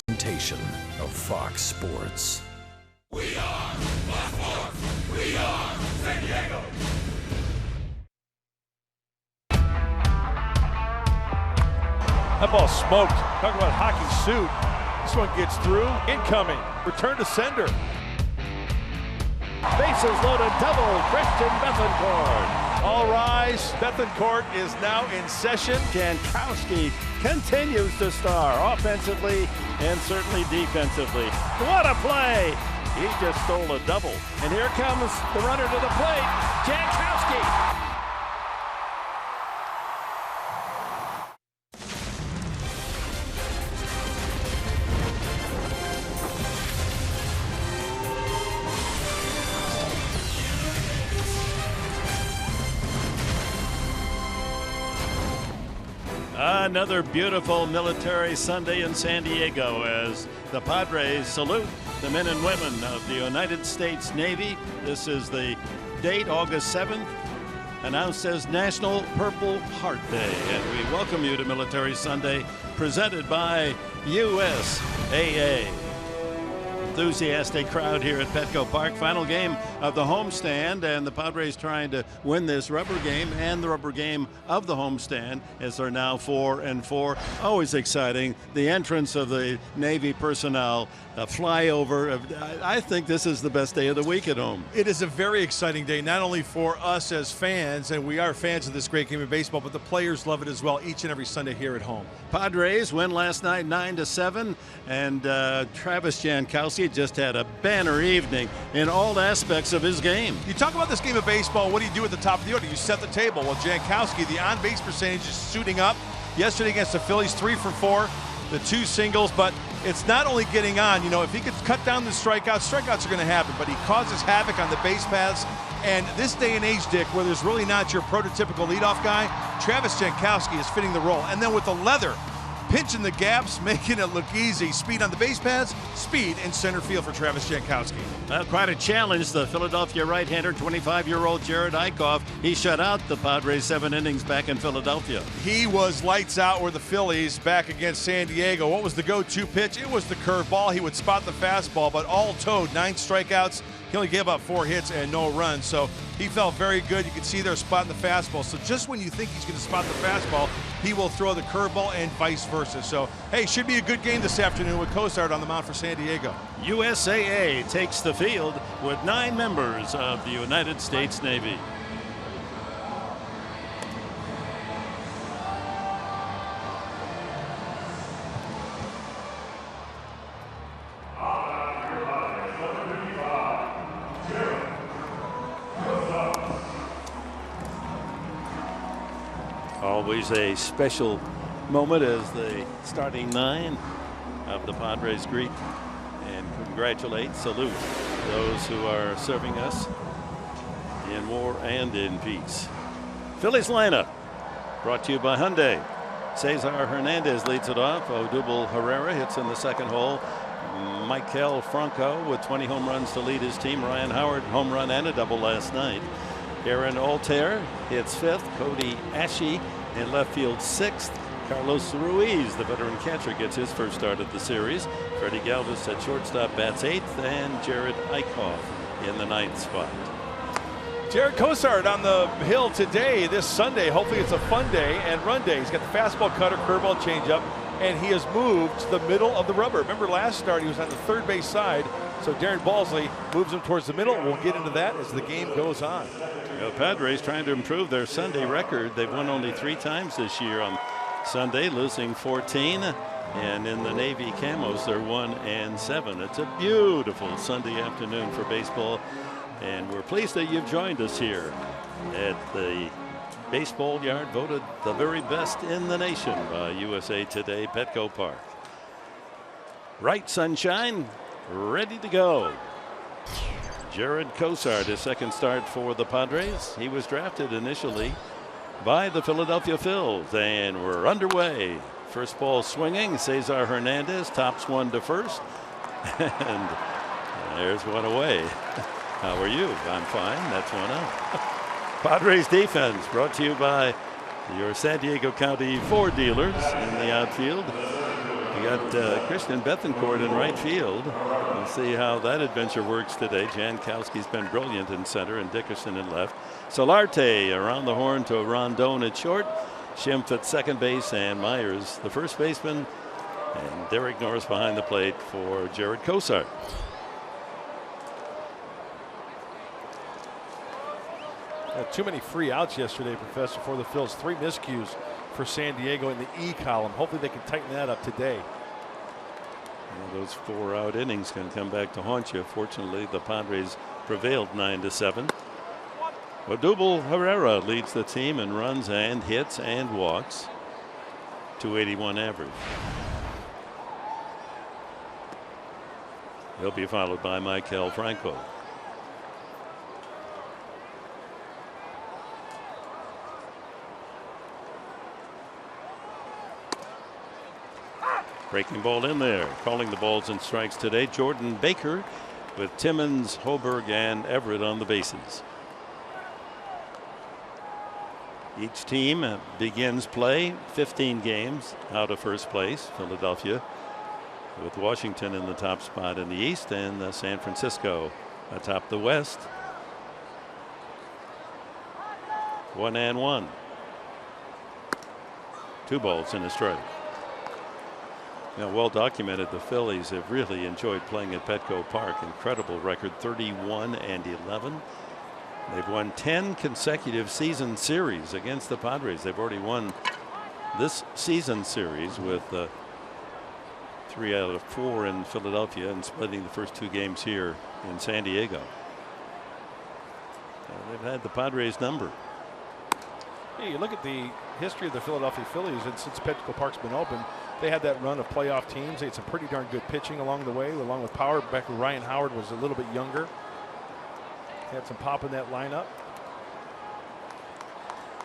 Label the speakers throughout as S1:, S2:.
S1: Presentation of Fox Sports.
S2: We are Baltimore. We are San Diego.
S3: That ball smoked. Talk about hockey suit. This one gets through. Incoming. Return to sender. Bases loaded. Double. Christian Bethancourt. All rise. Bethancourt is now in session. Jankowski continues to star offensively and certainly defensively. What a play! He just stole a double. And here comes the runner to the plate. Jankowski. Another beautiful military Sunday in San Diego as the Padres salute the men and women of the United States Navy. This is the date, August 7th, announced as National Purple Heart Day. And we welcome you to Military Sunday, presented by USAA. Enthusiastic crowd here at Petco Park. Final game of the homestand, and the Padres trying to win this rubber game and the rubber game of the homestand as they're now 4-4. Always exciting. The entrance of the Navy personnel, a flyover. I think this is the best day of the week at home.
S4: It is a very exciting day, not only for us as fans, and we are fans of this great game of baseball, but the players love it as well each and every Sunday here at home.
S3: Padres win last night 9-7, and Travis Jankowski just had a banner evening in all aspects of his game.
S4: You talk about this game of baseball, what do you do at the top of the order? You set the table. Well, Jankowski, the on-base percentage is shooting up. Yesterday against the Phillies, 3 for 4, the 2 singles, but it's not only getting on. You know, if he could cut down the strikeouts are going to happen, but he causes havoc on the base paths. And this day and age, Dick, where there's really not your prototypical leadoff guy, Travis Jankowski is fitting the role. And then with the leather, pinching the gaps, making it look easy. Speed on the base paths, speed in center field for Travis Jankowski.
S3: Well, quite a challenge. The Philadelphia right-hander, 25-year-old Jared Eichhoff. He shut out the Padres 7 innings back in Philadelphia.
S4: He was lights out where the Phillies back against San Diego. What was the go-to pitch? It was the curveball. He would spot the fastball, but all told, 9 strikeouts. He only gave up 4 hits and no runs, so he felt very good. You can see they're spotting the fastball. So just when you think he's going to spot the fastball, he will throw the curveball and vice versa. So, hey, should be a good game this afternoon with Cosart on the mound for San Diego.
S3: USAA takes the field with 9 members of the United States Navy. Always a special moment as the starting 9 of the Padres greet and congratulate, salute those who are serving us in war and in peace. Phillies lineup brought to you by Hyundai. Cesar Hernandez leads it off. Odubel Herrera hits in the second hole. Maikel Franco with 20 home runs to lead his team. Ryan Howard, home run and a double last night. Aaron Altair hits 5th. Cody Ashe in left field 6th. Carlos Ruiz, the veteran catcher, gets his first start of the series. Freddie Galvis at shortstop bats 8th, and Jared Eichhoff in the 9th spot.
S4: Jared Cosart on the hill today, this Sunday. Hopefully it's a fun day and run day. He's got the fastball, cutter, curveball, changeup, and he has moved to the middle of the rubber. Remember last start he was on the third base side, so Darren Balsley moves him towards the middle. We'll get into that as the game goes on.
S3: The Padres trying to improve their Sunday record. They've won only 3 times this year on Sunday, losing 14. And in the Navy camos, they're 1-7. It's a beautiful Sunday afternoon for baseball. And we're pleased that you've joined us here at the baseball yard, voted the very best in the nation by USA Today, Petco Park. Right sunshine, ready to go. Jared Cosart, his second start for the Padres. He was drafted initially by the Philadelphia Phillies, and we're underway. First ball swinging. Cesar Hernandez tops one to first, and there's one away. How are you? I'm fine. That's one out. Padres defense brought to you by your San Diego County Ford dealers in the outfield. You got Christian Bethancourt in right field. We'll see how that adventure works today. Jankowski's been brilliant in center and Dickerson in left. Solarte around the horn to Rondon at short. Schimpf at second base and Myers, the first baseman. And Derek Norris behind the plate for Jared Cosart.
S4: Too many free outs yesterday, Professor, for the Phils. 3 miscues for San Diego in the E column. Hopefully they can tighten that up today.
S3: Those 4-out innings can come back to haunt you. Fortunately, the Padres prevailed 9-7. Odubel Herrera leads the team in runs and hits and walks. .281 average. He'll be followed by Maikel Franco. Breaking ball in there. Calling the balls and strikes today, Jordan Baker, with Timmons, Hoberg, and Everett on the bases. Each team begins play 15 games out of first place. Philadelphia, with Washington in the top spot in the East, and San Francisco atop the West. 1-1. 2 balls and a strike. Now, well documented, the Phillies have really enjoyed playing at Petco Park. Incredible record, 31-11. They've won 10 consecutive season series against the Padres. They've already won this season series with 3 out of 4 in Philadelphia and splitting the first 2 games here in San Diego. They've had the Padres number.
S4: Hey, you look at the history of the Philadelphia Phillies, and since Petco Park's been open, they had that run of playoff teams. They had some pretty darn good pitching along the way, along with power. Back when Ryan Howard was a little bit younger. Had some pop in that lineup.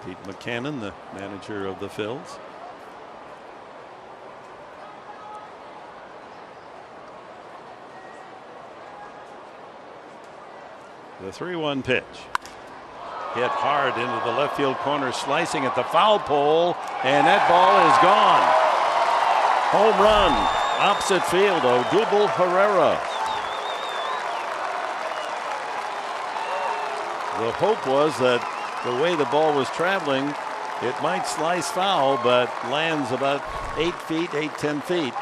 S3: Pete McCannon, the manager of the Phils. The 3-1 pitch. Hit hard into the left field corner, slicing at the foul pole, and that ball is gone. Home run, opposite field, Odubel Herrera. The hope was that the way the ball was traveling, it might slice foul, but lands about 8 feet, 10 feet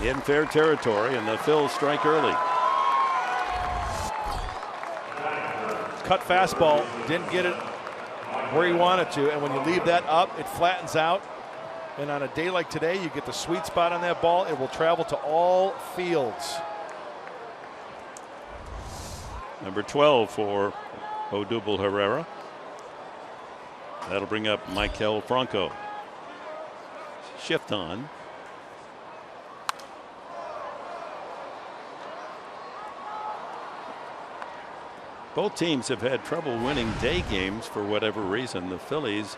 S3: in fair territory, and the Phils strike early.
S4: Cut fastball, didn't get it where he wanted to, and when you leave that up, it flattens out. And on a day like today, you get the sweet spot on that ball. It will travel to all fields.
S3: Number 12 for Odubel Herrera. That'll bring up Maikel Franco. Shift on. Both teams have had trouble winning day games for whatever reason. The Phillies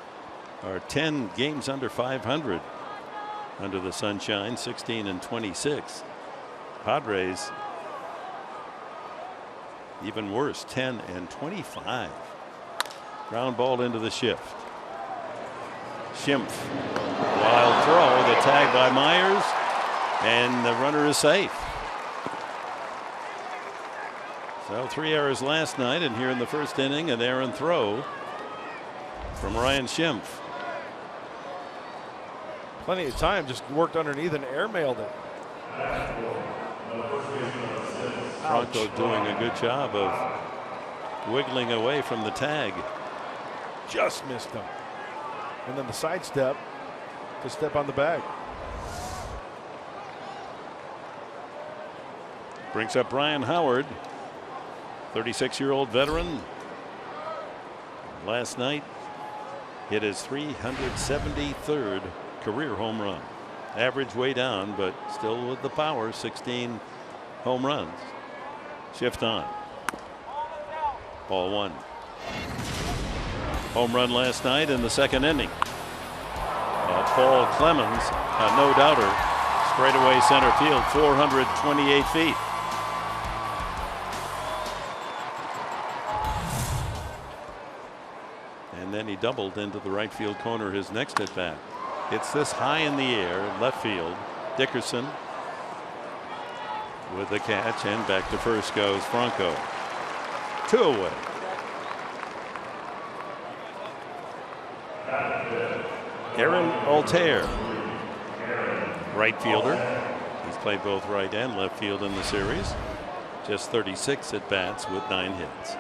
S3: are 10 games under 500 under the sunshine, 16-26. Padres even worse, 10-25. Ground ball into the shift. Schimpf, wild throw, the tag by Myers, and the runner is safe. So 3 errors last night, and here in the first inning, an errant throw from Ryan Schimpf.
S4: Plenty of time, just worked underneath and airmailed it.
S3: Franco doing a good job of wiggling away from the tag.
S4: Just missed him. And then the sidestep to step on the bag.
S3: Brings up Brian Howard, 36-year-old veteran. Last night hit his 373rd career home run. Average way down, but still with the power, 16 home runs. Shift on. Ball 1. Home run last night in the second inning. Paul Clemens, a no-doubter, straightaway center field, 428 feet. And then he doubled into the right field corner his next at bat. It's this high in the air, left field, Dickerson with the catch, and back to first goes Franco. 2 away. Aaron Altair, right fielder. He's played both right and left field in the series. Just 36 at bats with 9 hits.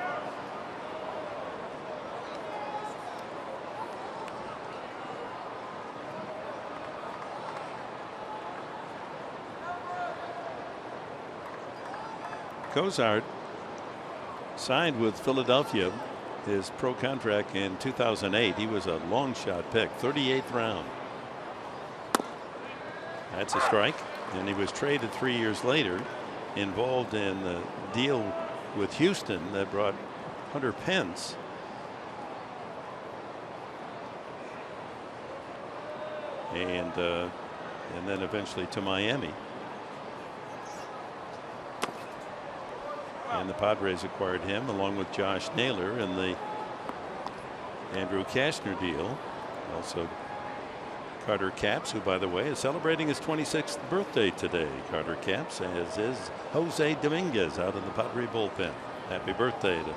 S3: Cozart signed with Philadelphia, his pro contract in 2008. He was a long shot pick, 38th round. That's a strike, and he was traded 3 years later, involved in the deal with Houston that brought Hunter Pence. And then eventually to Miami. And the Padres acquired him along with Josh Naylor in the Andrew Kastner deal. Also Carter Capps, who by the way is celebrating his 26th birthday today. Carter Capps, as is Jose Dominguez out in the Padre bullpen. Happy birthday to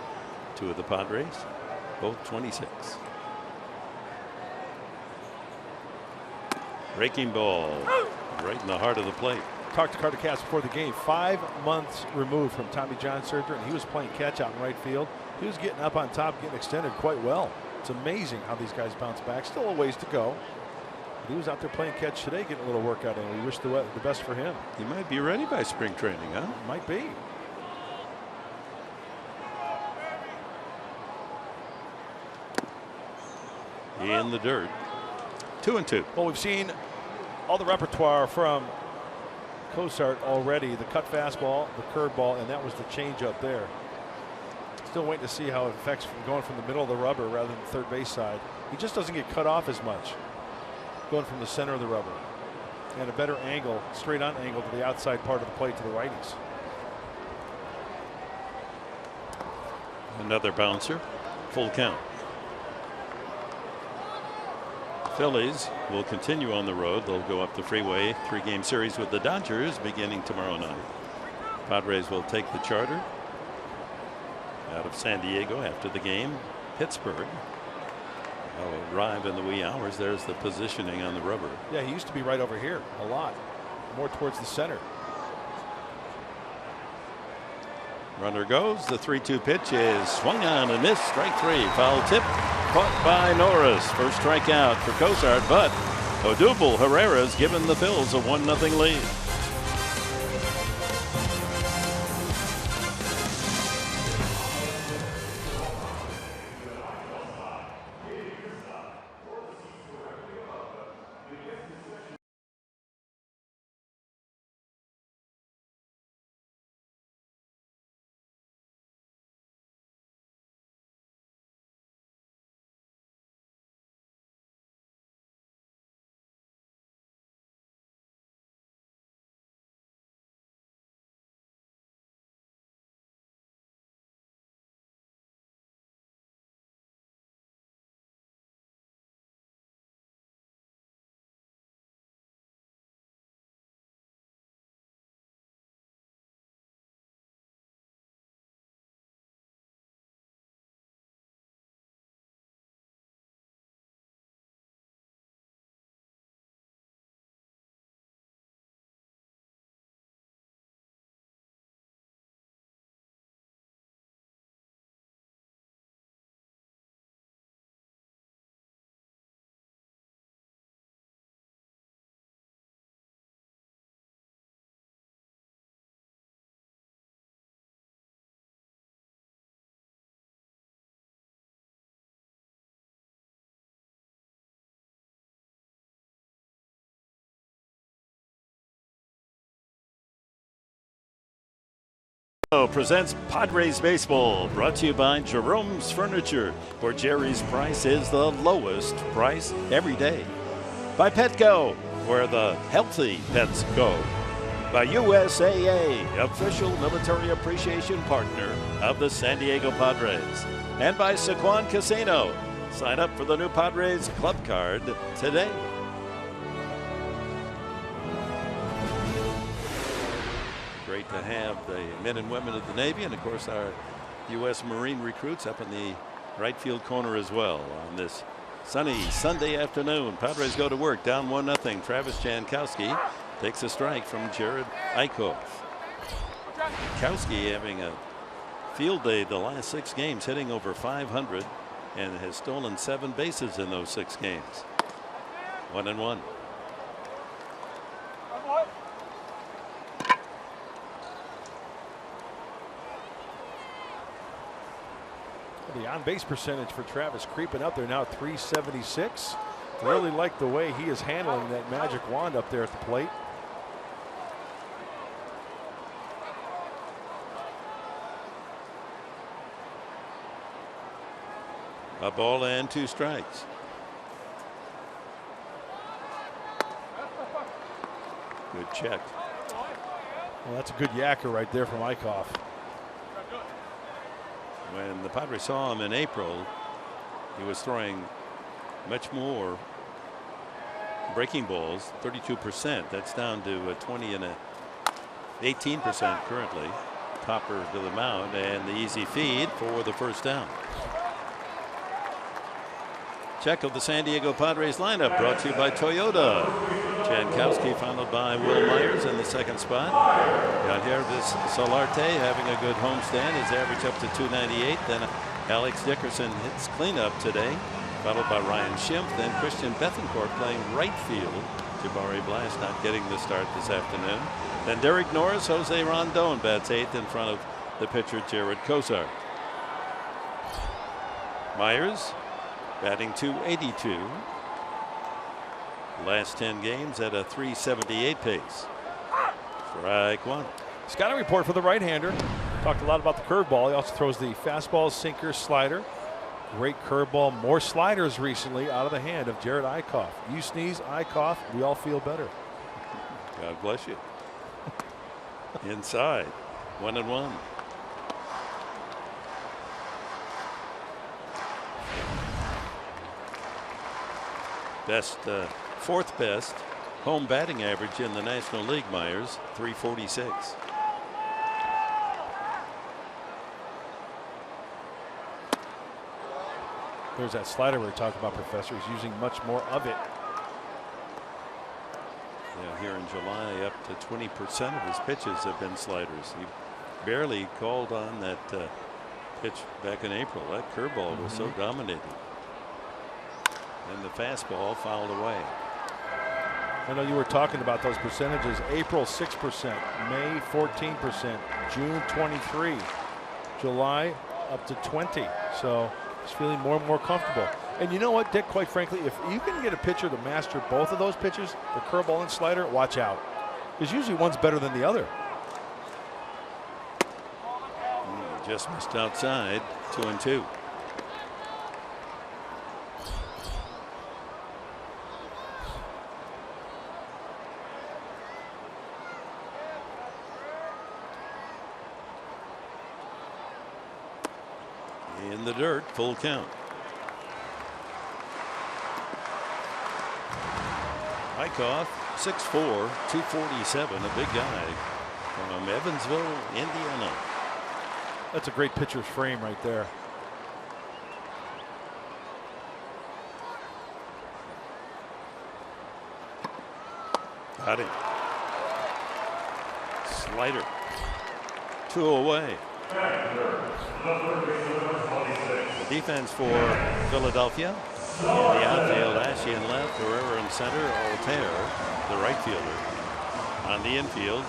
S3: 2 of the Padres, both 26. Breaking ball right in the heart of the plate.
S5: Talked to Carter Capps before the game. 5 months removed from Tommy John surgery, and he was playing catch out in right field. He was getting up on top, getting extended quite well. It's amazing how these guys bounce back. Still a ways to go. But he was out there playing catch today, getting a little workout in. We wish the best for him.
S3: He might be ready by spring training, huh?
S5: Might be.
S3: In the dirt. 2-2.
S5: Well, we've seen all the repertoire from Cozart already. The cut fastball, the curveball, and that was the changeup there. Still waiting to see how it affects from going from the middle of the rubber rather than the third base side. He just doesn't get cut off as much going from the center of the rubber, and a better angle, straight on angle to the outside part of the plate to the righties.
S3: Another bouncer. Full count. Phillies will continue on the road. They'll go up the freeway. 3-game series with the Dodgers beginning tomorrow night. Padres will take the charter out of San Diego after the game. Pittsburgh will arrive in the wee hours. There's the positioning on the rubber.
S5: Yeah, he used to be right over here a lot more towards the center.
S3: Runner goes. The 3-2 pitch is swung on and missed. Strike 3. Foul tip caught by Norris. First strikeout for Cozart, but Odubel Herrera's given the Phils a 1-0 lead. Presents Padres Baseball, brought to you by Jerome's Furniture, where Jerry's price is the lowest price every day. By Petco, where the healthy pets go. By USAA, official military appreciation partner of the San Diego Padres. And by Sequan Casino. Sign up for the new Padres Club Card today. to have the men and women of the Navy and, of course, our U.S. Marine recruits up in the right field corner as well on this sunny Sunday afternoon. Padres go to work, down 1-0. Travis Jankowski takes a strike from Jared Eichhoff. Jankowski having a field day the last 6 games, hitting over 500 and has stolen 7 bases in those 6 games. 1-1.
S5: The on-base percentage for Travis creeping up there now, 376. Really like the way he is handling that magic wand up there at the plate.
S3: A ball and 2 strikes. Good check.
S5: Well, that's a good yacker right there from Eichhoff.
S3: When the Padres saw him in April, he was throwing much more breaking balls, 32%. That's down to 20 and 18% currently. Topper to the mound and the easy feed for the first down. Check of the San Diego Padres lineup brought to you by Toyota. Jankowski followed by Will Myers in the second spot. Got here this Solarte having a good homestand. His average up to 298. Then Alex Dickerson hits cleanup today, followed by Ryan Schimpf. Then Christian Bethancourt playing right field. Jabari Blast not getting the start this afternoon. Then Derek Norris, Jose Rondon bats 8th in front of the pitcher Jared Cozart. Myers batting .282. Last 10 games at a .378 pace. Strike 1.
S5: Scouting report for the right-hander. Talked a lot about the curveball. He also throws the fastball, sinker, slider. Great curveball. More sliders recently out of the hand of Jared Eichhoff. You sneeze, Eichhoff, we all feel better.
S3: God bless you. Inside. 1-1. Best, 4th best home batting average in the National League, Myers, .346.
S5: There's that slider we talked about, Professor. He's using much more of it.
S3: Yeah, here in July, up to 20% of his pitches have been sliders. He barely called on that pitch back in April. That curveball was so dominating. And the fastball fouled away.
S5: I know you were talking about those percentages. April 6%, May 14%, June 23, July up to 20. So he's feeling more and more comfortable. And you know what, Dick, quite frankly, if you can get a pitcher to master both of those pitches, the curveball and slider, watch out. Because usually one's better than the other.
S3: Just missed outside, 2-2. In the dirt, full count. Eichhoff, 6'4", 247, a big guy from Evansville, Indiana.
S5: That's a great pitcher's frame right there.
S3: Got him. Slider. 2 away. The defense for Philadelphia. In the outfield, Ashe in left, Herrera in center, Altair, the right fielder. On the infield,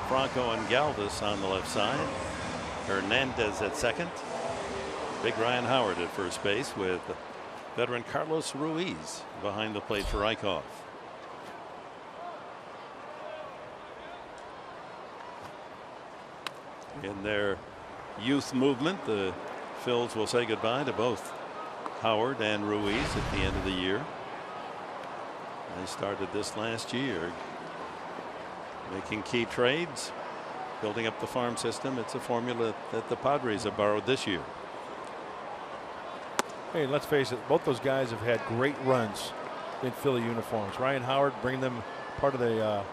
S3: Franco and Galvis on the left side. Hernandez at second. Big Ryan Howard at first base with veteran Carlos Ruiz behind the plate for Eichhoff. In their youth movement, the Phils will say goodbye to both Howard and Ruiz at the end of the year. They started this last year making key trades, building up the farm system. It's a formula that the Padres have borrowed this year.
S5: Hey, let's face it, both those guys have had great runs in Philly uniforms. Ryan Howard bringing them part of the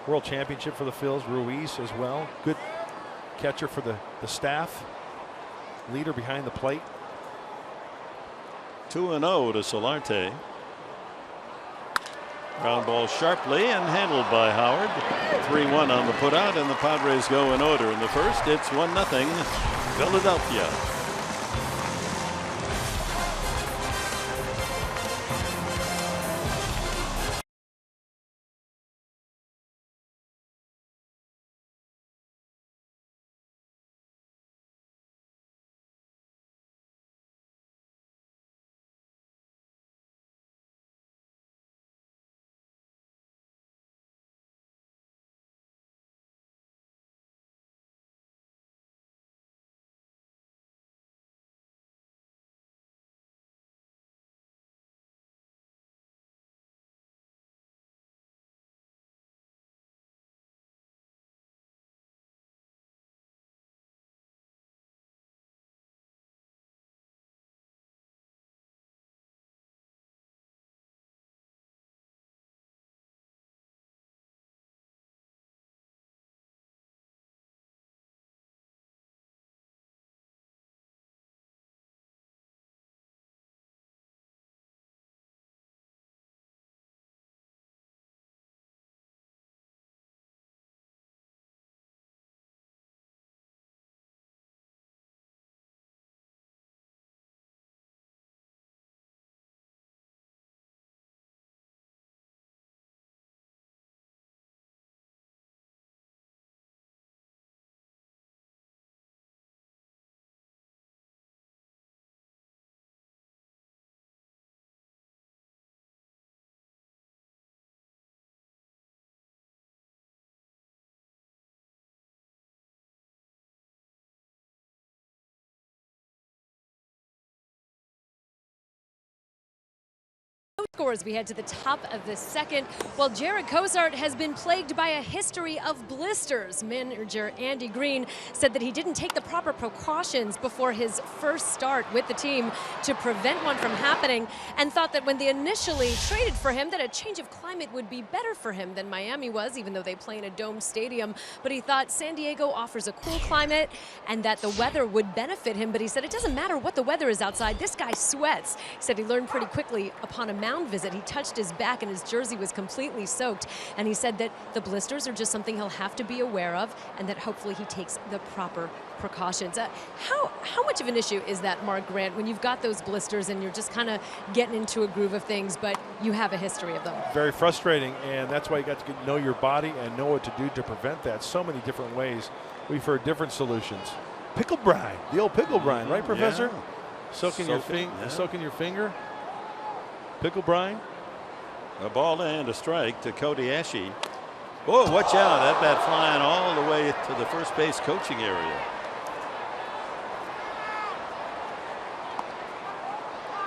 S5: World Championship for the Phils. Ruiz as well. Good catcher for the staff, leader behind the plate.
S3: 2-0 to Solarte. Ground ball sharply and handled by Howard. 3-1 on the putout, and the Padres go in order in the first. It's 1-0 Philadelphia.
S6: Scores. We head to the top of the second. Well, Jared Cozart has been plagued by a history of blisters. Manager Andy Green said that he didn't take the proper precautions before his first start with the team to prevent one from happening, and thought that when they initially traded for him that a change of climate would be better for him than Miami was, even though they play in a domed stadium. But he thought San Diego offers a cool climate and that the weather would benefit him. But he said it doesn't matter what the weather is outside. This guy sweats. He said he learned pretty quickly upon a mound visit. He touched his back and his jersey was completely soaked. And he said that the blisters are just something he'll have to be aware of, and that hopefully he takes the proper precautions. How much of an issue is that, Mark Grant, when you've got those blisters and you're just kind of getting into a groove of things, but you have a history of them?
S5: Very frustrating, and that's why you got to know your body and know what to do to prevent that. So many different ways. We've heard different solutions. Pickle brine, the old pickle brine, right, Professor?
S3: Yeah.
S5: Soaking your finger. Pickle brine.
S3: A ball and a strike to Cody Ashe. Oh, watch out. That bat flying all the way to the first base coaching area.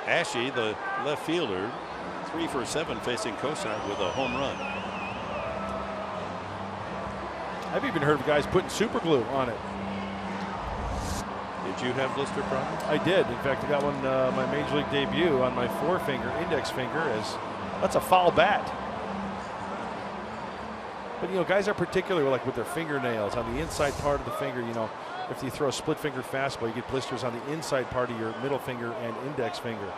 S3: Ashe, the left fielder, 3 for 7 facing Cozart with a home run.
S5: I've even heard of guys putting super glue on it.
S3: Did you have blister problems?
S5: I did. In fact, I got one my major league debut on my forefinger, index finger, as that's a foul bat. But, you know, guys are particular like with their fingernails on the inside part of the finger. You know, if you throw a split finger fastball, you get blisters on the inside part of your middle finger and index finger.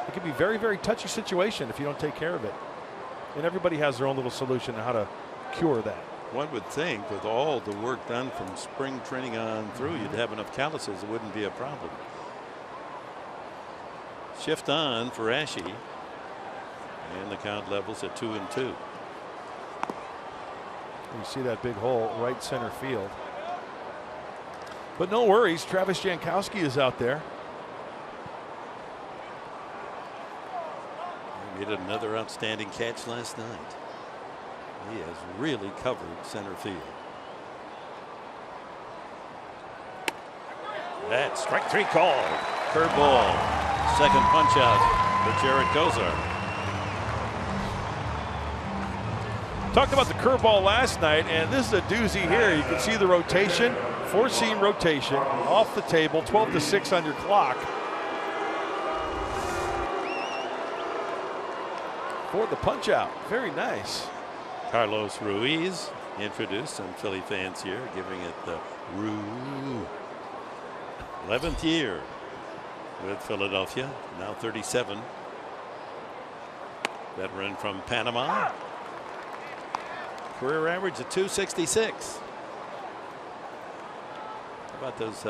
S5: It can be very, very touchy situation if you don't take care of it. And everybody has their own little solution on how to cure that.
S3: One would think with all the work done from spring training on through, you'd have enough calluses, it wouldn't be a problem. Shift on for Ashe. And the count levels at 2-2.
S5: You see that big hole right center field. But no worries, Travis Jankowski is out there.
S3: He made another outstanding catch last night. He has really covered center field. That strike 3 called. Curveball. Second punch out for Jared Cozart.
S5: Talked about the curveball last night, and this is a doozy here. You can see the rotation, 4-seam rotation, off the table, 12-6 on your clock. For the punch out, very nice.
S3: Carlos Ruiz introduced, some Philly fans here giving it the Rue. 11th year with Philadelphia, now 37. Veteran from Panama. Career average of 266. How about those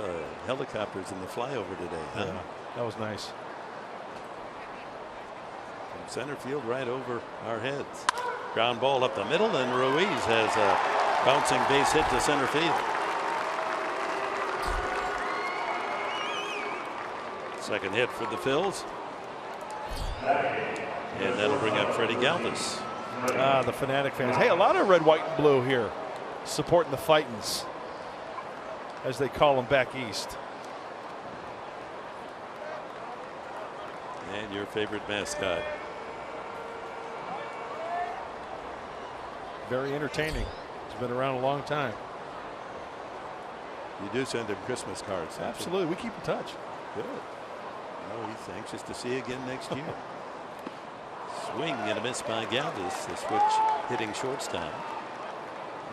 S3: helicopters in the flyover today? Huh?
S5: Yeah, that was nice.
S3: From center field right over our heads. Ground ball up the middle, and Ruiz has a bouncing base hit to center field. Second hit for the Phils. And that'll bring up Freddie Galvis.
S5: The Fanatic fans. Hey, a lot of red, white, and blue here supporting the Fightins, as they call them back east.
S3: And your favorite mascot.
S5: Very entertaining. It's been around a long time.
S3: You do send him Christmas cards.
S5: Absolutely. We keep in touch.
S3: Good. Oh, he's anxious to see you again next year. Swing and a miss by Galvis. The switch hitting shortstop.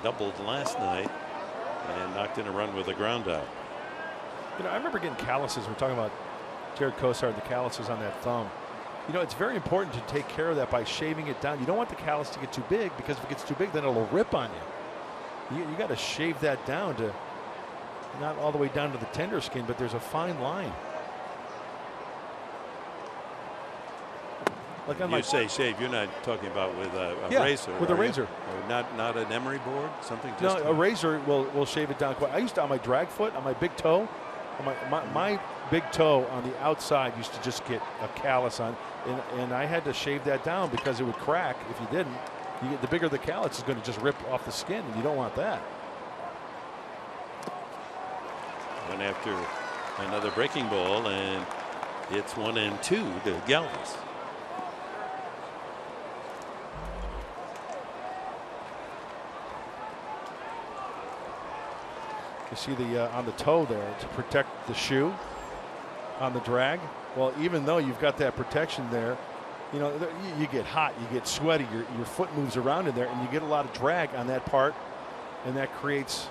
S3: Doubled last night and knocked in a run with a ground out.
S5: You know, I remember getting calluses. We're talking about Jared Cosart, the calluses on that thumb. You know, it's very important to take care of that by shaving it down. You don't want the callus to get too big, because if it gets too big, then it'll rip on you. You got to shave that down to not all the way down to the tender skin, but there's a fine line. Like on
S3: you say shave, you're not talking about with a razor.
S5: With a razor.
S3: Or not an emery board, something.
S5: No,
S3: just
S5: a razor will shave it down. I used to, on my drag foot, on my big toe, on my big toe on the outside used to just get a callus on, and I had to shave that down because it would crack if you didn't. The bigger the callus is going to just rip off the skin, and you don't want that.
S3: Went after another breaking ball, and it's 1-2 to Galvis.
S5: You see the on the toe there to protect the shoe on the drag. Well, even though you've got that protection there, you know, you get hot, you get sweaty, your foot moves around in there, and you get a lot of drag on that part, and that creates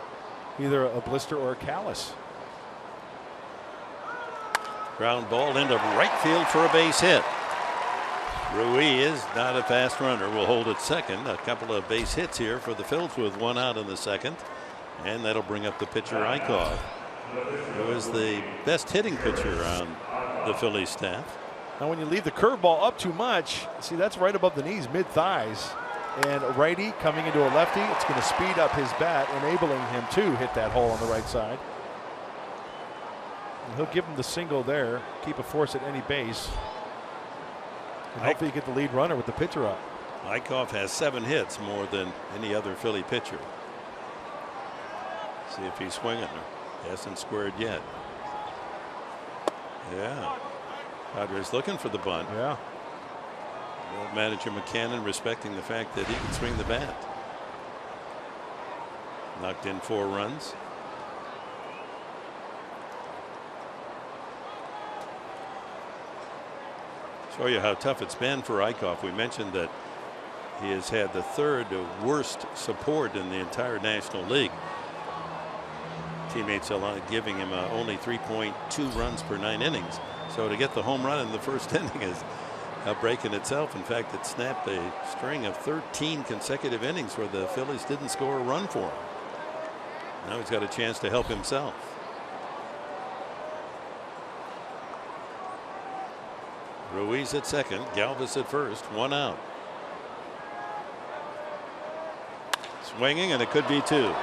S5: either a blister or a callus.
S3: Ground ball into right field for a base hit. Ruiz, not a fast runner, will hold at second. A couple of base hits here for the Phils with one out in the second. And that'll bring up the pitcher, Eichhoff, who is the best hitting pitcher on the Phillies staff.
S5: Now, when you leave the curveball up too much, see, that's right above the knees, mid-thighs. And a righty coming into a lefty, it's going to speed up his bat, enabling him to hit that hole on the right side. And he'll give him the single there, keep a force at any base. And hopefully you get the lead runner with the pitcher up.
S3: Eichhoff has 7 hits, more than any other Philly pitcher. See if he's swinging. He hasn't squared yet. Yeah. Padres looking for the bunt.
S5: Yeah.
S3: Manager McCannon respecting the fact that he can swing the bat. Knocked in 4 runs. Show you how tough it's been for Eichhoff. We mentioned that he has had the 3rd worst support in the entire National League. Teammates giving him only 3.2 runs per 9 innings. So to get the home run in the first inning is a break in itself. In fact, it snapped a string of 13 consecutive innings where the Phillies didn't score a run for him. Now he's got a chance to help himself. Ruiz at second, Galvis at first, 1 out. Swinging, and it could be 2.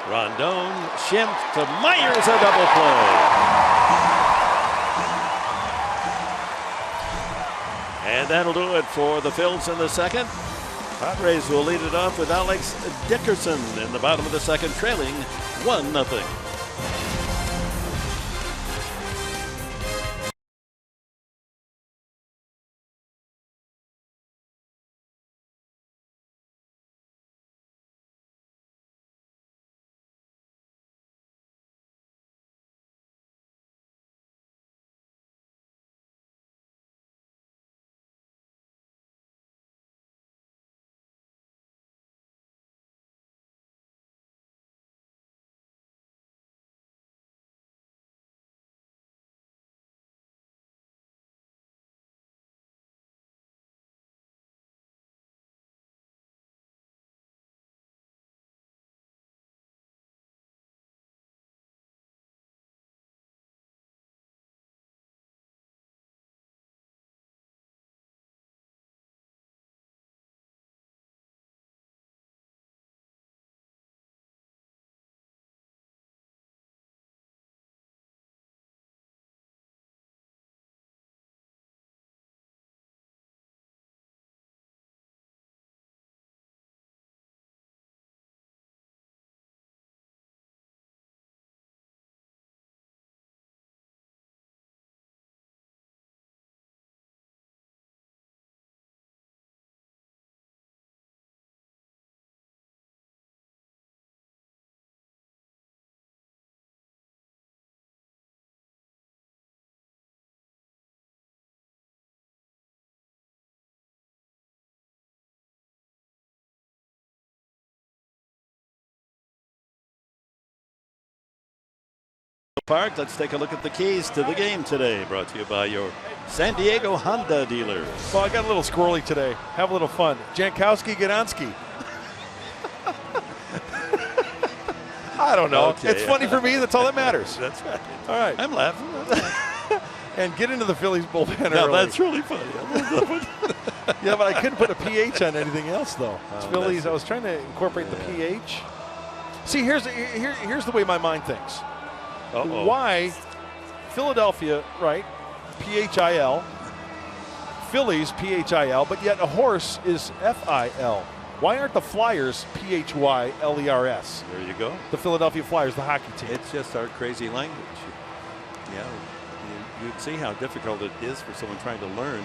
S3: Rondon, Schimpf to Myers, a double play. And that'll do it for the Phils in the second. Padres will lead it off with Alex Dickerson in the bottom of the second, trailing 1-0. Park. Let's take a look at the keys to the game today. Brought to you by your San Diego Honda dealers.
S5: Well, I got a little squirrely today. Have a little fun. Jankowski, Gdanski. I don't know.
S3: Okay.
S5: It's funny for me. That's all that matters.
S3: That's right.
S5: All right.
S3: I'm laughing.
S5: And get into the Phillies bullpen
S3: No,
S5: early.
S3: that's really funny.
S5: Yeah, but I couldn't put a PH on anything else, though. It's
S3: Oh,
S5: Phillies.
S3: that's
S5: I was trying to incorporate the PH. See, here's the way my mind thinks.
S3: Uh-oh.
S5: Why Philadelphia, right? PHIL. Phillies, PHIL, but yet a horse is FIL. Why aren't the Flyers PHYLERS?
S3: There you go.
S5: The Philadelphia Flyers, the hockey team.
S3: It's just our crazy language. Yeah, you'd see how difficult it is for someone trying to learn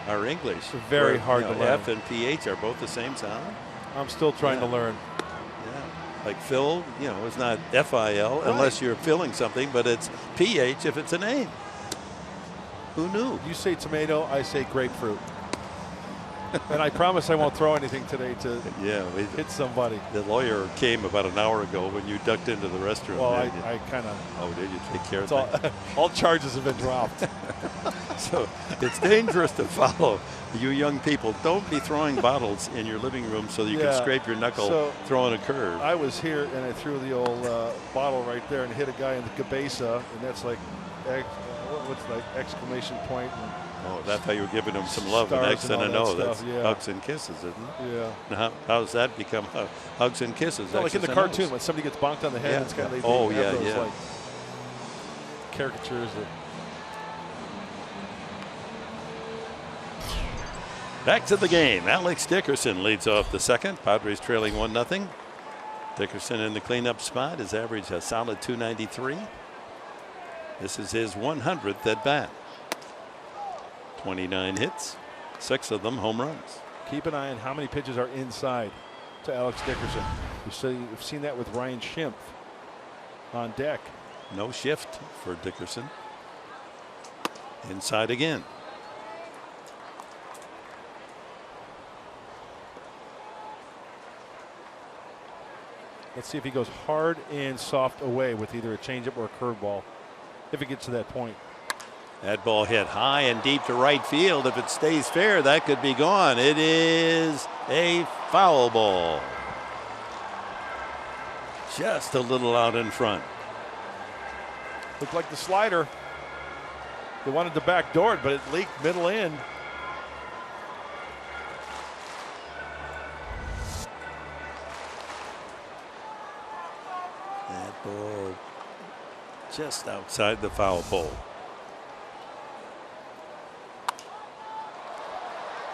S3: our English.
S5: Very
S3: Where,
S5: hard to learn.
S3: F and PH are both the same sound.
S5: I'm still trying to
S3: Yeah.
S5: learn.
S3: Yeah, like Phil, it's not FIL unless you're filling something, but it's PH if it's a name. Who knew?
S5: You say tomato, I say grapefruit. And I promise I won't throw anything today to
S3: Yeah,
S5: hit somebody.
S3: the lawyer came about an hour ago when you ducked into the restroom.
S5: Well,
S3: didn't you?
S5: I kind of.
S3: Oh, did you take care of
S5: All,
S3: that?
S5: all charges have been dropped.
S3: So it's dangerous to follow. You young people, don't be throwing bottles in your living room so you
S5: Yeah.
S3: can scrape your knuckle
S5: So,
S3: throwing a curve.
S5: I was here and I threw the old bottle right there and hit a guy in the cabeza, and that's like, what's like exclamation point? And
S3: Oh, that's how you were giving them some love and
S5: Stars
S3: X
S5: and
S3: and a
S5: all
S3: no.
S5: that
S3: That's
S5: stuff, yeah.
S3: hugs and kisses, isn't it?
S5: yeah.
S3: Now, how's that become hugs and kisses?
S5: No, like in the
S3: X's and
S5: cartoon
S3: O's?
S5: when somebody gets bonked on the head,
S3: Yeah.
S5: it's kind of they
S3: Oh,
S5: have
S3: yeah,
S5: those,
S3: yeah.
S5: like caricatures that.
S3: Back to the game. Alex Dickerson leads off the second. Padres trailing 1-0. Dickerson in the cleanup spot. His average a solid .293. This is his 100th at bat. 29 hits, 6 of them home runs.
S5: Keep an eye on how many pitches are inside to Alex Dickerson. You've seen that with Ryan Schimpf on deck.
S3: No shift for Dickerson. Inside again.
S5: Let's see if he goes hard and soft away with either a changeup or a curveball, if it gets to that point.
S3: That ball hit high and deep to right field. If it stays fair, that could be gone. It is a foul ball. Just a little out in front.
S5: Looked like the slider. They wanted to backdoor it, but it leaked middle in.
S3: That ball just outside the foul pole.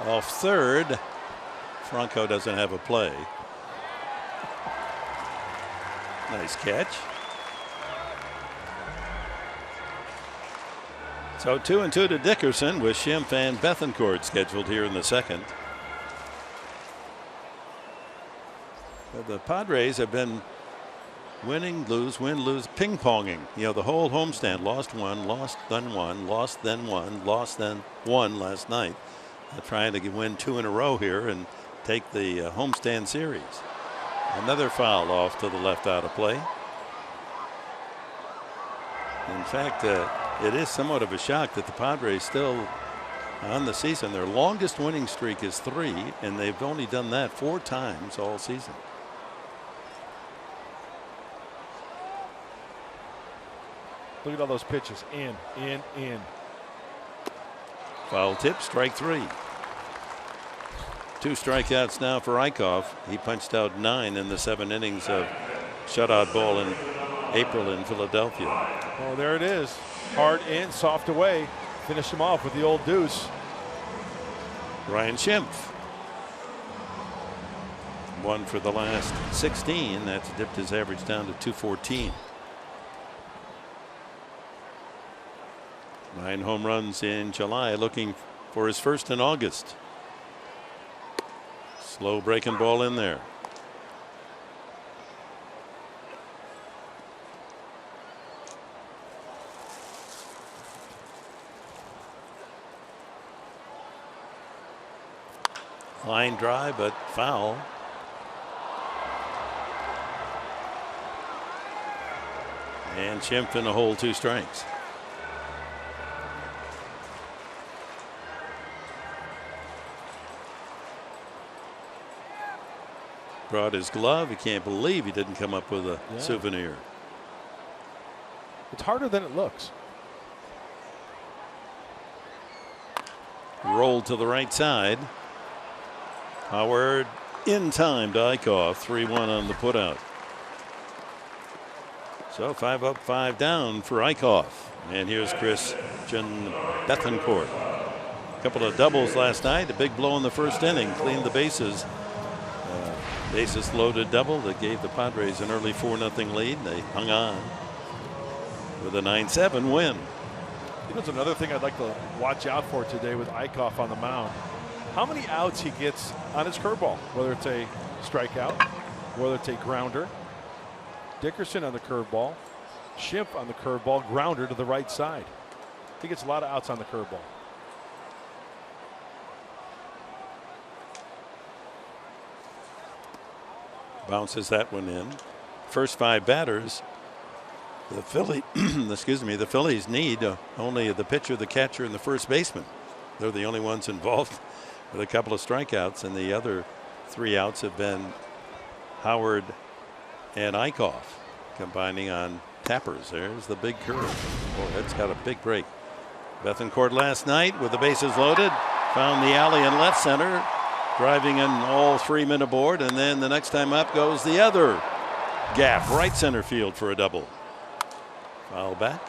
S3: Off third. Franco doesn't have a play. Nice catch. So 2-2 to Dickerson with Schimpf and Bethancourt scheduled here in the second. The Padres have been winning, lose, win, lose, ping-ponging. The whole homestand. Lost one, lost then one, lost then one, lost then one last night. Trying to win 2 in a row here and take the homestand series. Another foul off to the left out of play. In fact, it is somewhat of a shock that the Padres still on the season. Their longest winning streak is 3, and they've only done that 4 times all season.
S5: Look at all those pitches. In.
S3: Foul tip, strike 3. 2 strikeouts now for Eichhoff. He punched out 9 in the 7 innings of shutout ball in April in Philadelphia.
S5: Oh, there it is. Hard in, soft away. Finish him off with the old deuce.
S3: Ryan Schimpf. 1 for the last 16. That's dipped his average down to 214. 9 home runs in July, looking for his first in August. Slow breaking ball in there. Line drive, but foul. And Schimpf in a hole, 2 strikes. Brought his glove. He can't believe he didn't come up with a souvenir.
S5: It's harder than it looks.
S3: Rolled to the right side. Howard in time to Eichhoff. 3-1 on the putout. So 5 up, 5 down for Eichhoff. And here's Christian Bethancourt. A couple of doubles last night. A big blow in the first inning. Cleaned the bases. Bases loaded double that gave the Padres an early 4-0 lead. They hung on with a 9-7 win.
S5: You know, it's another thing I'd like to watch out for today with Eichhoff on the mound. How many outs he gets on his curveball, whether it's a strikeout, whether it's a grounder. Dickerson on the curveball, Schimpf on the curveball, grounder to the right side. He gets a lot of outs on the curveball.
S3: Bounces that one in. First 5 batters. The the Phillies need only the pitcher, the catcher, and the first baseman. They're the only ones involved with a couple of strikeouts, and the other 3 outs have been Howard and Eichhoff combining on tappers. There's the big curve. Boy, that's got a big break. Bethancourt last night with the bases loaded found the alley in left center, driving in all 3 men aboard, and then the next time up goes the other gap, right center field for a double. Foul back.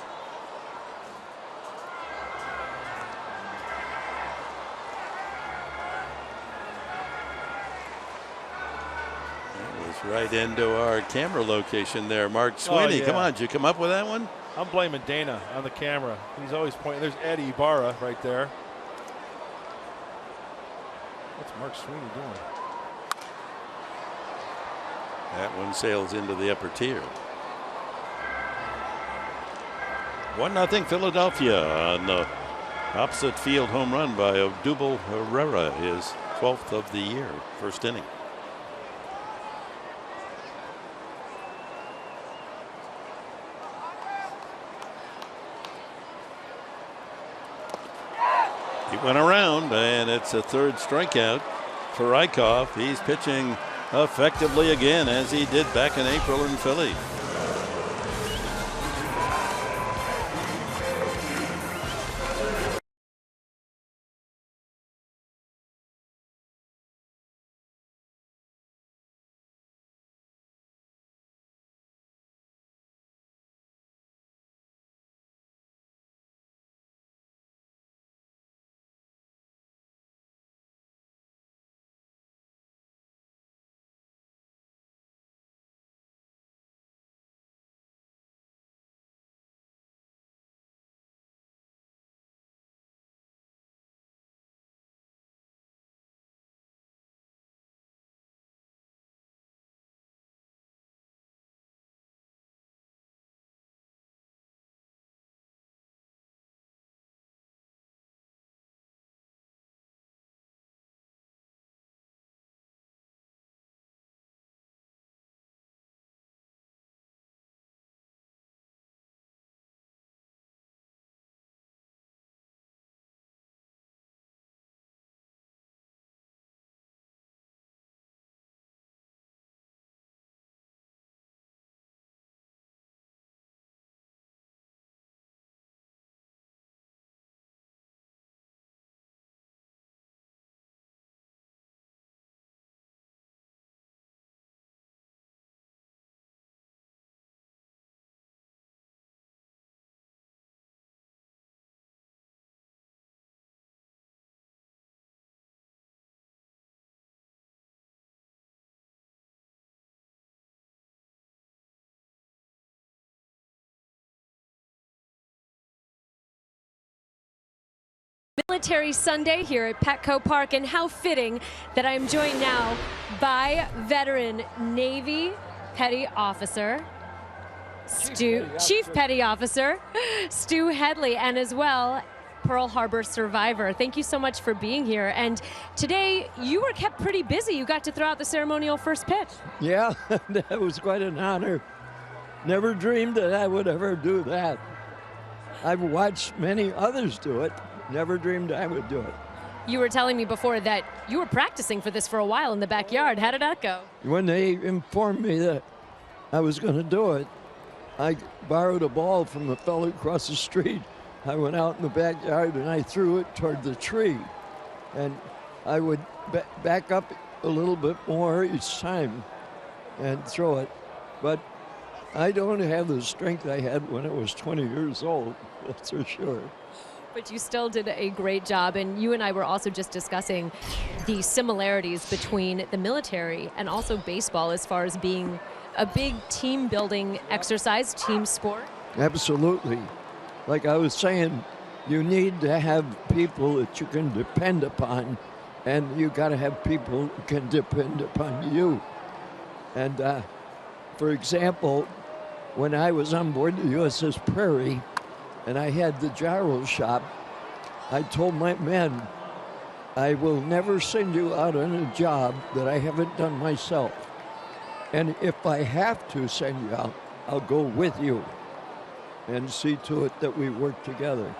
S3: That was right into our camera location there. Mark Sweeney, come on, did you come up with that one?
S5: I'm blaming Dana on the camera. He's always pointing. There's Eddie Ibarra right there. What's Mark Sweeney doing?
S3: That one sails into the upper tier. 1-0 Philadelphia on the opposite field home run by Odubel Herrera, his 12th of the year, first inning. He went around, and it's a 3rd strikeout for Eichhoff. He's pitching effectively again, as he did back in April in Philly.
S6: Military Sunday here at Petco Park, and how fitting that I'm joined now by veteran Navy Petty Officer Chief Petty Officer Stu Headley, and as well Pearl Harbor survivor. Thank you so much for being here. And today you were kept pretty busy. You got to throw out the ceremonial first pitch.
S7: Yeah, that was quite an honor. Never dreamed that I would ever do that. I've watched many others do it. Never dreamed I would do it.
S6: You were telling me before that you were practicing for this for a while in the backyard. How did that go?
S7: When they informed me that I was going to do it, I borrowed a ball from a fellow across the street. I went out in the backyard and I threw it toward the tree. And I would back up a little bit more each time and throw it. But I don't have the strength I had when I was 20 years old, that's for sure.
S6: But you still did a great job, and you and I were also just discussing the similarities between the military and also baseball as far as being a big team-building exercise, team sport.
S7: Absolutely. Like I was saying, you need to have people that you can depend upon, and you got to have people who can depend upon you. And for example, when I was on board the USS Prairie and I had the gyro shop, I told my men, I will never send you out on a job that I haven't done myself. And if I have to send you out, I'll go with you and see to it that we work together.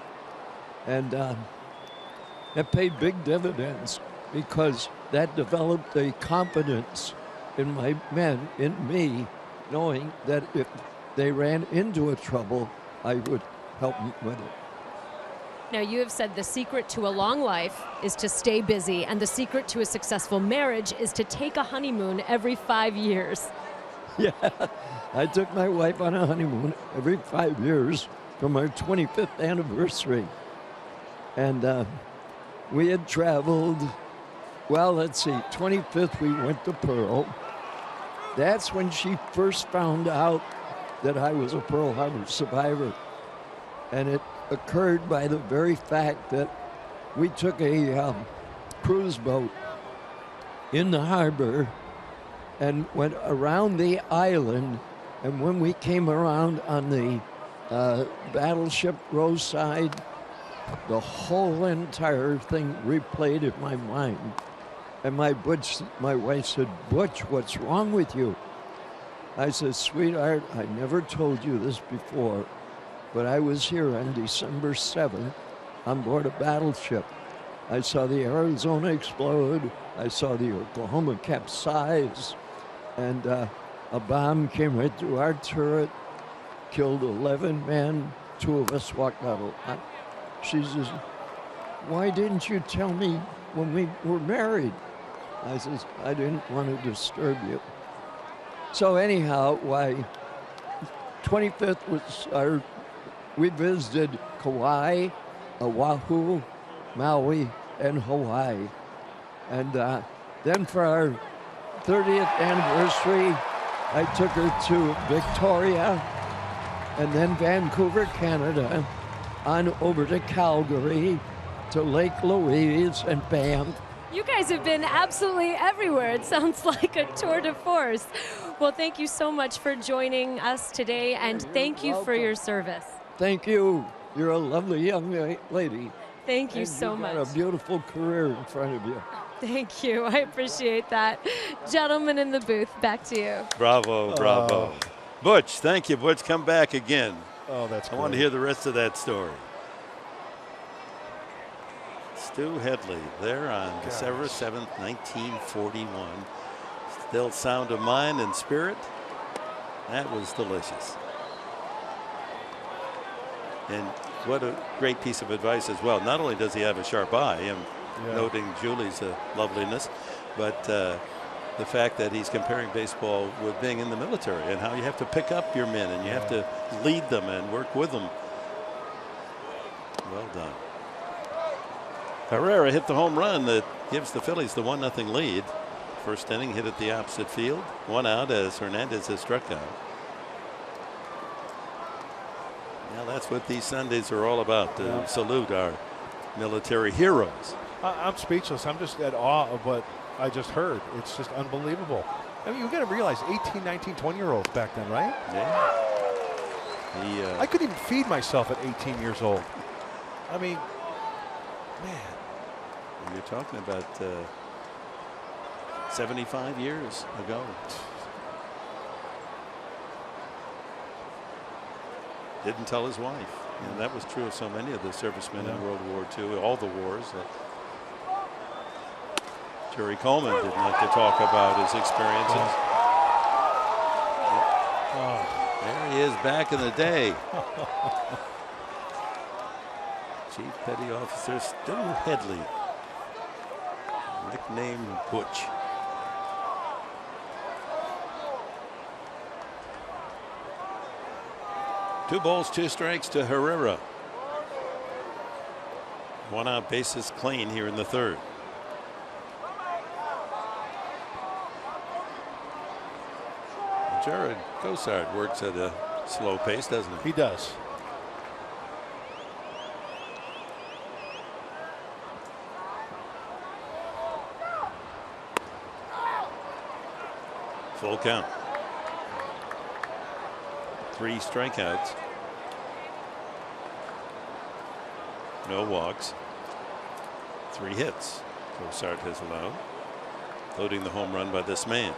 S7: And that paid big dividends because that developed a confidence in my men, in me, knowing that if they ran into a trouble, I would help them with it.
S6: Now, you have said the secret to a long life is to stay busy, and the secret to a successful marriage is to take a honeymoon every 5 years.
S7: Yeah, I took my wife on a honeymoon every 5 years from our 25th anniversary. And we had traveled, well, let's see, 25th we went to Pearl. That's when she first found out that I was a Pearl Harbor survivor. And it occurred by the very fact that we took a cruise boat in the harbor and went around the island. And when we came around on the battleship row side, the whole entire thing replayed in my mind. And my wife said, Butch, what's wrong with you? I said, sweetheart, I never told you this before, but I was here on December 7th on board a battleship. I saw the Arizona explode. I saw the Oklahoma capsize. And a bomb came right through our turret, killed 11 men. 2 of us walked out alive. She says, why didn't you tell me when we were married? I says, I didn't want to disturb you. So anyhow, 25th was we visited Kauai, Oahu, Maui, and Hawaii. And then for our 30th anniversary, I took her to Victoria and then Vancouver, Canada, on over to Calgary, to Lake Louise and Banff.
S6: You guys have been absolutely everywhere. It sounds like a tour de force. Well, thank you so much for joining us today, and thank you for your service.
S7: Thank you. You're a lovely young lady.
S6: Thank you so much.
S7: You've got a beautiful career in front of you.
S6: Thank you. I appreciate that. Gentlemen in the booth, back to you.
S3: Bravo, bravo. Butch, thank you, Butch. Come back again.
S5: Oh, that's great.
S3: I want to hear the rest of that story. Stu Headley there on December 7th, 1941. Still sound of mind and spirit. That was delicious. And what a great piece of advice as well. Not only does he have a sharp eye, and noting Julie's loveliness, but the fact that he's comparing baseball with being in the military and how you have to pick up your men and you have to lead them and work with them. Well done. Herrera hit the home run that gives the Phillies the 1-0 lead. First inning, hit at the opposite field. 1 out as Hernandez has struck out. Now that's what these Sundays are all about, to salute our military heroes.
S5: I'm speechless. I'm just at awe of what I just heard. It's just unbelievable. I mean, you got to realize 18, 19, 20-year-olds back then, right?
S3: Yeah.
S5: I couldn't even feed myself at 18 years old. I mean, man.
S3: You're talking about 75 years ago. Didn't tell his wife. And that was true of so many of the servicemen in World War II, all the wars. Jerry Coleman didn't like to talk about his experiences. There he is back in the day. Chief Petty Officer Stu Headley, nicknamed Butch. Two balls, two strikes to Herrera. One out, bases clean here in the third. Jared Cosart works at a slow pace, doesn't he?
S5: He does.
S3: Full count. 3 strikeouts. No walks. 3 hits Cosart has allowed, including the home run by this man.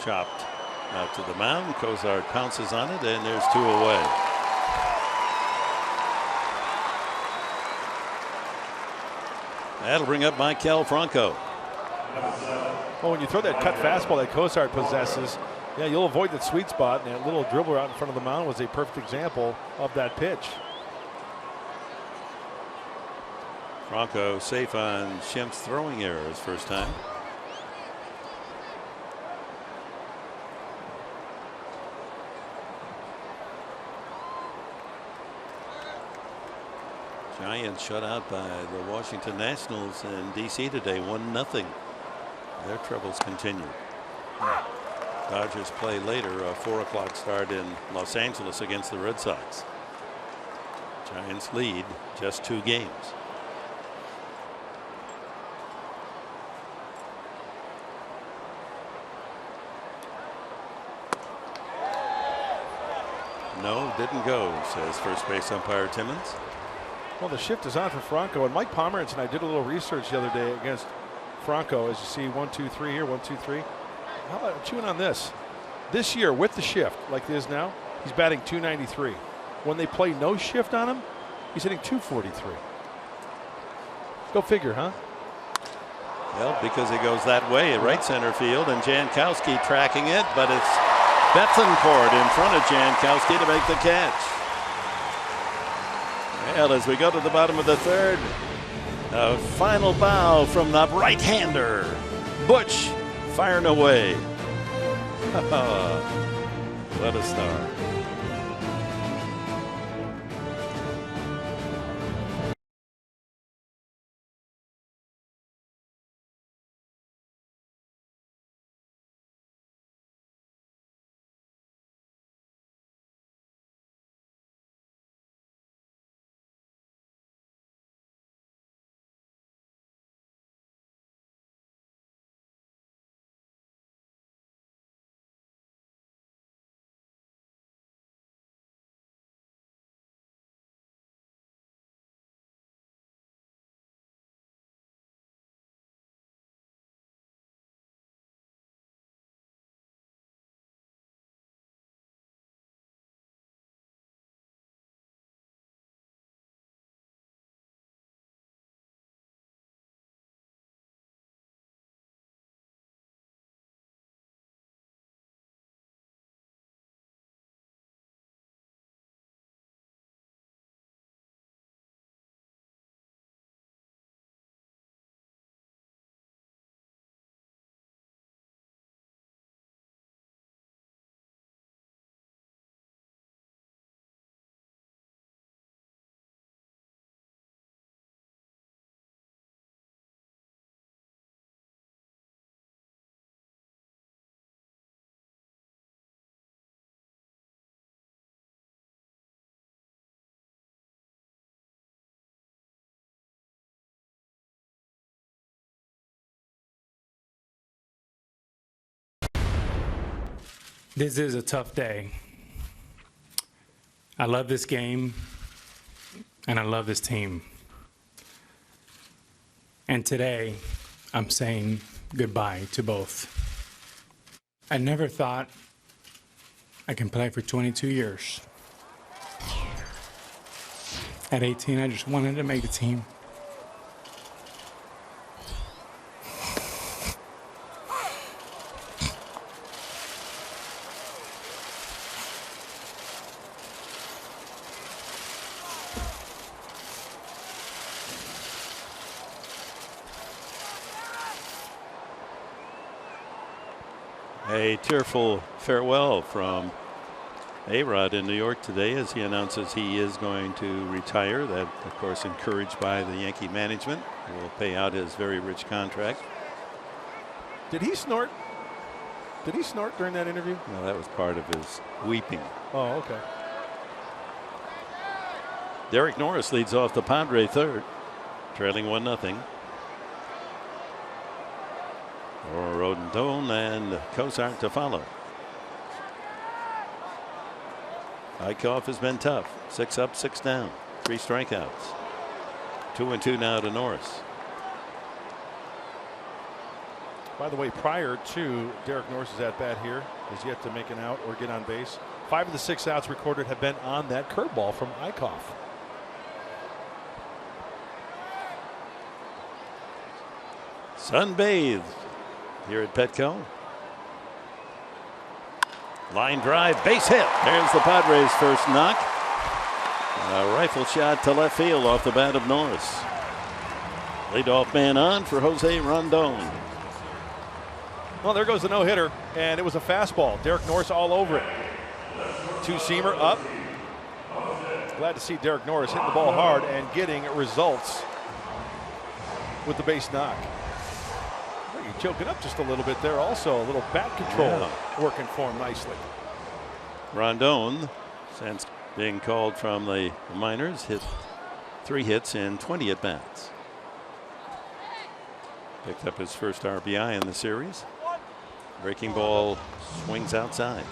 S3: Chopped out to the mound. Cosart pounces on it, and there's 2 away. That'll bring up Michael Franco.
S5: Well, when you throw that cut fastball that Cosart possesses, yeah, you'll avoid that sweet spot, and that little dribbler out in front of the mound was a perfect example of that pitch.
S3: Franco safe on Schimpf's throwing error his first time. Giants shut out by the Washington Nationals in D.C. today, 1-0. Their troubles continue. Dodgers play later, a 4 o'clock start in Los Angeles against the Red Sox. Giants lead just 2 games. No, didn't go, says first base umpire Timmons.
S5: Well, the shift is on for Franco, and Mike Pomerantz and I did a little research the other day against Franco. As you see, 1, 2, 3 here, 1, 2, 3. How about chewing on this? This year, with the shift like it is now, he's batting .293. When they play no shift on him, he's hitting .243. Go figure, huh?
S3: Well, because he goes that way at right center field, and Jankowski tracking it, but it's Bethencourt in front of Jankowski to make the catch. Well, as we go to the bottom of the third, a final bow from the right-hander. Butch firing away. What a star.
S8: This is a tough day. I love this game, and I love this team. And today, I'm saying goodbye to both. I never thought I can play for 22 years. At 18, I just wanted to make the team.
S3: A tearful farewell from A-Rod in New York today as he announces he is going to retire. That, of course, encouraged by the Yankee management, who will pay out his very rich contract.
S5: Did he snort? Did he snort during that interview?
S3: No, that was part of his weeping.
S5: Oh, okay.
S3: Derek Norris leads off the Padres third, trailing 1-0. Rodon and Cozart to follow. Eichhoff has been tough. 6 up, 6 down, 3 strikeouts. 2-2 now to Norris.
S5: By the way, prior to Derek Norris's at bat here, has yet to make an out or get on base. 5 of the 6 outs recorded have been on that curveball from Eichhoff.
S3: Sunbathed here at Petco. Line drive, base hit. There's the Padres' first knock. A rifle shot to left field off the bat of Norris. Leadoff man on for Jose Rondon.
S5: Well, there goes the no-hitter, and it was a fastball. Derek Norris all over it. Two-seamer up. Glad to see Derek Norris hitting the ball hard and getting results with the base knock. You're choking up just a little bit there also. A little bat control working for him nicely.
S3: Rondon, since being called from the minors, hit 3 hits in 20 at-bats. Picked up his first RBI in the series. Breaking ball swings outside.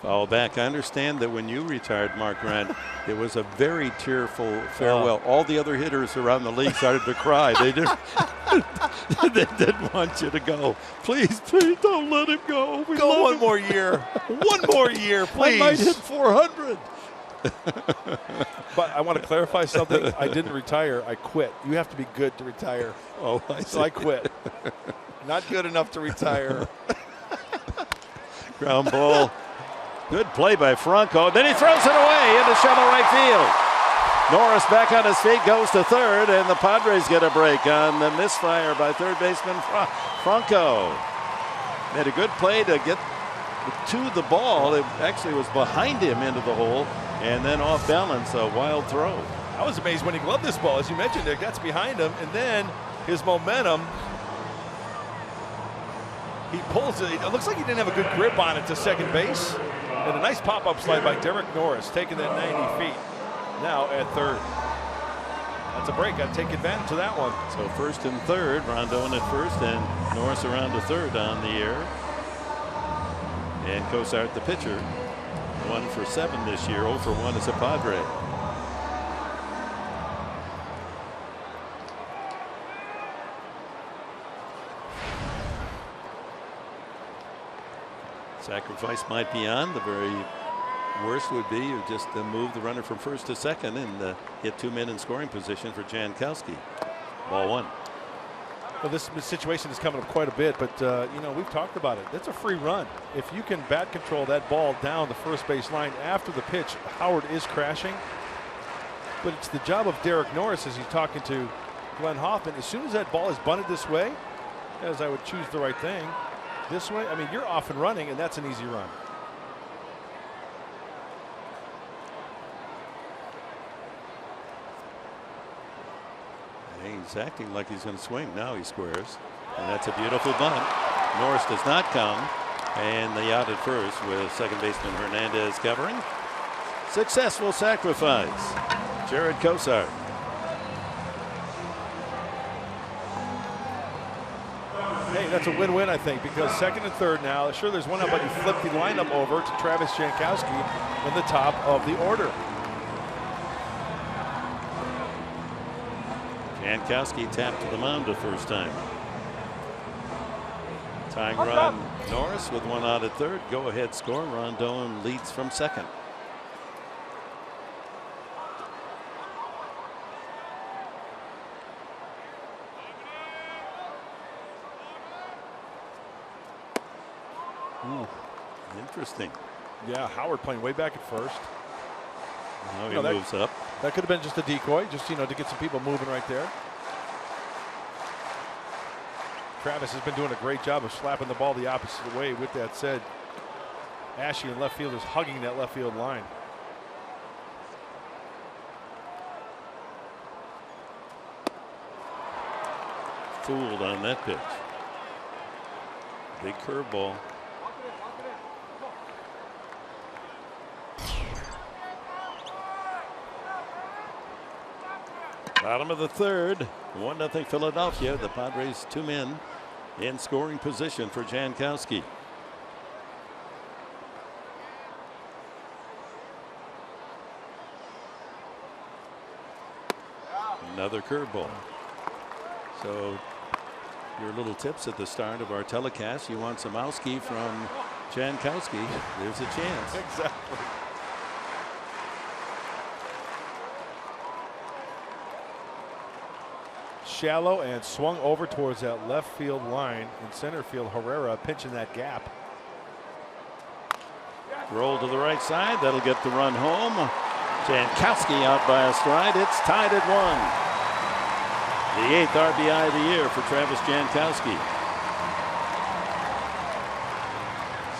S3: Foul back. I understand that when you retired, Mark Grant, it was a very tearful farewell. All the other hitters around the league started to cry. They didn't want you to go. Please, please don't let him go. We
S5: Go
S3: love
S5: one
S3: him.
S5: more year. One more year, please.
S3: I might hit 400.
S5: But I want to clarify something. I didn't retire. I quit. You have to be good to retire.
S3: Oh,
S5: So I quit. Not good enough to retire.
S3: Ground ball. Good play by Franco. Then he throws it away into shallow right field. Norris back on his feet, goes to third, and the Padres get a break on the misfire by third baseman Franco. Made a good play to get to the ball. It actually was behind him into the hole, and then off balance, a wild throw.
S5: I was amazed when he gloved this ball. As you mentioned, Nick, that's behind him, and then his momentum. He pulls it. It looks like he didn't have a good grip on it to second base. And a nice pop-up slide by Derek Norris, taking that 90 feet. Now at third. That's a break. Got to take advantage of that one.
S3: So first and third, Rondon at first, and Norris around to third on the air. And Cozart, the pitcher, 1 for 7 this year, 0 for 1 as a Padre. Sacrifice might be on. The very worst would be you just move the runner from first to second and get 2 men in scoring position for Jankowski. Ball 1.
S5: Well, this situation is coming up quite a bit, but you know, we've talked about it. It's a free run. If you can bat control that ball down the first base line after the pitch, Howard is crashing. But it's the job of Derek Norris, as he's talking to Glenn Hoffman. As soon as that ball is bunted this way, as I would choose the right thing, this way, I mean, you're off and running, and that's an easy run.
S3: He's acting like he's going to swing. Now he squares. And that's a beautiful bunt. Norris does not come. And the out at first with second baseman Hernandez covering. Successful sacrifice. Jared Cozart.
S5: Hey, that's a win-win, I think, because second and third now. Sure, there's one out, but you flip the lineup over to Travis Jankowski in the top of the order.
S3: Jankowski tapped to the mound the first time. Tying Ron Norris with one out at third. Go ahead score. Rondon leads from second. Interesting.
S5: Yeah, Howard playing way back at first.
S3: Now he moves up.
S5: That could have been just a decoy, just, to get some people moving right there. Travis has been doing a great job of slapping the ball the opposite way. With that said, Ashe in left field is hugging that left field line.
S3: Fooled on that pitch. Big curveball. Bottom of the third, 1-0 Philadelphia. The Padres 2 men in scoring position for Jankowski. Another curveball. So your little tips at the start of our telecast, you want Samowski from Jankowski, there's a chance.
S5: Exactly. Shallow and swung over towards that left field line. In center field, Herrera pinching that gap.
S3: Roll to the right side. That'll get the run home. Jankowski out by a stride. It's tied at 1. The 8th RBI of the year for Travis Jankowski.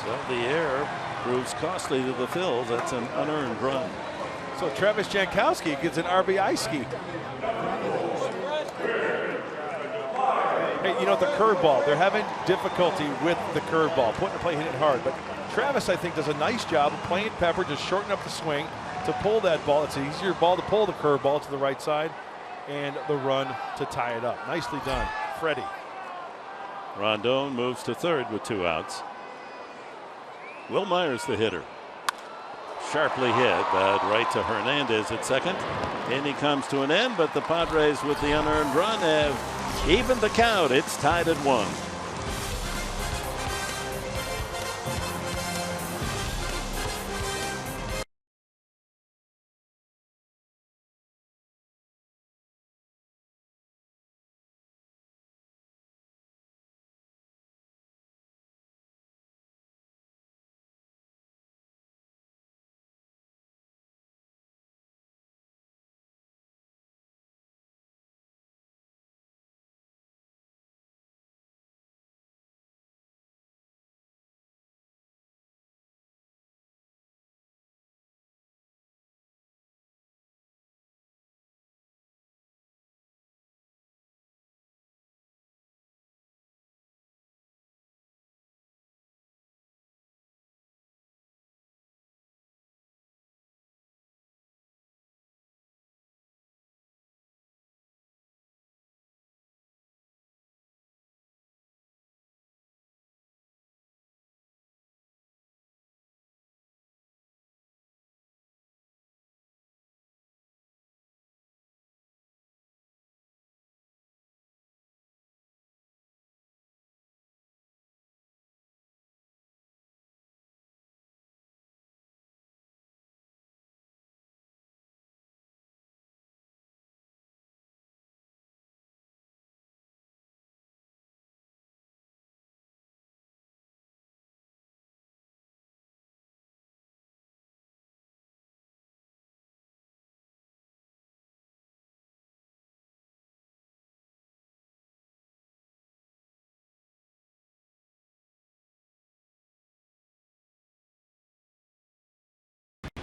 S3: So the error proves costly to the Phils. That's an unearned run.
S5: So Travis Jankowski gets an RBI ski. Hey, the curveball, they're having difficulty with the curveball, putting the play, hitting it hard. But Travis, I think, does a nice job of playing pepper, just shorten up the swing to pull that ball. It's an easier ball to pull the curveball to the right side, and the run to tie it up. Nicely done, Freddie.
S3: Rondon moves to third with 2 outs. Will Myers the hitter. Sharply hit, but right to Hernandez at second. And he comes to an end, but the Padres with the unearned run have evened the count. It's tied at 1.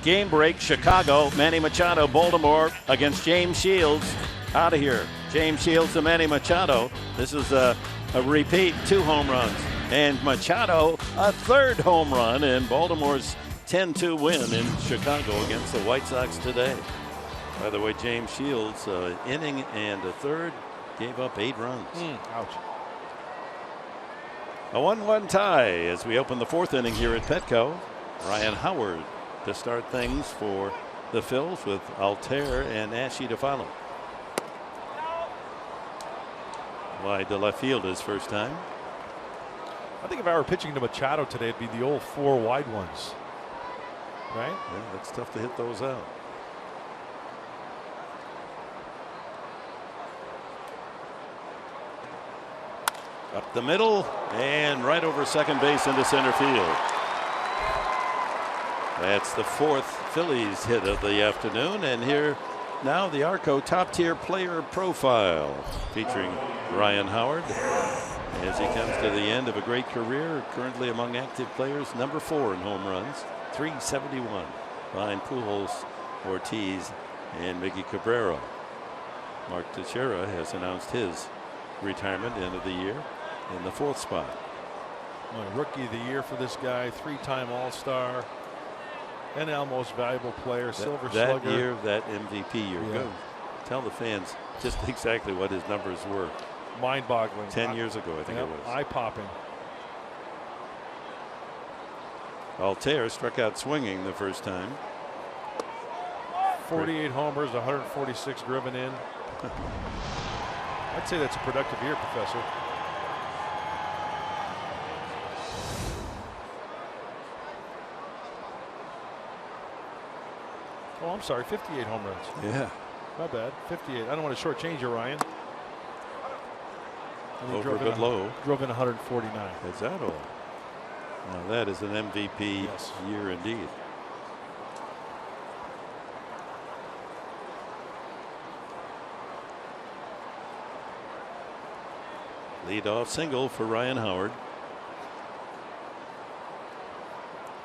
S3: Game break, Chicago, Manny Machado, Baltimore against James Shields. Out of here. James Shields to Manny Machado. This is a repeat, 2 home runs. And Machado, a 3rd home run in Baltimore's 10-2 win in Chicago against the White Sox today. By the way, James Shields, inning and a third, gave up 8 runs.
S5: Ouch.
S3: A 1-1 tie as we open the 4th inning here at Petco. Ryan Howard to start things for the Phils with Altair and Ashe to follow. Wide to left field his first time.
S5: I think if I were pitching to Machado today, it'd be the old 4 wide ones. Right?
S3: Yeah, it's tough to hit those out. Up the middle and right over second base into center field. That's the 4th Phillies hit of the afternoon. And here now the Arco top tier player profile featuring Ryan Howard as he comes to the end of a great career, currently among active players, number 4 in home runs, 371 behind Pujols, Ortiz, and Miggy Cabrera. Mark Teixeira has announced his retirement end of the year in the 4th spot.
S5: Rookie of the year for this guy, 3-time All-Star, NL Most Valuable Player, Silver Slugger.
S3: That year, that MVP year.
S5: Yeah.
S3: Go tell the fans just exactly what his numbers were.
S5: Mind-boggling.
S3: 10 years ago, I think it was.
S5: Eye-popping.
S3: Altair struck out swinging the first time.
S5: 48 homers, 146 driven in. I'd say that's a productive year, Professor. Oh, I'm sorry, 58 home runs.
S3: Yeah.
S5: Not bad. 58. I don't want to shortchange you, Ryan. And
S3: Over but low.
S5: Drove in 149.
S3: Is that all? Now that is an MVP
S5: Yes.
S3: year indeed. Leadoff single for Ryan Howard.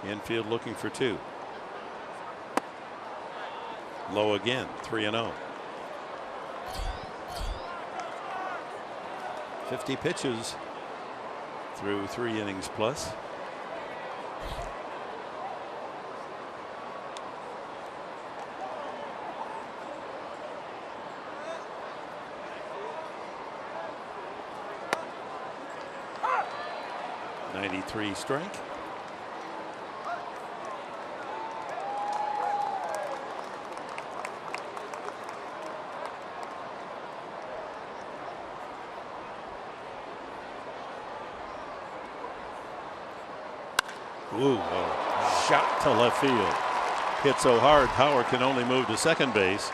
S3: Infield looking for 2. Low again, 3-0. 50 pitches through 3 innings plus. .93 strike. Ooh, shot to left field. Hit so hard, Howard can only move to second base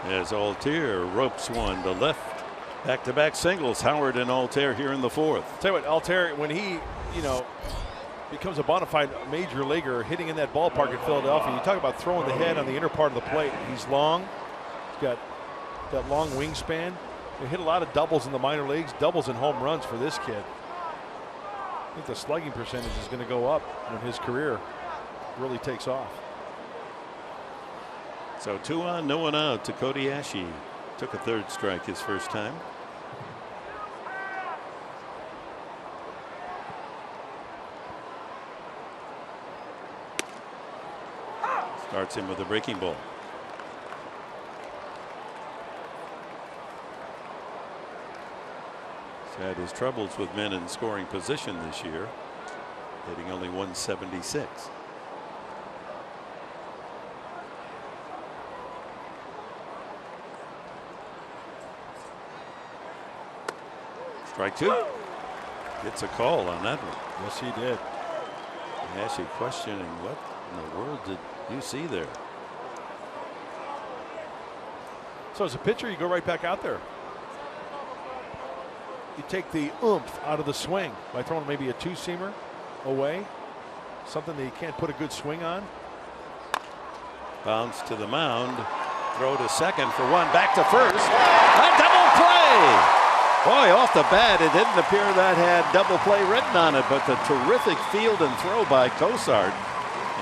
S3: as Altair ropes one to left. Back-to-back singles, Howard and Altair here in the 4th.
S5: Tell you what, Altair, when he, becomes a bona fide major leaguer hitting in that ballpark in Philadelphia, you talk about throwing the head on the inner part of the plate. He's long. He's got that long wingspan. He hit a lot of doubles in the minor leagues, doubles and home runs for this kid. I think the slugging percentage is going to go up when his career really takes off.
S3: So 2 on, no one out to Cody Ashe. Took a 3rd strike his first time. Starts him with a breaking ball. He's had his troubles with men in scoring position this year, hitting only 176. Strike 2. Gets a call on that one.
S5: Yes, he did.
S3: Ashe questioning what in the world did you see there?
S5: So as a pitcher, you go right back out there. You take the oomph out of the swing by throwing maybe a 2-seamer away, something that you can't put a good swing on.
S3: Bounce to the mound, throw to second for 1, back to first. A double play. Boy, off the bat, it didn't appear that had double play written on it, but the terrific field and throw by Cosart,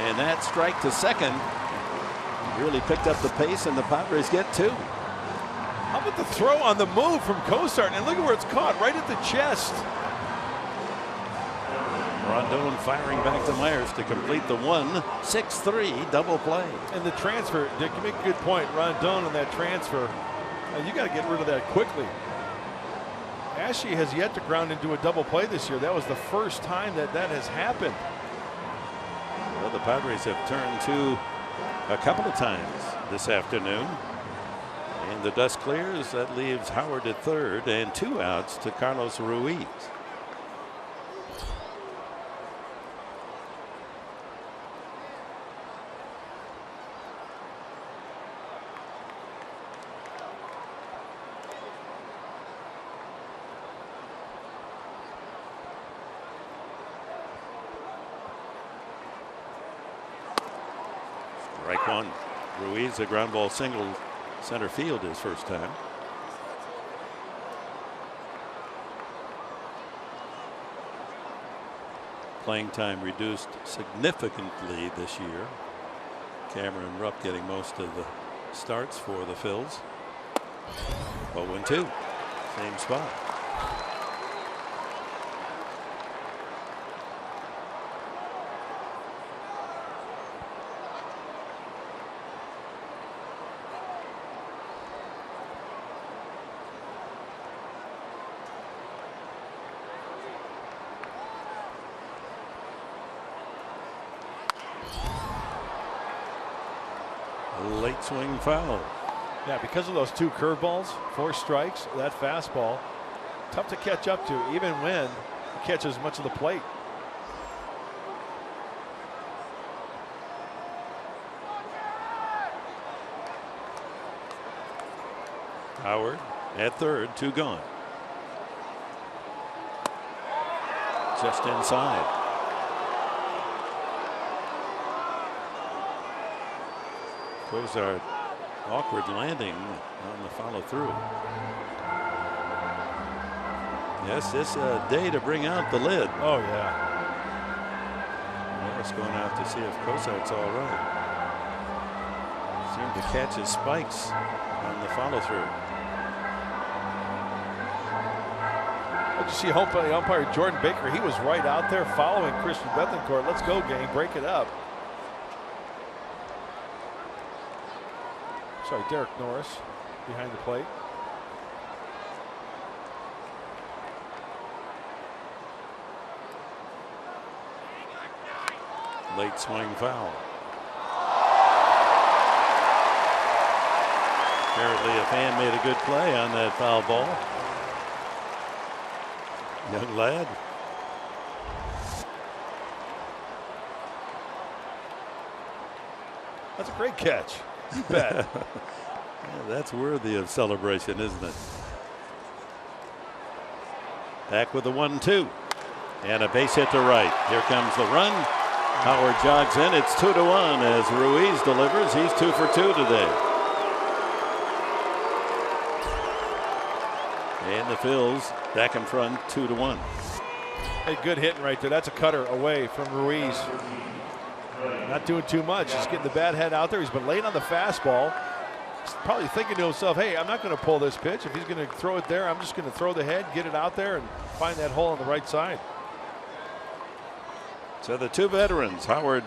S3: and that strike to second really picked up the pace, and the Padres get 2.
S5: How about the throw on the move from Cosart? And look at where it's caught, right at the chest.
S3: Rondon firing back to Myers to complete the 1-6-3 double play.
S5: And the transfer, Dick, you make a good point. Rondon on that transfer, and you got to get rid of that quickly. Ashley has yet to ground into a double play this year. That was the first time that has happened.
S3: Well, the Padres have turned two a couple of times this afternoon. And the dust clears. That leaves Howard at third and 2 outs to Carlos Ruiz. Strike one. Ruiz, a ground ball single center field his first time. Playing time reduced significantly this year. Cameron Rupp getting most of the starts for the Phils. 0-2, same spot. Late swing foul.
S5: Yeah, because of those 2 curveballs, 4 strikes, that fastball, tough to catch up to, even when he catches much of the plate.
S3: Howard at third, 2 gone. Just inside. Cozart awkward landing on the follow through. Yes, this day to bring out the lid.
S5: Oh yeah.
S3: Morris going out to see if Cozart's all right. Seemed to catch his spikes on the follow through.
S5: Did you see umpire Jordan Baker? He was right out there following Christian Bethencourt. Let's go, gang, break it up. Sorry, Derek Norris behind the plate.
S3: Late swing foul. Apparently a fan made a good play on that foul ball. Young lad.
S5: That's a great catch. You bet.
S3: Yeah, that's worthy of celebration, isn't it? Back with the 1-2 and a base hit to right. Here comes the run. Howard jogs in. It's 2-1 as Ruiz delivers. He's 2 for 2 today. And the Phils back in front, 2-1.
S5: Hey, good hitting right there. That's a cutter away from Ruiz. Not doing too much. Just getting the bat head out there. He's been late on the fastball. He's probably thinking to himself, hey, I'm not going to pull this pitch. If he's going to throw it there, I'm just going to throw the head, get it out there, and find that hole on the right side.
S3: So the 2 veterans, Howard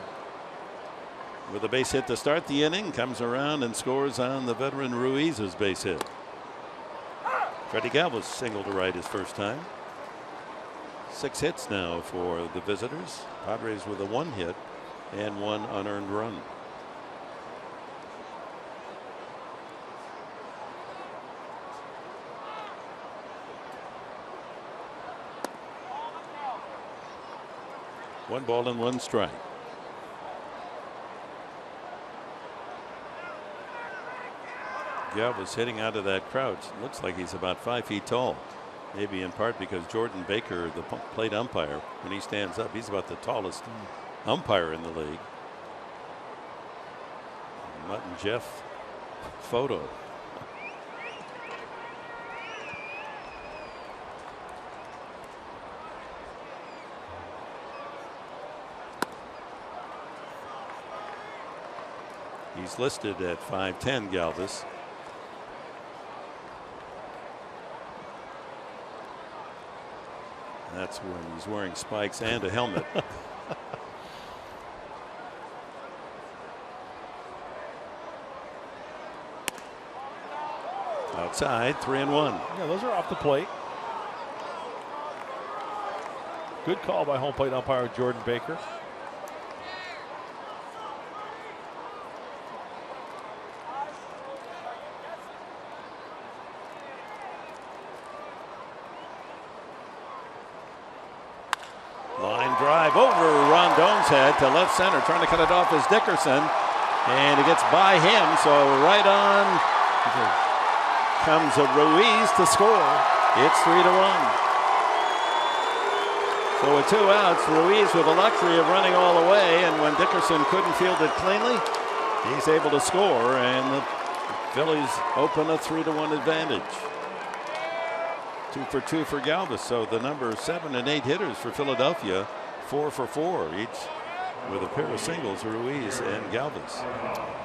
S3: with a base hit to start the inning, comes around and scores on the veteran Ruiz's base hit. Freddie Galvis single to right his first time. 6 hits now for the visitors. Padres with a 1 hit and 1 unearned run. One ball and 1 strike. Galvis hitting out of that crouch. Looks like he's about 5 feet tall. Maybe in part because Jordan Baker, the plate umpire, when he stands up, he's about the tallest umpire in the league. Mutt and Jeff photo. He's listed at 5'10", Galvis. That's when he's wearing spikes and a helmet. Outside, 3-1.
S5: Yeah, those are off the plate. Good call by home plate umpire Jordan Baker.
S3: Line drive over Rondon's head to left center, trying to cut it off is Dickerson, and it gets by him. So right on comes a Ruiz to score. It's 3-1. So with 2 outs, Ruiz with the luxury of running all the way, and when Dickerson couldn't field it cleanly, he's able to score, and the Phillies open a 3-1 advantage. 2 for 2 for Galvis. So the number 7 and 8 hitters for Philadelphia, 4 for 4 each, with a pair of singles, Ruiz and Galvis.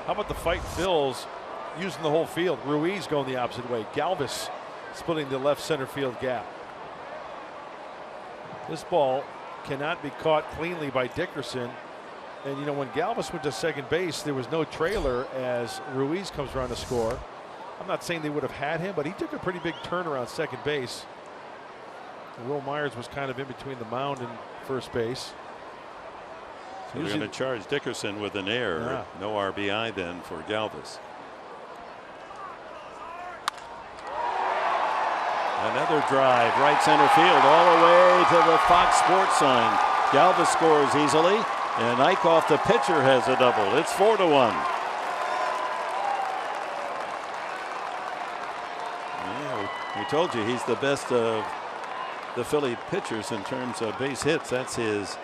S5: How about the fight Phil's using the whole field? Ruiz going the opposite way. Galvis splitting the left center field gap. This ball cannot be caught cleanly by Dickerson. And you know, when Galvis went to second base, there was no trailer as Ruiz comes around to score. I'm not saying they would have had him, but he took a pretty big turn around second base. And Will Myers was kind of in between the mound and first base.
S3: So they're going to charge Dickerson with an error.
S5: Yeah.
S3: No RBI then for Galvis. Another drive, right center field, all the way to the Fox Sports sign. Galvis scores easily, and Eichhoff, the pitcher, has a double. It's 4-1. Yeah, we told you he's the best of the Philly pitchers in terms of base hits. That's his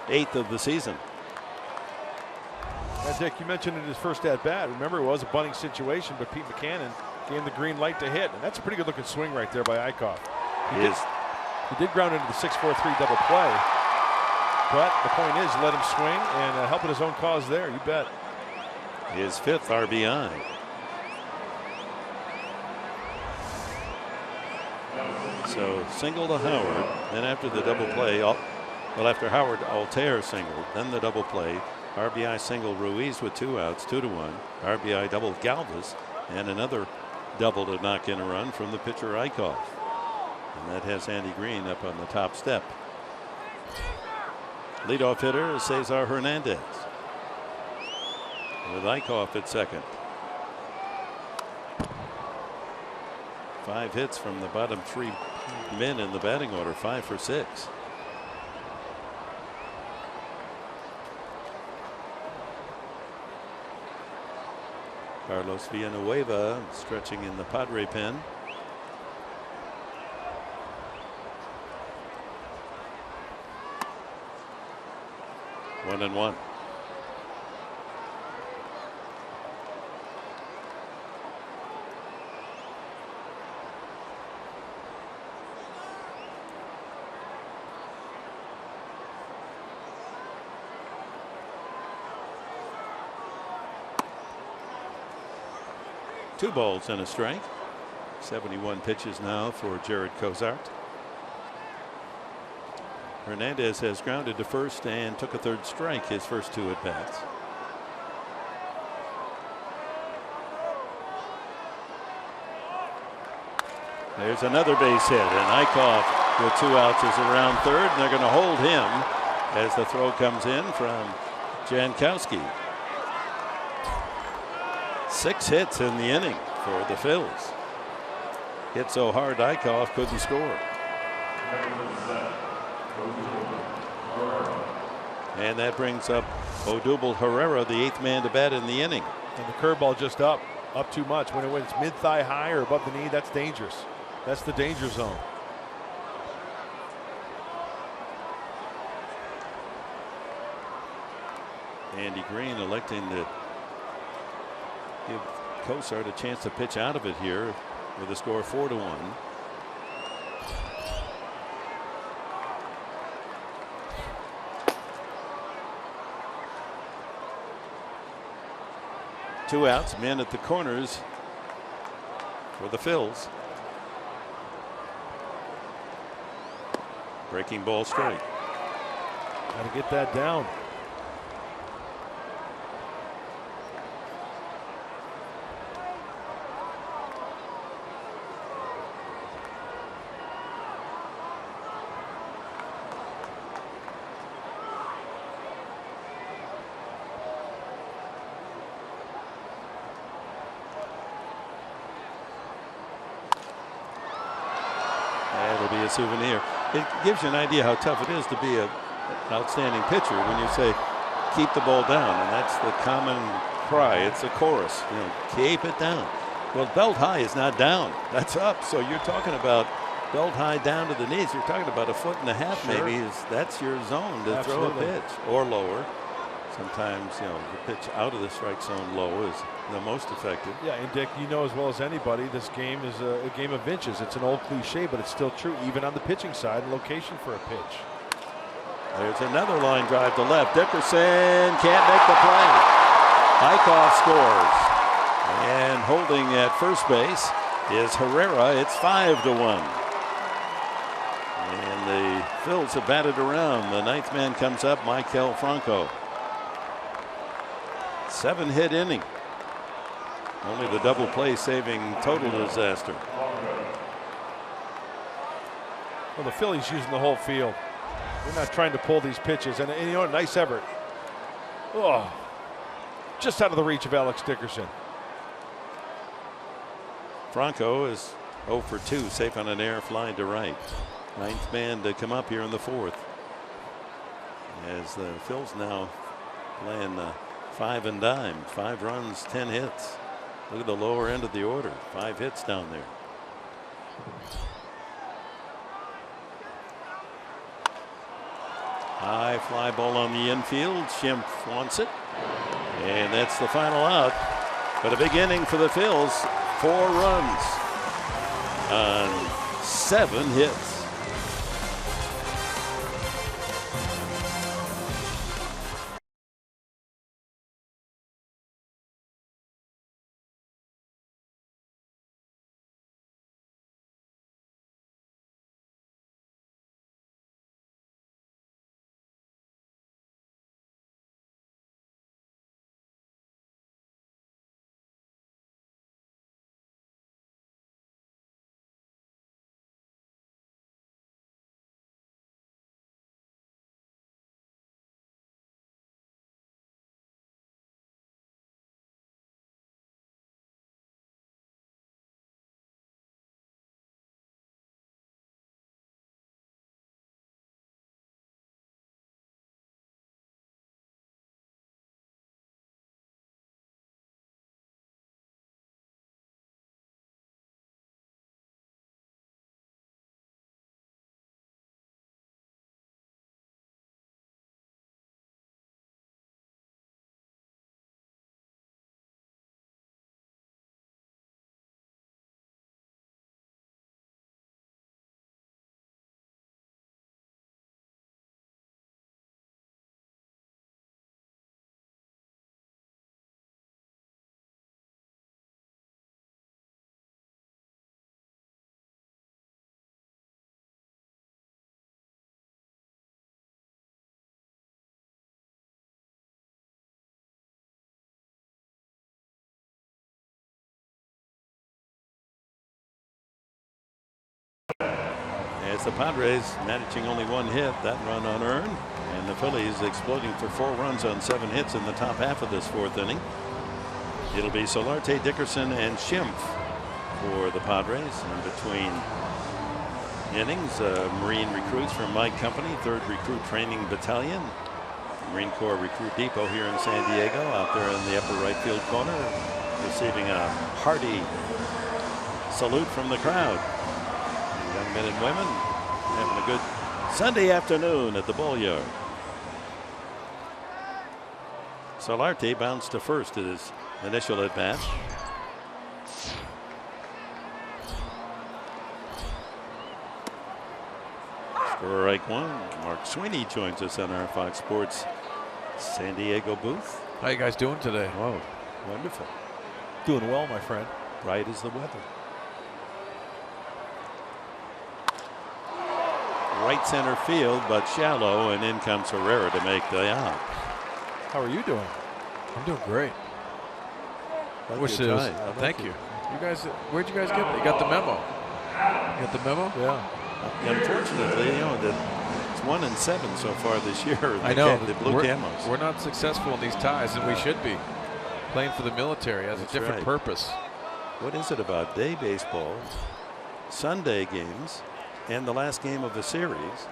S3: 8th of the season.
S5: Dick, you mentioned in his first at bat. Remember, it was a bunting situation, but Pete Buchanan gave him the green light to hit, and that's a pretty good looking swing right there by Eichhoff. He did ground into the 6-4-3 double play, but the point is, let him swing and helping his own cause there. You bet.
S3: His 5th RBI. So single to Howard, then after the double play, well, after Howard, Altair singled, then the double play. RBI single Ruiz with 2 outs, 2-1. RBI double Galvis, and another double to knock in a run from the pitcher Eichhoff. And that has Andy Green up on the top step. Leadoff hitter is Cesar Hernandez, with Eichhoff at second. 5 hits from the bottom 3 men in the batting order, 5 for 6. Carlos Villanueva stretching in the Padre pen. One and one. Two balls and a strike. 71 pitches now for Jared Cozart. Hernandez has grounded to first and took a 3rd strike his first 2 at bats. There's another base hit, and Eichhoff with 2 outs is around third, and they're going to hold him as the throw comes in from Jankowski. 6 hits in the inning for the Phillies. Hit so hard Eichhoff couldn't score. And that brings up Odubel Herrera, the 8th man to bat in the inning.
S5: And the curveball just up too much. When it's mid-thigh high or above the knee, that's dangerous. That's the danger zone.
S3: Andy Green electing to give Cozart a chance to pitch out of it here with a score 4-1. Two outs, men at the corners for the Phils. Breaking ball straight.
S5: Got to get that down.
S3: That'll be a souvenir. It gives you an idea how tough it is to be an outstanding pitcher when you say, keep the ball down. And that's the common cry. It's a chorus. You know, keep it down. Well, belt high is not down. That's up. So you're talking about belt high down to the knees. You're talking about 1.5 feet maybe. That's your zone to throw a pitch, or lower. Sometimes, you know, the pitch out of the strike zone low is the most effective.
S5: Yeah, and Dick, you know as well as anybody, this game is a game of inches. It's an old cliche, but it's still true, even on the pitching side, location for a pitch.
S3: There's another line drive to left. Dickerson can't make the play. Eichhoff scores. And holding at first base is Herrera. It's 5-1. And the Phils have batted around. The ninth man comes up, Maikel Franco. 7-hit inning. Only the double play saving total disaster.
S5: Well, the Phillies using the whole field. They're not trying to pull these pitches. And you know, nice effort. Oh, just out of the reach of Alex Dickerson.
S3: Franco is 0 for 2, safe on an air fly to right. Ninth man to come up here in the fourth. As the Phils now playing 5 and dime. 5 runs, 10 hits. Look at the lower end of the order. 5 hits down there. High fly ball on the infield. Schimpf wants it. And that's the final out. But a big inning for the Phils. 4 runs on 7 hits. As the Padres managing only 1 hit, that run unearned, and the Phillies exploding for 4 runs on 7 hits in the top half of this 4th inning. It'll be Solarte, Dickerson, and Schimpf for the Padres. In between innings, Marine recruits from my company, 3rd Recruit Training Battalion, Marine Corps Recruit Depot here in San Diego, out there in the upper right field corner, receiving a hearty salute from the crowd. Young men and women having a good Sunday afternoon at the ball yard. Solarte bounced to first at his initial at bat. Strike 1. Mark Sweeney joins us on our Fox Sports San Diego booth.
S9: How you guys doing today?
S3: Whoa, wonderful.
S5: Doing well, my friend.
S3: Bright as the weather. right center field, but shallow, and in comes Herrera to make the out.
S5: How are you doing?
S9: I'm doing great.
S3: Like
S9: Wish
S3: your
S9: it was,
S3: tie.
S9: thank you. You guys, where'd you guys get that? You got the memo? You got the memo?
S5: Yeah.
S3: Unfortunately, you know, it's 1-7 so far this year.
S9: I know.
S3: The blue camos.
S9: We're not successful in these ties, and we should be. Playing for the military has
S3: That's
S9: a different
S3: right.
S9: purpose.
S3: What is it about day baseball, Sunday games, and the last game of the series?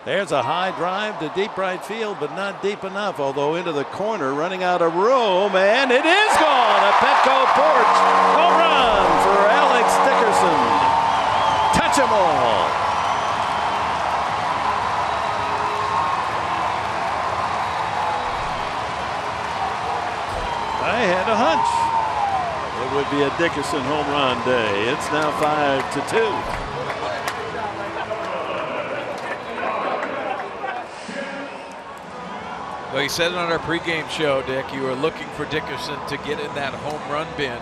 S3: There's a high drive to deep right field, but not deep enough, although into the corner, running out of room, and it is gone. A Petco Porch home run for Alex Dickerson. Touch 'em all. I had a hunch it would be a Dickerson home run day. It's now 5-2.
S9: Well, you said it on our pregame show, Dick. You were looking for Dickerson to get in that home run binge.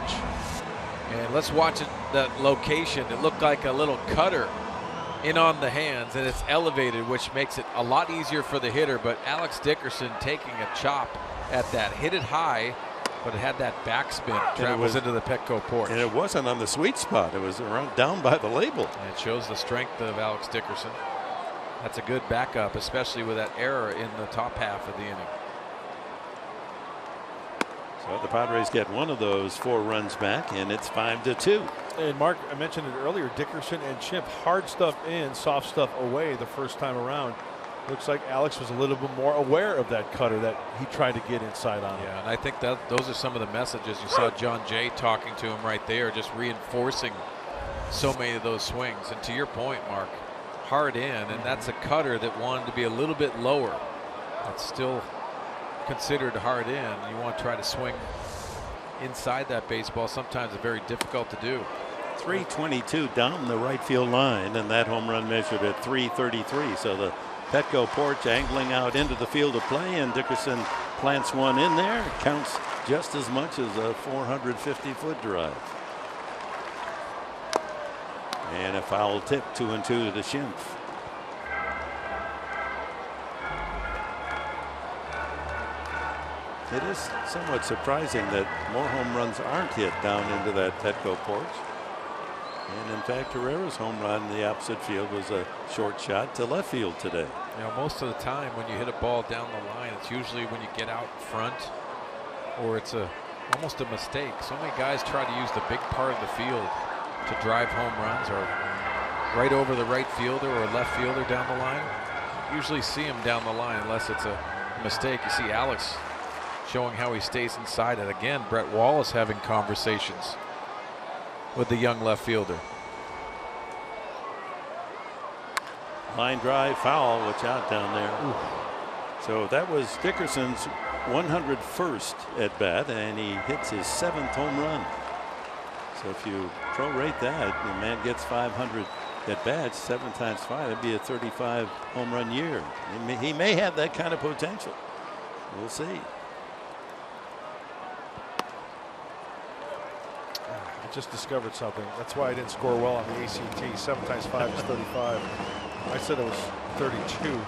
S9: And let's watch it, that location. It looked like a little cutter in on the hands, and it's elevated, which makes it a lot easier for the hitter. But Alex Dickerson taking a chop at that. Hit it high, but it had that backspin. Travels into the Petco Porch.
S3: And it wasn't on the sweet spot. It was around down by the label.
S9: And it shows the strength of Alex Dickerson. That's a good backup, especially with that error in the top half of the inning.
S3: So the Padres get one of those 4 runs back, and it's 5-2.
S5: And Mark, I mentioned it earlier, Dickerson and Chimp, hard stuff in, soft stuff away the first time around. Looks like Alex was a little bit more aware of that cutter that he tried to get inside on.
S9: Yeah, and I think that those are some of the messages. You saw John Jay talking to him right there, just reinforcing so many of those swings. And to your point, Mark, hard in, and that's a cutter that wanted to be a little bit lower. It's still considered hard in. You want to try to swing inside that baseball. Sometimes it's very difficult to do.
S3: 322 down the right field line, and that home run measured at 333. So the Petco Porch angling out into the field of play, and Dickerson plants one in there. It counts just as much as a 450-foot drive. And a foul tip, 2-2 to the Schimpf. It is somewhat surprising that more home runs aren't hit down into that Petco Porch. And in fact, Herrera's home run in the opposite field was a short shot to left field today.
S9: You know, most of the time when you hit a ball down the line, it's usually when you get out front, or it's almost a mistake. So many guys try to use the big part of the field to drive home runs, or right over the right fielder or left fielder down the line. You usually see him down the line unless it's a mistake. You see Alex showing how he stays inside it. Again, Brett Wallace having conversations with the young left fielder.
S3: Line drive foul, watch out down there. Ooh. So that was Dickerson's 101st at bat, and he hits his 7th home run. So if you prorate that, the man gets 500 at bats, 7 times 5, it'd be a 35 home run year. He may have that kind of potential. We'll see.
S5: I just discovered something. That's why I didn't score well on the ACT. 7 times 5 is 35. I said it was 32.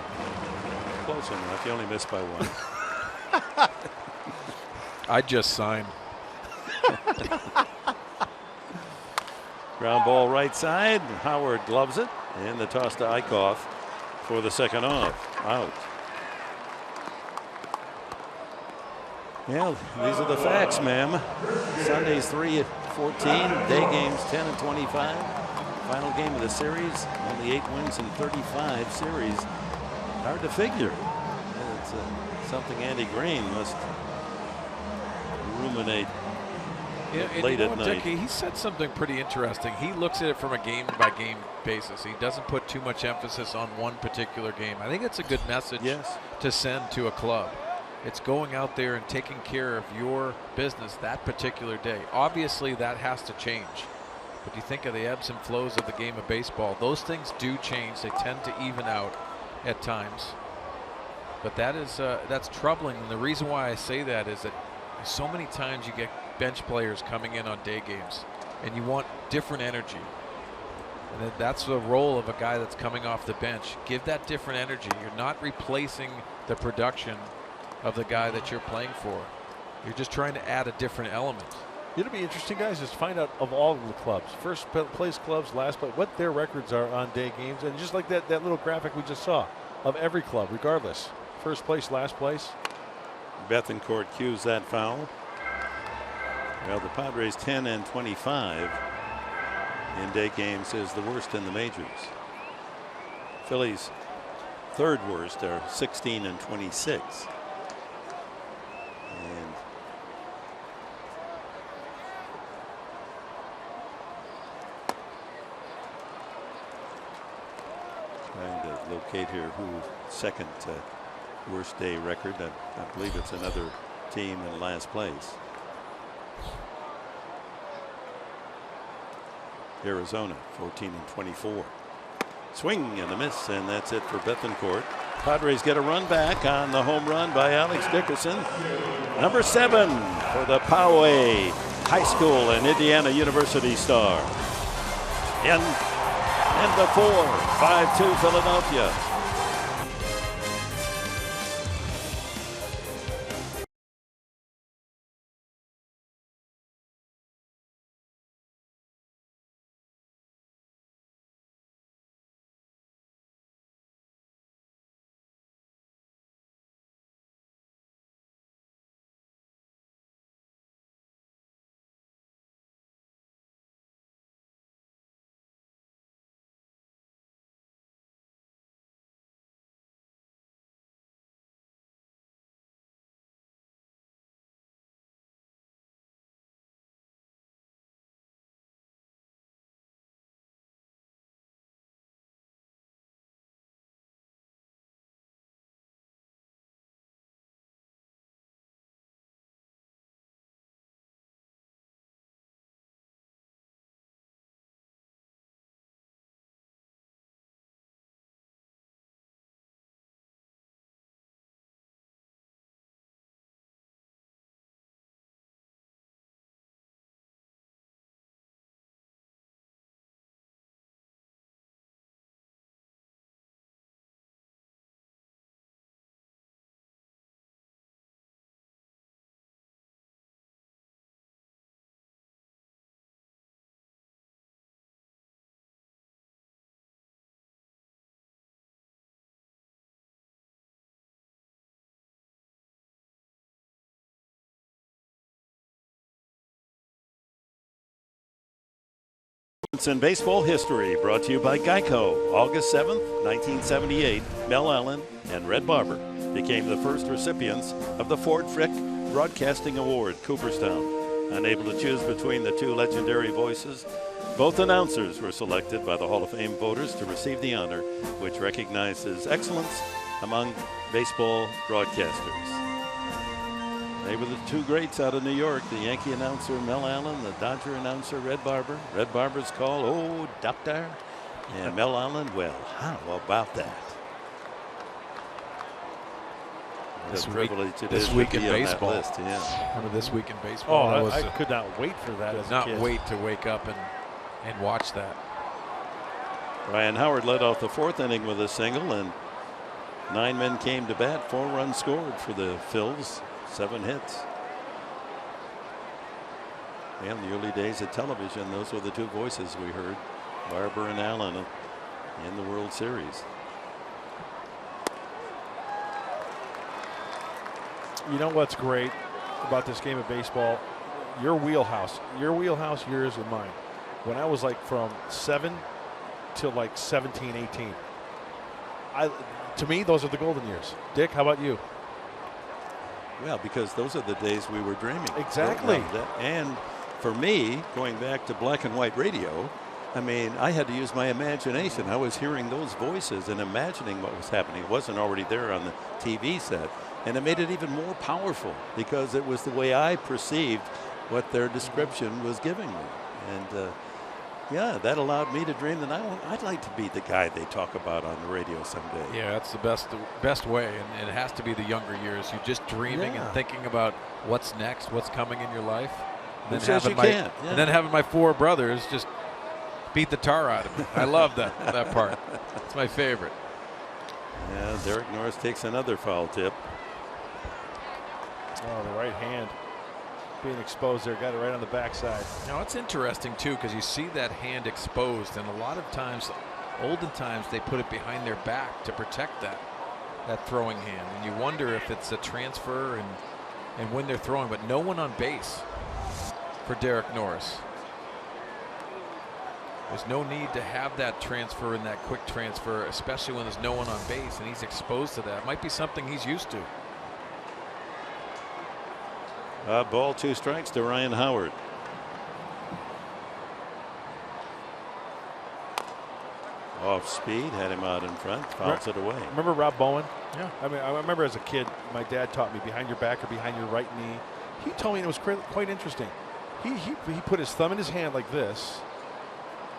S3: Close enough. You only missed by 1.
S9: I just signed.
S3: Ground ball right side. Howard gloves it, and the toss to Eichhoff for the second off. Out. Yeah, these are the facts, ma'am. Sundays 3-14, day games 10-25. Final game of the series, only 8 wins in 35 series. Hard to figure. It's something Andy Green must ruminate late at night.
S9: Dick, he said something pretty interesting. He looks at it from a game-by-game basis. He doesn't put too much emphasis on one particular game. I think it's a good message to send to a club. It's going out there and taking care of your business that particular day. Obviously, that has to change. But you think of the ebbs and flows of the game of baseball. Those things do change. They tend to even out at times. But that's troubling. And the reason why I say that is that so many times you get bench players coming in on day games, and you want different energy. And that's the role of a guy that's coming off the bench. Give that different energy. You're not replacing the production of the guy that you're playing for. You're just trying to add a different element.
S5: It'll be interesting, guys, is find out of all of the clubs, first place clubs, last place, what their records are on day games. And just like that little graphic we just saw of every club, regardless. First place, last place.
S3: Bethancourt cues that foul. Well, the Padres 10 and 25 in day games is the worst in the majors. Phillies third worst are 16 and 26. And trying to locate here who second worst day record. I believe it's another team in last place. Arizona 14 and 24. Swing and a miss, and that's it for Bethancourt. Padres get a run back on the home run by Alex Dickerson. Number 7 for the Poway High School and Indiana University star. In the 4, 5-2 Philadelphia. In baseball history, brought to you by Geico. August 7th, 1978, Mel Allen and Red Barber became the first recipients of the Ford Frick Broadcasting Award, Cooperstown. Unable to choose between the two legendary voices, both announcers were selected by the Hall of Fame voters to receive the honor, which recognizes excellence among baseball broadcasters. They were the two greats out of New York, the Yankee announcer Mel Allen, the Dodger announcer Red Barber. Red Barber's call, "Oh, doctor," and Mel Allen, "Well, how about that?"
S9: This week in baseball.
S3: List, yeah.
S9: One of This Week in Baseball.
S5: Oh, I could not wait for that as a kid.
S9: Not wait to wake up and watch that.
S3: Ryan Howard led off the 4th inning with a single, and 9 men came to bat. 4 runs scored for the Phils. 7 hits. And in the early days of television, those were the two voices we heard, Barber and Allen, in the World Series.
S5: You know what's great about this game of baseball? Your wheelhouse, yours and mine. When I was like from 7 till like 17, 18, to me, those are the golden years. Dick, how about you?
S3: Well, because those are the days we were dreaming.
S5: Exactly.
S3: And for me, going back to black and white radio, I mean, I had to use my imagination. I was hearing those voices and imagining what was happening. It wasn't already there on the TV set. And it made it even more powerful because it was the way I perceived what their description was giving me. And yeah, that allowed me to dream that I'd like to be the guy they talk about on the radio someday.
S9: Yeah, that's the best way, and it has to be the younger years. You're just dreaming and thinking about what's next, what's coming in your life. And then having my 4 brothers just beat the tar out of me. I love that part. It's my favorite.
S3: Yeah, Derek Norris takes another foul tip.
S5: Oh, the right hand being exposed there. Got it right on the backside.
S9: Now, it's interesting, too, because you see that hand exposed, and a lot of times, olden times, they put it behind their back to protect that throwing hand. And you wonder if it's a transfer and when they're throwing, but no one on base for Derek Norris. There's no need to have that transfer and that quick transfer, especially when there's no one on base and he's exposed to that. Might be something he's used to.
S3: Ball, 2 strikes to Ryan Howard. Off speed, had him out in front, fouls it away.
S5: Remember Rob Bowen?
S9: Yeah.
S5: I mean, I remember as a kid, my dad taught me behind your back or behind your right knee. He told me, and it was quite interesting. He put his thumb in his hand like this,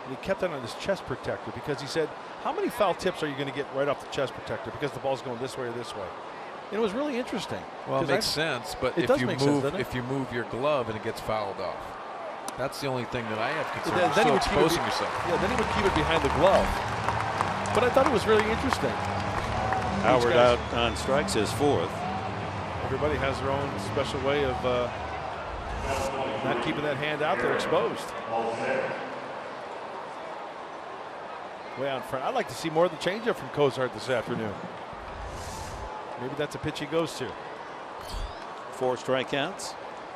S5: and he kept it on his chest protector because he said, how many foul tips are you going to get right off the chest protector because the ball's going this way or this way? And it was really interesting.
S9: Well, it makes sense, but if you move your glove and it gets fouled off, that's the only thing that I have concern. You're still exposing yourself.
S5: Yeah, then he would keep it behind the glove. But I thought it was really interesting.
S3: Howard out on strikes, his 4th.
S5: Everybody has their own special way of not keeping that hand out there exposed. Way out in front. I'd like to see more of the changeup from Cozart this afternoon. Maybe that's a pitch he goes to.
S3: 4 strikeouts.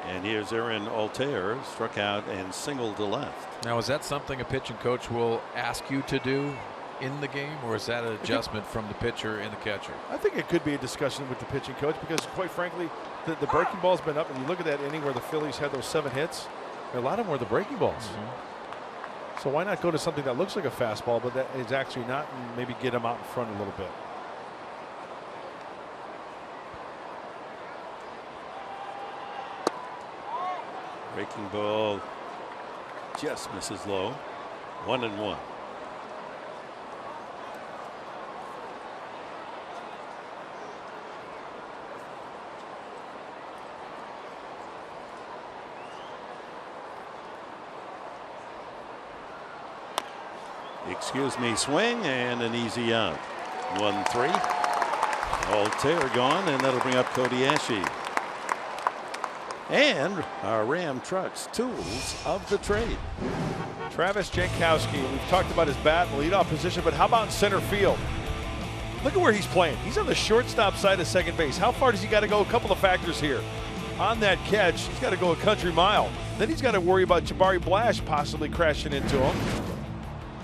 S3: And here's Aaron Altair, struck out and singled to left.
S9: Now, is that something a pitching coach will ask you to do in the game, or is that an adjustment from the pitcher and the catcher?
S5: I think it could be a discussion with the pitching coach because, quite frankly, the breaking ball's been up. And you look at that inning where the Phillies had those 7 hits, a lot of them were the breaking balls. So why not go to something that looks like a fastball, but that is actually not, and maybe get them out in front a little bit?
S3: Breaking ball just misses low. 1-1. Excuse me, swing and an easy out. 1-3. Altair gone, and that'll bring up Cody Ashe. And our Ram Trucks tools of the trade.
S5: Travis Jankowski, we've talked about his bat and leadoff position, but how about in center field? Look at where he's playing. He's on the shortstop side of second base. How far does he got to go? A couple of factors here. On that catch, he's got to go a country mile. Then he's got to worry about Jabari Blash possibly crashing into him.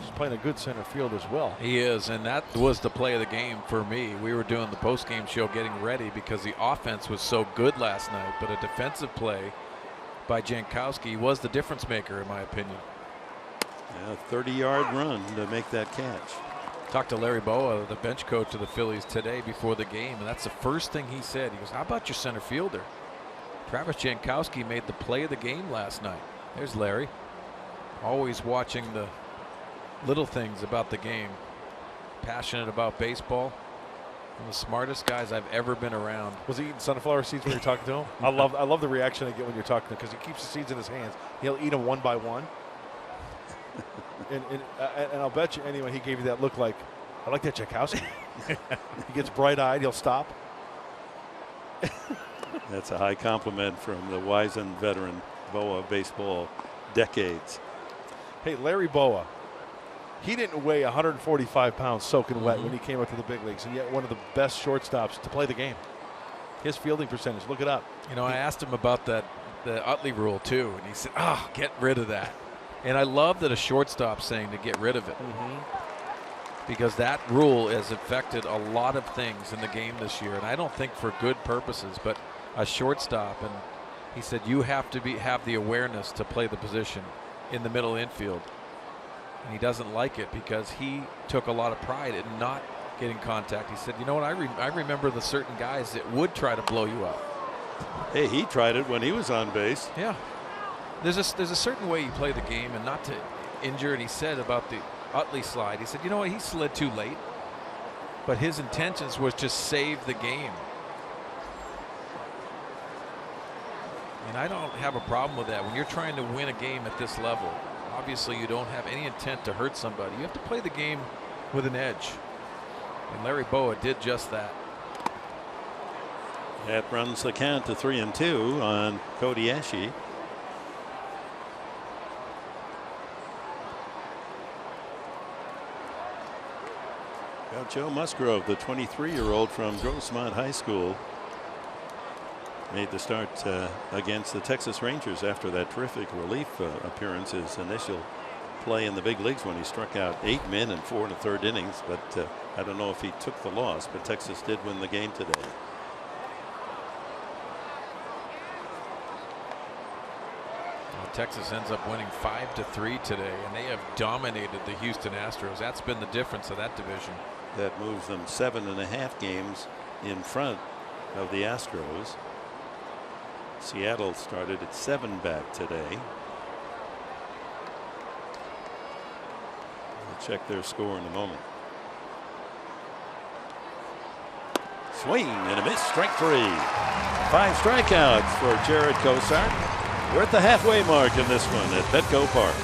S5: He's playing a good center field as well.
S9: He is, and that was the play of the game for me. We were doing the post-game show getting ready because the offense was so good last night, but a defensive play by Jankowski was the difference maker, in my opinion.
S3: Yeah, 30-yard run to make that catch.
S9: Talked to Larry Boa, the bench coach of the Phillies, today before the game, and that's the first thing he said. He goes, how about your center fielder? Travis Jankowski made the play of the game last night. There's Larry, always watching the little things about the game. Passionate about baseball. One of the smartest guys I've ever been around.
S5: Was he eating sunflower seeds when you're talking to him? I love the reaction I get when you're talking to him because he keeps the seeds in his hands. He'll eat them one by one. and I'll bet you anyway he gave you that look like, I like that Jankowski. He gets bright-eyed, he'll stop.
S3: That's a high compliment from the wizened veteran Boa baseball decades.
S5: Hey, Larry Boa, he didn't weigh 145 pounds soaking wet when he came up to the big leagues, and yet one of the best shortstops to play the game. His fielding percentage, look it up.
S9: You know, I asked him about the Utley rule too, and he said, "Oh, get rid of that." And I love that a shortstop's saying to get rid of it, because that rule has affected a lot of things in the game this year, and I don't think for good purposes, but a shortstop. And he said you have to have the awareness to play the position in the middle infield. And he doesn't like it because he took a lot of pride in not getting contact. He said, you know what, I remember the certain guys that would try to blow you up.
S3: Hey, he tried it when he was on base.
S9: Yeah. There's a certain way you play the game and not to injure it. He said about the Utley slide, he said, you know what, he slid too late, but his intentions was just save the game. And I don't have a problem with that. When you're trying to win a game at this level, obviously you don't have any intent to hurt somebody. You have to play the game with an edge. And Larry Boa did just that.
S3: That runs the count to 3-2 on Kodiashi. Well, Joe Musgrove, the 23-year-old from Grossmont High School, made the start against the Texas Rangers after that terrific relief appearance, his initial play in the big leagues when he struck out 8 men in 4 1/3 innings. But I don't know if he took the loss, but Texas did win the game today.
S9: Well, Texas ends up winning 5-3 today, and they have dominated the Houston Astros. That's been the difference of that division.
S3: That moves them 7.5 games in front of the Astros. Seattle started at 7 back today. We'll check their score in a moment. Swing and a miss, strike 3. 5 strikeouts for Jared Cosart. We're at the halfway mark in this one at Petco Park.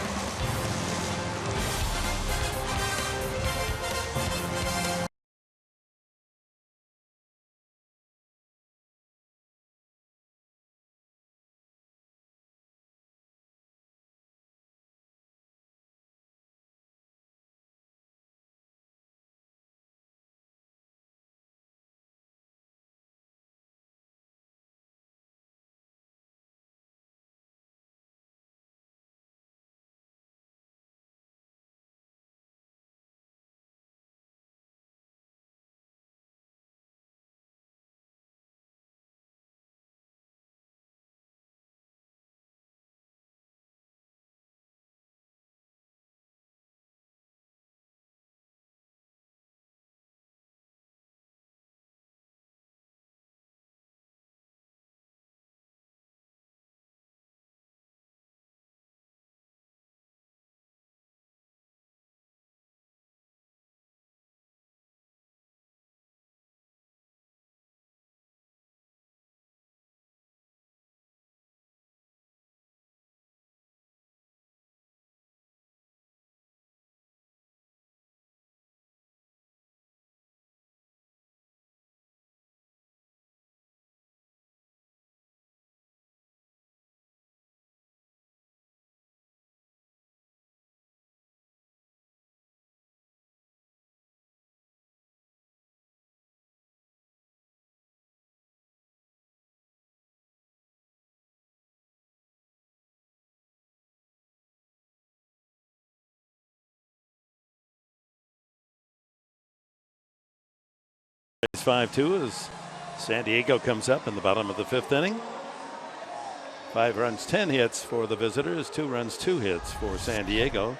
S3: It's 5-2 as San Diego comes up in the bottom of the 5th inning. 5 runs, 10 hits for the visitors. 2 runs, 2 hits for San Diego.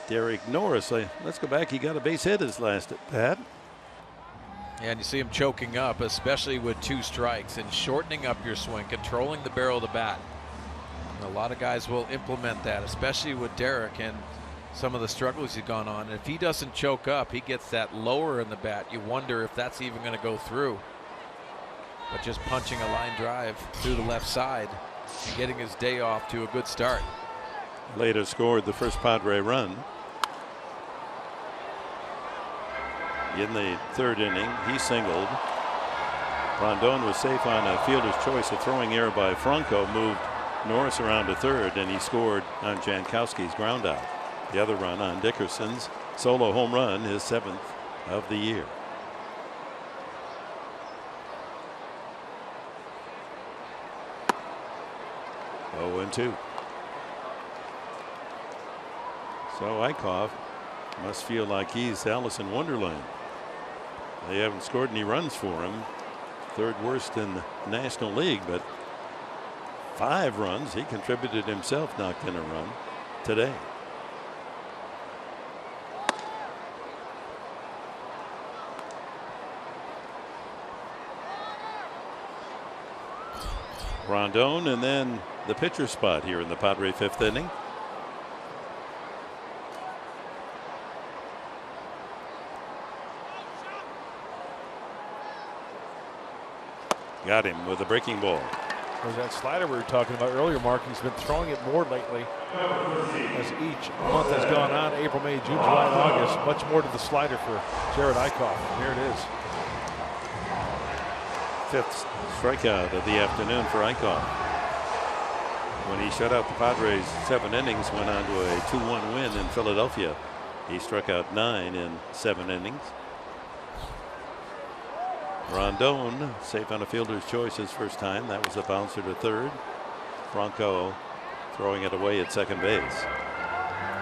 S3: Derek Norris, let's go back. He got a base hit his last at bat.
S9: And you see him choking up, especially with 2 strikes and shortening up your swing, controlling the barrel of the bat. And a lot of guys will implement that, especially with Derek and some of the struggles he's gone on. And if he doesn't choke up, he gets that lower in the bat. You wonder if that's even going to go through. But just punching a line drive through the left side and getting his day off to a good start.
S3: Later scored the first Padre run. In the 3rd inning, he singled. Rondon was safe on a fielder's choice. A throwing error by Franco moved Norris around to 3rd, and he scored on Jankowski's groundout. The other run on Dickerson's solo home run, his 7th of the year. Oh, and 2. So Eichhoff must feel like he's Alice in Wonderland. They haven't scored any runs for him. 3rd worst in the National League, but 5 runs. He contributed himself, knocked in a run today. Rondon, and then the pitcher spot here in the Padre 5th inning. Got him with a breaking ball.
S5: There's that slider we were talking about earlier, Mark. He's been throwing it more lately. As each month has gone on, April, May, June, July, and August, much more to the slider for Jared Eichhoff. Here it is.
S3: 5th strikeout of the afternoon for Eichhoff. When he shut out the Padres 7 innings, went on to a 2-1 win in Philadelphia. He struck out 9 in 7 innings. Rondon safe on a fielder's choice his first time. That was a bouncer to third. Franco throwing it away at second base.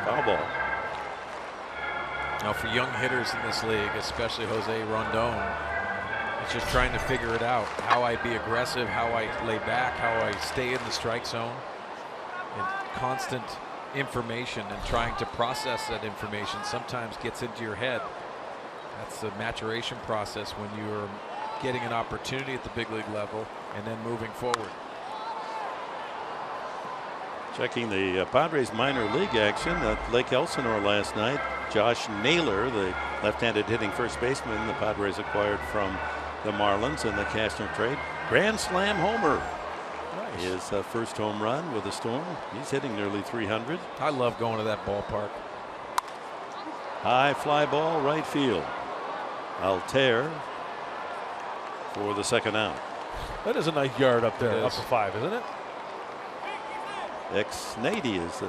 S3: Foul ball.
S9: Now for young hitters in this league, especially Jose Rondon, it's just trying to figure it out. How I be aggressive, how I lay back, how I stay in the strike zone. And constant information and trying to process that information sometimes gets into your head. That's the maturation process when you're getting an opportunity at the big league level and then moving forward.
S3: Checking the Padres minor league action at Lake Elsinore last night. Josh Naylor, the left-handed hitting first baseman the Padres acquired from the Marlins in the Cashner trade. Grand slam homer.
S5: Nice.
S3: His first home run with the Storm. He's hitting nearly 300.
S9: I love going to that ballpark.
S3: High fly ball right field. Altair for the second out.
S5: That is a nice yard up there, up to 5, isn't it?
S3: Ex-Nady is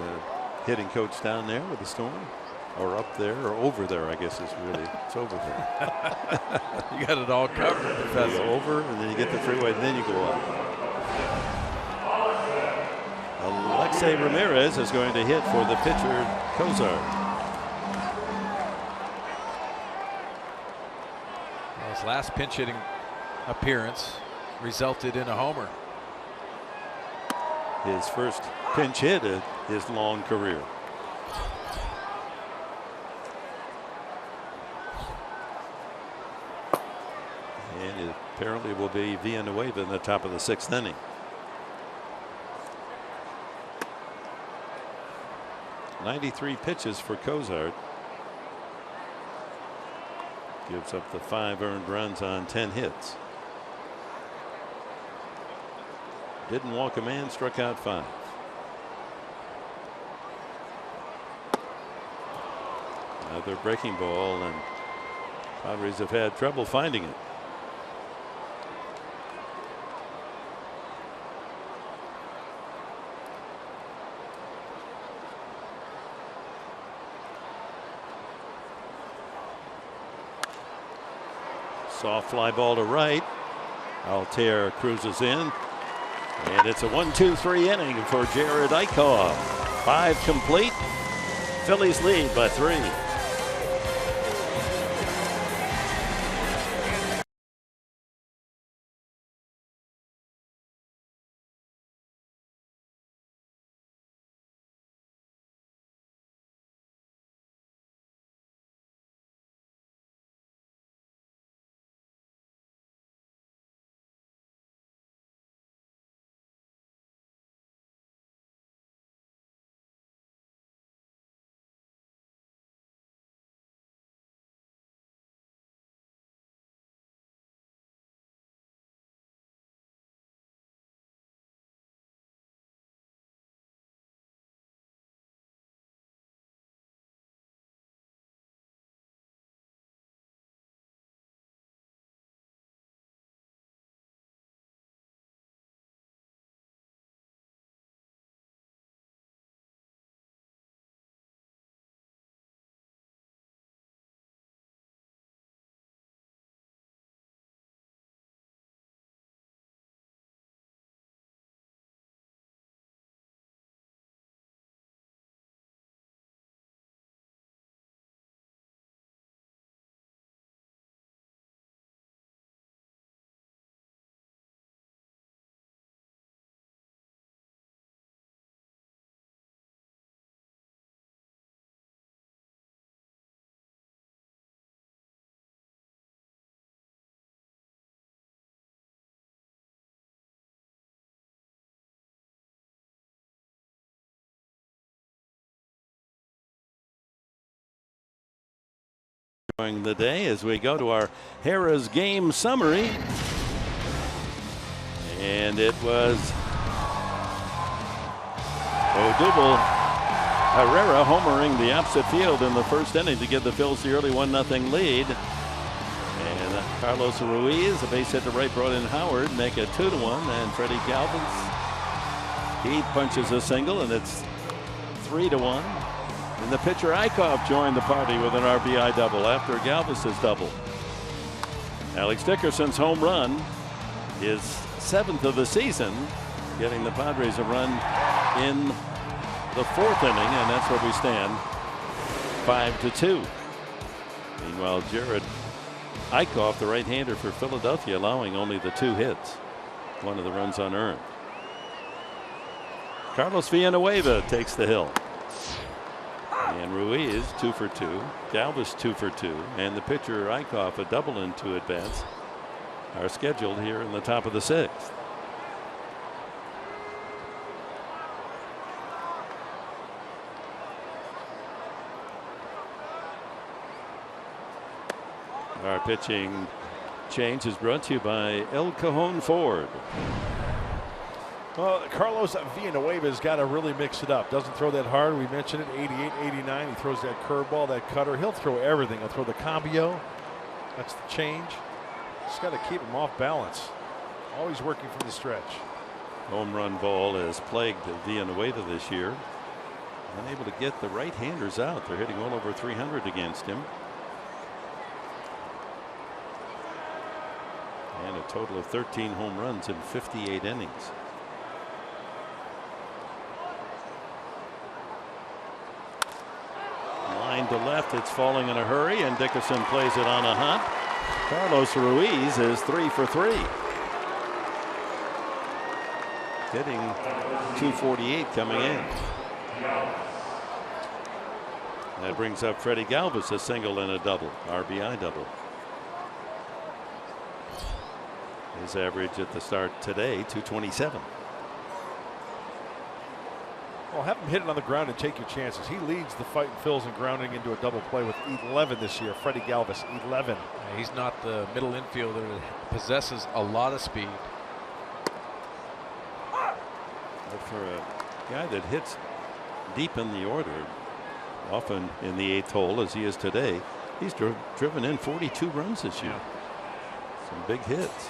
S3: hitting coach down there with the Storm. Or up there, or over there, I guess is really. It's over there.
S9: You got it all covered, Professor.
S3: You go over, and then you get the freeway, and then you go up. Alexei Ramirez is going to hit for the pitcher, Cozart.
S9: His last pinch hitting appearance resulted in a homer.
S3: His first pinch hit in his long career. And it apparently will be Villanueva in the top of the 6th inning. .93 pitches for Cozart. Gives up the 5 earned runs on 10 hits. Didn't walk a man, struck out 5. Another breaking ball, and Padres have had trouble finding it. Soft fly ball to right. Altair cruises in. And it's a 1-2-3 inning for Jared Eichhoff. 5 complete. Phillies lead by 3. During the day as we go to our Harrah's game summary. And it was Odubel Herrera homering the opposite field in the first inning to give the Phils the early 1-0 lead. And Carlos Ruiz, a base hit to right, brought in Howard, make it 2-1. And Freddie Galvis, he punches a single, and it's 3-1. And the pitcher Eichhoff joined the party with an RBI double after Galvis's double. Alex Dickerson's home run is 7th of the season, getting the Padres a run in the 4th inning, and that's where we stand, 5-2. Meanwhile, Jared Eichhoff, the right-hander for Philadelphia, allowing only the 2 hits, one of the runs unearned. Carlos Villanueva takes the hill. And Ruiz 2 for 2, Galvis 2 for 2, and the pitcher Eichhoff a double in 2 at bats are scheduled here in the top of the 6th. Our pitching change is brought to you by El Cajon Ford.
S5: Well, Carlos Villanueva's got to really mix it up. Doesn't throw that hard. We mentioned it, 88, 89. He throws that curveball, that cutter. He'll throw everything. He'll throw the cambio. That's the change. Just got to keep him off balance. Always working from the stretch.
S3: Home run ball has plagued Villanueva this year. Unable to get the right-handers out. They're hitting well over 300 against him. And a total of 13 home runs in 58 innings. Line to left, it's falling in a hurry, and Dickerson plays it on a hunt. Carlos Ruiz is 3 for 3. Hitting .248 coming in. That brings up Freddie Galvis, a single and a double, RBI double. His average at the start today, .227.
S5: Well, have him hit it on the ground and take your chances. He leads the fight in Phils and grounding into a double play with 11 this year. Freddie Galvis, 11.
S9: Yeah, he's not the middle infielder that possesses a lot of speed.
S3: But for a guy that hits deep in the order, often in the 8th hole as he is today, he's driven in 42 runs this year. Some big hits.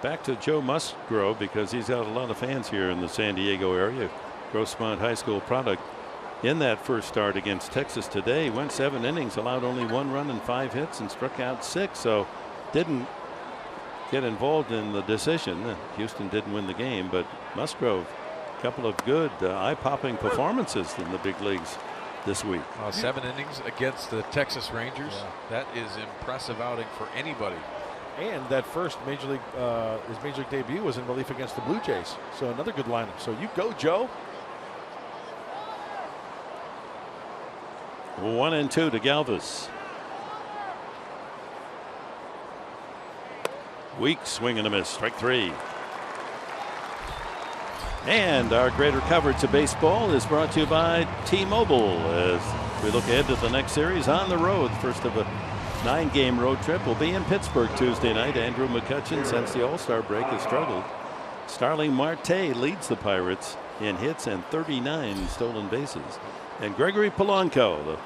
S3: Back to Joe Musgrove, because he's got a lot of fans here in the San Diego area. Grossmont High School product. In that first start against Texas today, went 7 innings, allowed only 1 run and 5 hits, and struck out 6. So didn't get involved in the decision. Houston didn't win the game, but Musgrove, a couple of good eye-popping performances in the big leagues this week.
S9: 7 innings against the Texas Rangers. Yeah. That is impressive outing for anybody.
S5: And that first his major league debut was in relief against the Blue Jays. So another good lineup. So you go, Joe.
S3: 1-2 to Galvis. Weak swing and a miss. Strike 3. And our greater coverage of baseball is brought to you by T-Mobile as we look ahead to the next series on the road. First of a 9-game road trip will be in Pittsburgh Tuesday night. Andrew McCutchen, since the All-Star break, has struggled. Starling Marte leads the Pirates in hits and 39 stolen bases. And Gregory Polanco, the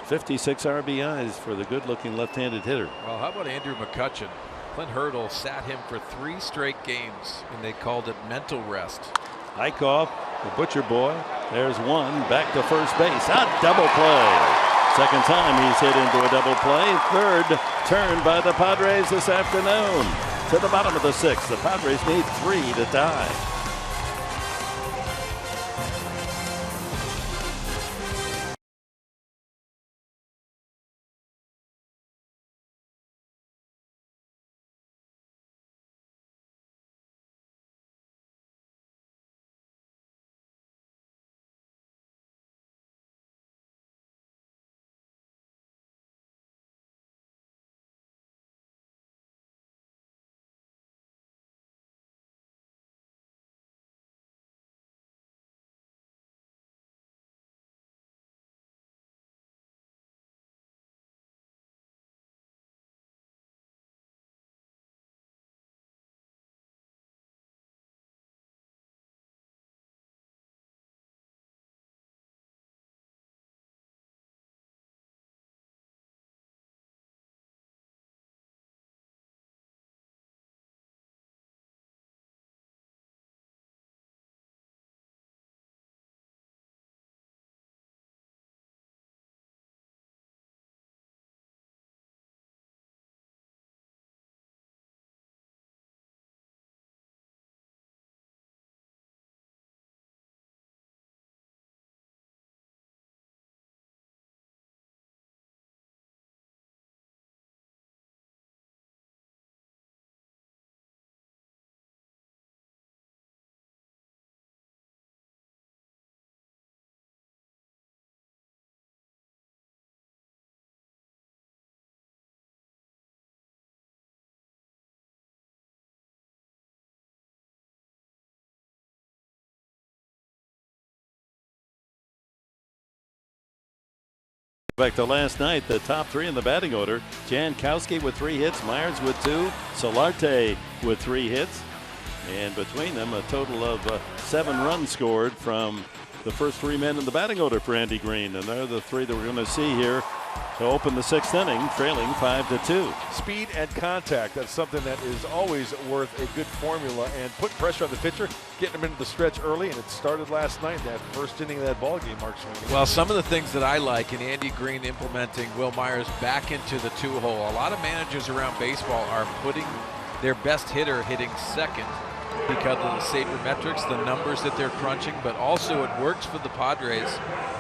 S3: 56 RBIs for the good-looking left-handed hitter.
S9: Well, how about Andrew McCutchen? Clint Hurdle sat him for 3 straight games, and they called it mental rest.
S3: Eichhoff, the butcher boy. There's one. Back to first base. A double play. Second time he's hit into a double play. Third turn by the Padres this afternoon. To the bottom of the 6th. The Padres need 3 to tie. Back to last night, the top three in the batting order: Jankowski with 3 hits, Myers with 2, Solarte with 3 hits, and between them a total of 7 runs scored from the first 3 men in the batting order for Andy Green, and they're the 3 that we're going to see here to open the 6th inning, trailing 5-2.
S5: Speed and contact, that's something that is always worth a good formula, and put pressure on the pitcher, getting him into the stretch early, and it started last night, that first inning of that ball game, Mark Sweeney.
S9: Well, some of the things that I like in Andy Green implementing Will Myers back into the 2-hole. A lot of managers around baseball are putting their best hitter hitting second because of the sabermetrics, the numbers that they're crunching, but also it works for the Padres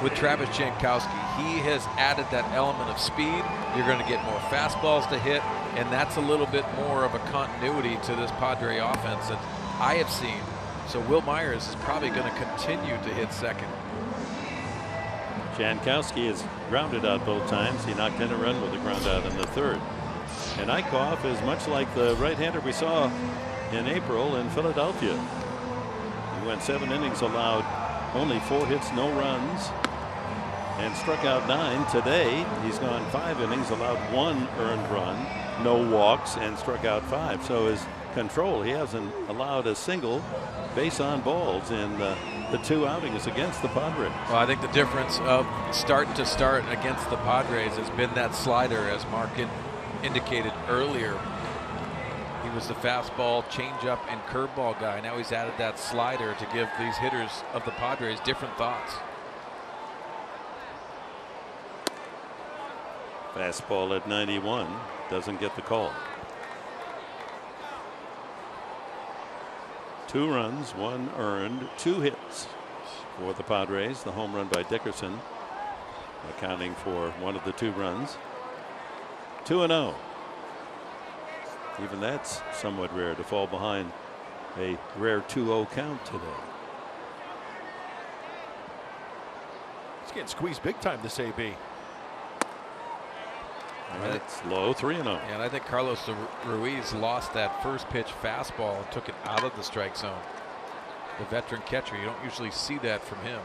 S9: with Travis Jankowski. He has added that element of speed. You're going to get more fastballs to hit, and that's a little bit more of a continuity to this Padre offense that I have seen. So Will Myers is probably going to continue to hit second.
S3: Jankowski is grounded out both times. He knocked in a run with a ground out in the 3rd. And Eichhoff is much like the right-hander we saw in April in Philadelphia. He went 7 innings, allowed only 4 hits, no runs, and struck out 9. Today, he's gone 5 innings, allowed 1 earned run, no walks, and struck out 5. So his control, he hasn't allowed a single base on balls in the 2 outings against the Padres.
S9: Well, I think the difference of start to start against the Padres has been that slider, as Mark indicated earlier. He was the fastball, changeup, and curveball guy. Now he's added that slider to give these hitters of the Padres different thoughts.
S3: Fastball at 91, doesn't get the call. 2 runs, 1 earned, 2 hits for the Padres. The home run by Dickerson accounting for one of the 2 runs. 2-0. Even that's somewhat rare to fall behind a rare 2-0 count today.
S5: It's getting squeezed big time, this AB.
S3: That's low, 3-0.
S9: And I think Carlos Ruiz lost that first pitch fastball and took it out of the strike zone. The veteran catcher, you don't usually see that from him.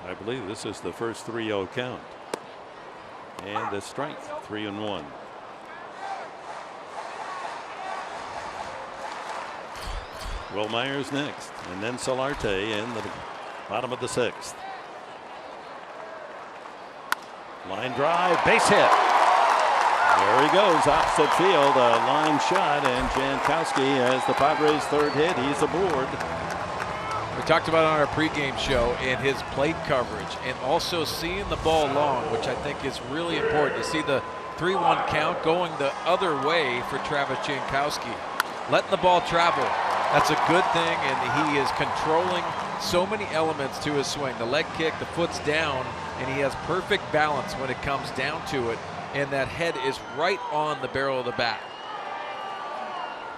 S3: I believe this is the first 3-0 count. And a strike, 3-1. Will Myers next, and then Solarte in the bottom of the 6th. Line drive, base hit. There he goes, opposite field, a line shot, and Jankowski has the Padres' 3rd hit. He's aboard.
S9: We talked about it on our pregame show and his plate coverage, and also seeing the ball long, which I think is really important. You see the 3-1 count going the other way for Travis Jankowski, letting the ball travel. That's a good thing, and he is controlling so many elements to his swing. The leg kick, the foot's down, and he has perfect balance when it comes down to it, and that head is right on the barrel of the bat.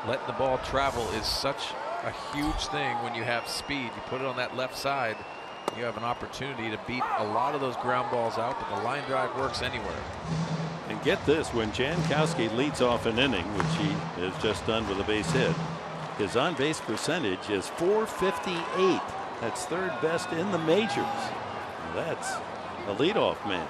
S9: Letting the ball travel is such a huge thing when you have speed. You put it on that left side, you have an opportunity to beat a lot of those ground balls out, but the line drive works anywhere.
S3: And get this, when Jankowski leads off an inning, which he has just done with a base hit, his on-base percentage is .458. That's 3rd best in the majors. That's a leadoff man.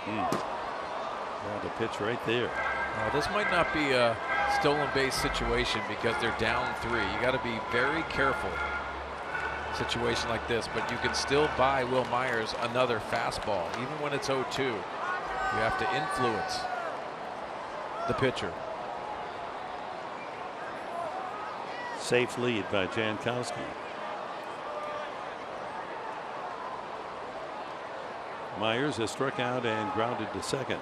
S3: Got a pitch right there.
S9: Well, this might not be a stolen base situation because they're down 3. You got to be very careful. Situation like this, but you can still buy Will Myers another fastball, even when it's 0-2. You have to influence the pitcher.
S3: Safe lead by Jankowski. Myers has struck out and grounded to second.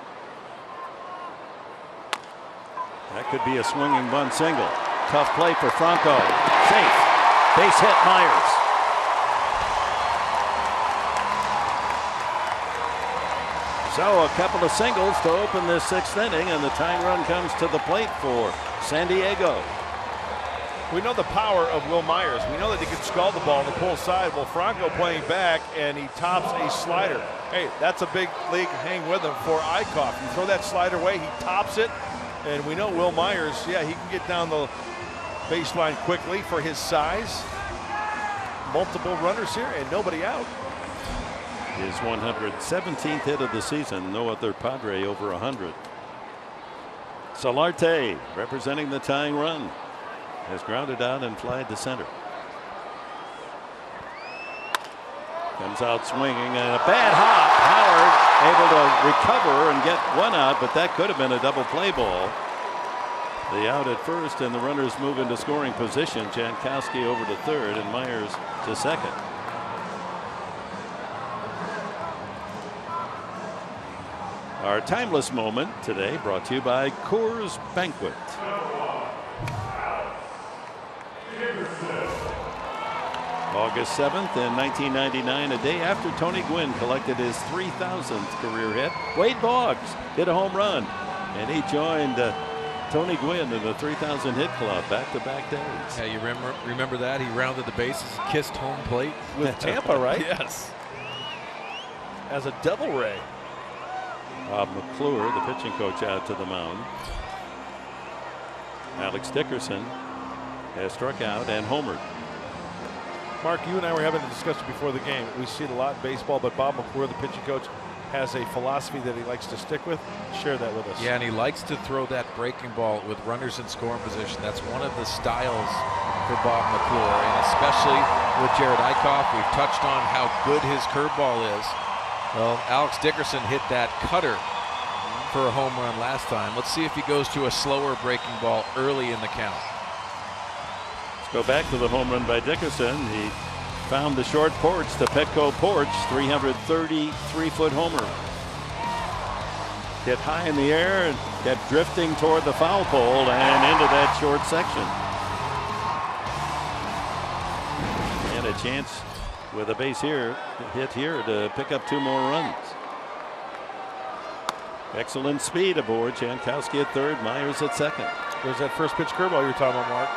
S3: That could be a swinging bunt single. Tough play for Franco. Safe. Base hit, Myers. So a couple of singles to open this 6th inning, and the tying run comes to the plate for San Diego.
S5: We know the power of Will Myers. We know that he can scald the ball on the pull side. Well, Franco playing back, and he tops a slider. Hey, that's a big league hang with him for Eichhoff. You throw that slider away, he tops it, and we know Will Myers, yeah, he can get down the Baseline quickly for his size. Multiple runners here and nobody out.
S3: His 117th hit of the season. No other Padre over 100. Solarte, representing the tying run, has grounded out and flied to center. Comes out swinging and a bad hop. Howard able to recover and get one out, but that could have been a double play ball. The out at first and the runners move into scoring position. Jankowski over to third and Myers to second. Our timeless moment today brought to you by Coors Banquet. August 7th in 1999, a day after Tony Gwynn collected his 3,000th career hit, Wade Boggs hit a home run, and he joined Tony Gwynn in the 3,000 hit club back-to-back days.
S9: Yeah, you remember that? He rounded the bases, kissed home plate.
S5: With Tampa, right?
S9: Yes.
S5: As a double ray.
S3: Bob McClure, the pitching coach, out to the mound. Alex Dickerson has struck out and homered.
S5: Mark, you and I were having a discussion before the game. We see it a lot in baseball, but Bob McClure, the pitching coach, has a philosophy that he likes to stick with. Share that with us.
S9: Yeah, and he likes to throw that breaking ball with runners in scoring position. That's one of the styles for Bob McClure, and especially with Jared Eichhoff. We've touched on how good his curveball is. Well, Alex Dickerson hit that cutter for a home run last time. Let's see if he goes to a slower breaking ball early in the count.
S3: Go back to the home run by Dickerson. He found the short porch to Petco Porch, 333-foot homer. Hit high in the air and kept drifting toward the foul pole and into that short section. And a chance with a base hit here to pick up 2 more runs. Excellent speed aboard. Jankowski at third, Myers at second.
S5: There's that first pitch curveball you're talking about, Mark.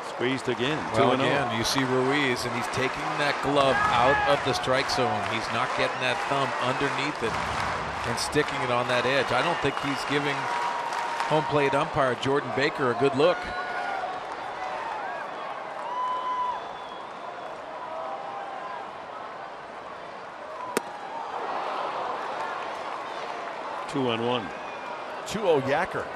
S3: Squeezed again.
S9: Well, again, you see Ruiz, and he's taking that glove out of the strike zone. He's not getting that thumb underneath it and sticking it on that edge. I don't think he's giving home plate umpire Jordan Baker a good look.
S3: Two on one.
S5: 2-0 Yacker.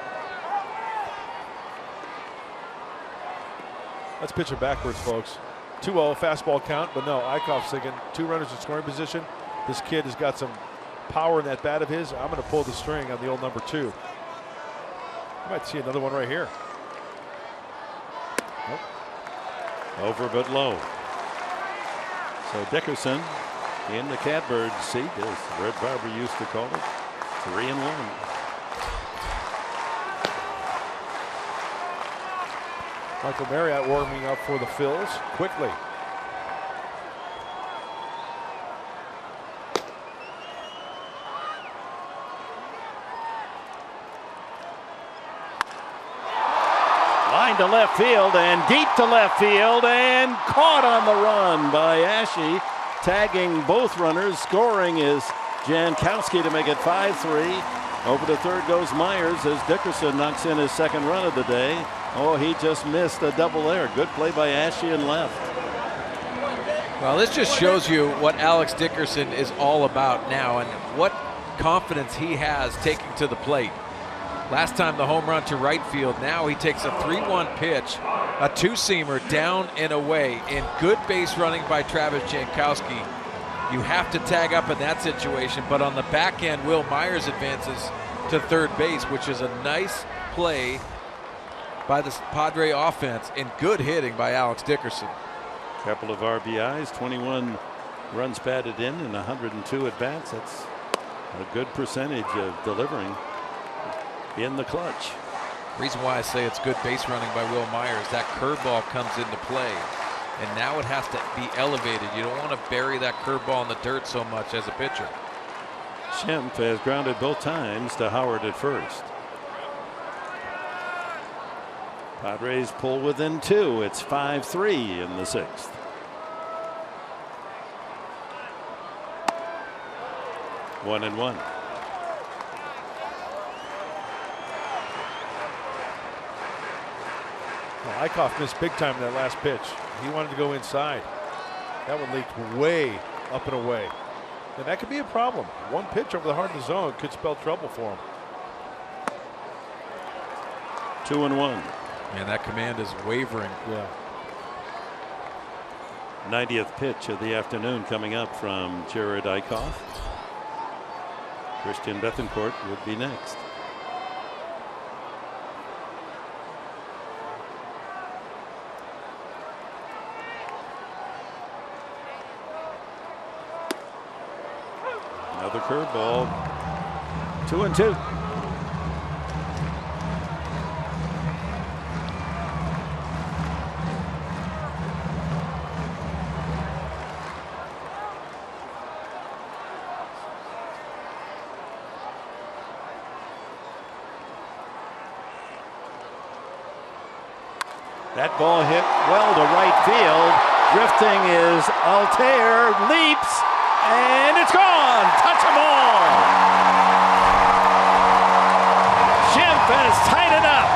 S5: Let's pitch it backwards, folks. 2-0 fastball count, but no, Eichhoff's thinking 2 runners in scoring position. This kid has got some power in that bat of his. I'm going to pull the string on the old number 2. You might see another one right here. Nope.
S3: Over but low. So Dickerson in the catbird seat, as Red Barber used to call it. 3-1.
S5: Michael Marriott warming up for the Phillies quickly.
S3: Line to left field and deep to left field and caught on the run by Ashe, tagging both runners. Scoring is Jankowski to make it 5-3. Over to third goes Myers as Dickerson knocks in his second run of the day. Oh, he just missed a double there. Good play by Ashe and left.
S9: Well, this just shows you what Alex Dickerson is all about now and what confidence he has taking to the plate. Last time the home run to right field. Now he takes a 3-1 pitch, a 2-seamer down and away, in good base running by Travis Jankowski. You have to tag up in that situation, but on the back end, Will Myers advances to third base, which is a nice play by the Padre offense and good hitting by Alex Dickerson.
S3: Couple of RBIs, 21 runs batted in and 102 at bats. That's a good percentage of delivering in the clutch.
S9: Reason why I say it's good base running by Will Myers, that curveball comes into play. And now it has to be elevated. You don't want to bury that curveball in the dirt so much as a pitcher.
S3: Schimpf has grounded both times to Howard at first. Padres pull within 2. It's 5-3 in the 6th. One and one.
S5: Well, Eichhoff missed big time in that last pitch. He wanted to go inside. That one leaked way up and away. And that could be a problem. One pitch over the heart of the zone could spell trouble for him.
S3: 2-1.
S9: Man, that command is wavering.
S5: Yeah.
S3: 90th pitch of the afternoon coming up from Jared Eichhoff. Christian Bethancourt would be next. Another curveball. 2-2. That ball hit well to right field. Drifting is Altair, leaps, and it's gone. Touch 'em all. Schimpf has tied it up.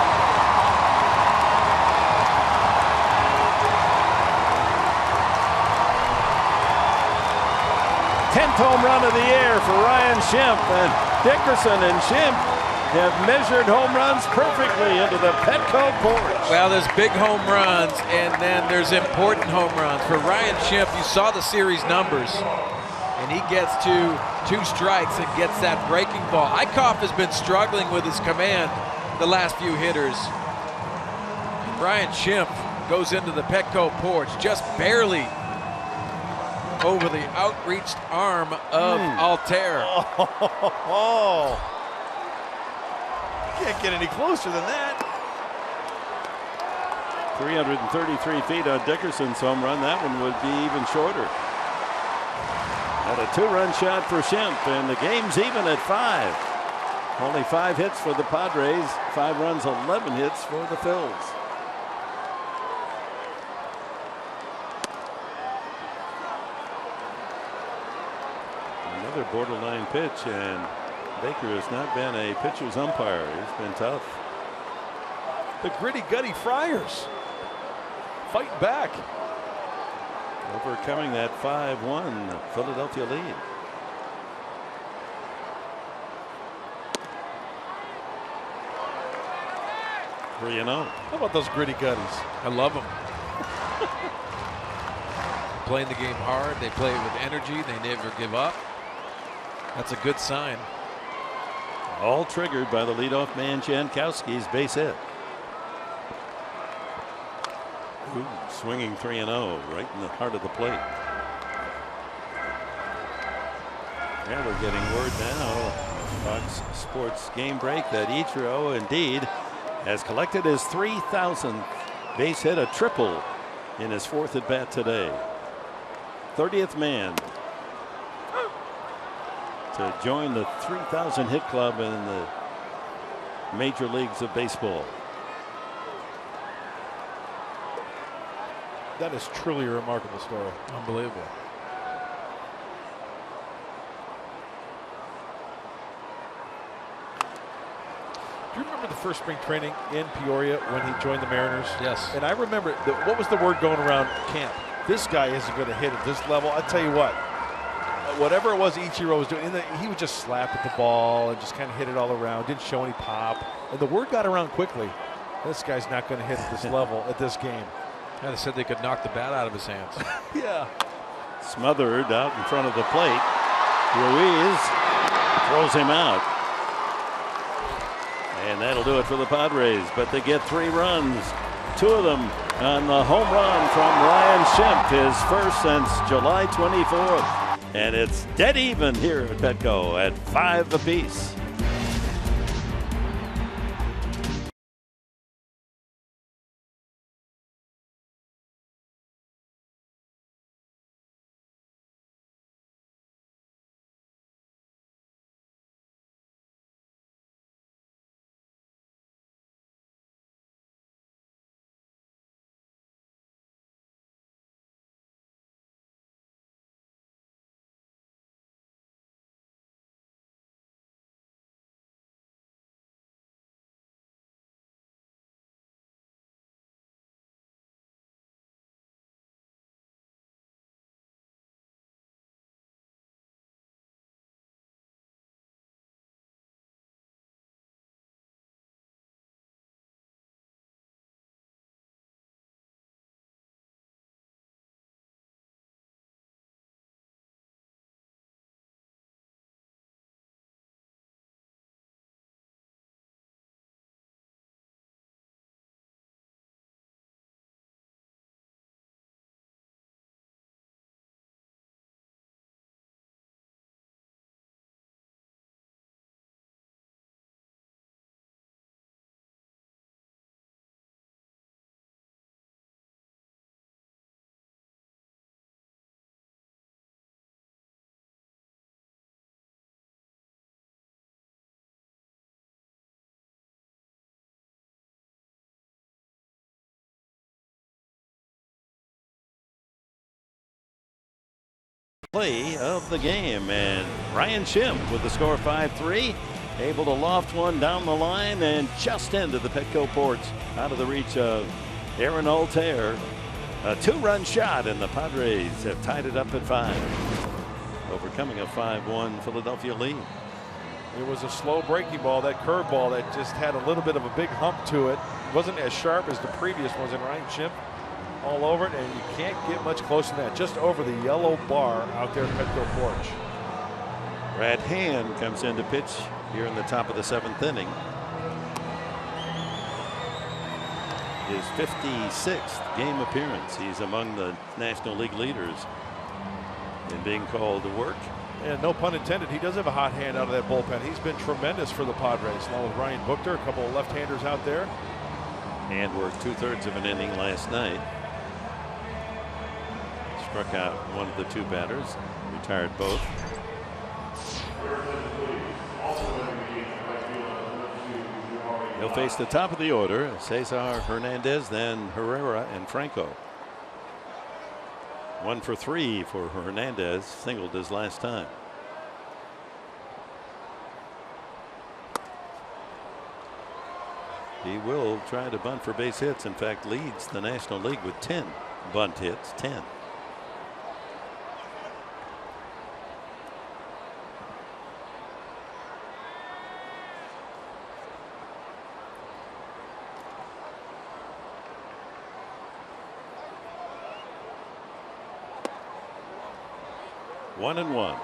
S3: Tenth home run of the year for Ryan Schimpf, and Dickerson and Schimpf have measured home runs perfectly into the Petco porch.
S9: Well, there's big home runs, and then there's important home runs. For Ryan Schimpf, you saw the series numbers, and he gets to 2 strikes and gets that breaking ball. Eichhoff has been struggling with his command the last few hitters. Ryan Schimpf goes into the Petco porch just barely over the outreached arm of Altair.
S5: Oh. Can't get any closer than that.
S3: 333 feet on Dickerson's home run. That one would be even shorter. And a 2-run shot for Schimpf, and the game's even at 5. Only 5 hits for the Padres, 5 runs, 11 hits for the Phillies. Another borderline pitch, and Baker has not been a pitcher's umpire. He's been tough.
S5: The gritty, gutty Friars fighting back.
S3: Overcoming that 5-1 Philadelphia lead. Three and 0.
S5: How about those gritty gutties?
S9: I love them. Playing the game hard. They play it with energy. They never give up. That's a good sign.
S3: All triggered by the leadoff man Jankowski's base hit. Ooh, swinging 3-0 right in the heart of the plate. Yeah, we're getting word now, Fox Sports Game Break, that Ichiro indeed has collected his 3,000th base hit, a triple in his 4th at bat today. 30th man to join the 3,000 hit club in the major leagues of baseball.
S5: That is truly a remarkable story.
S9: Unbelievable.
S5: Do you remember the first spring training in Peoria when he joined the Mariners?
S9: Yes.
S5: And I remember, what was the word going around camp? This guy isn't going to hit at this level. I tell you what, whatever it was Ichiro was doing, he would just slap at the ball and just kind of hit it all around, didn't show any pop. And the word got around quickly. This guy's not going to hit at this level at this game.
S9: Yeah, they said they could knock the bat out of his hands.
S5: Yeah.
S3: Smothered out in front of the plate. Ruiz throws him out. And that'll do it for the Padres, but they get 3 runs, 2 of them on the home run from Ryan Schimpf, his first since July 24th. And it's dead even here at Petco at 5 apiece. play of the game, and Ryan Schimpf with the score 5-3, able to loft one down the line and just into the Petco porch, out of the reach of Aaron Altair. A 2-run shot, and the Padres have tied it up at 5, overcoming a 5-1 Philadelphia lead.
S5: It was a slow breaking ball, that curveball that just had a little bit of a big hump to it. Wasn't as sharp as the previous ones, and Ryan Schimpf all over it, and you can't get much closer than that. Just over the yellow bar out there at Petco porch.
S3: Brad Hand comes in to pitch here in the top of the 7th inning. His 56th game appearance. He's among the National League leaders in being called to work.
S5: And no pun intended, he does have a hot hand out of that bullpen. He's been tremendous for the Padres, along with Ryan Buchter, a couple of left-handers out there.
S3: And worked 2/3 of an inning last night. Struck out one of the 2 batters, retired both. He'll face the top of the order, Cesar Hernandez, then Herrera and Franco. 1 for 3 for Hernandez, singled his last time. He will try to bunt for base hits. In fact, leads the National League with 10 bunt hits, 10. One and one.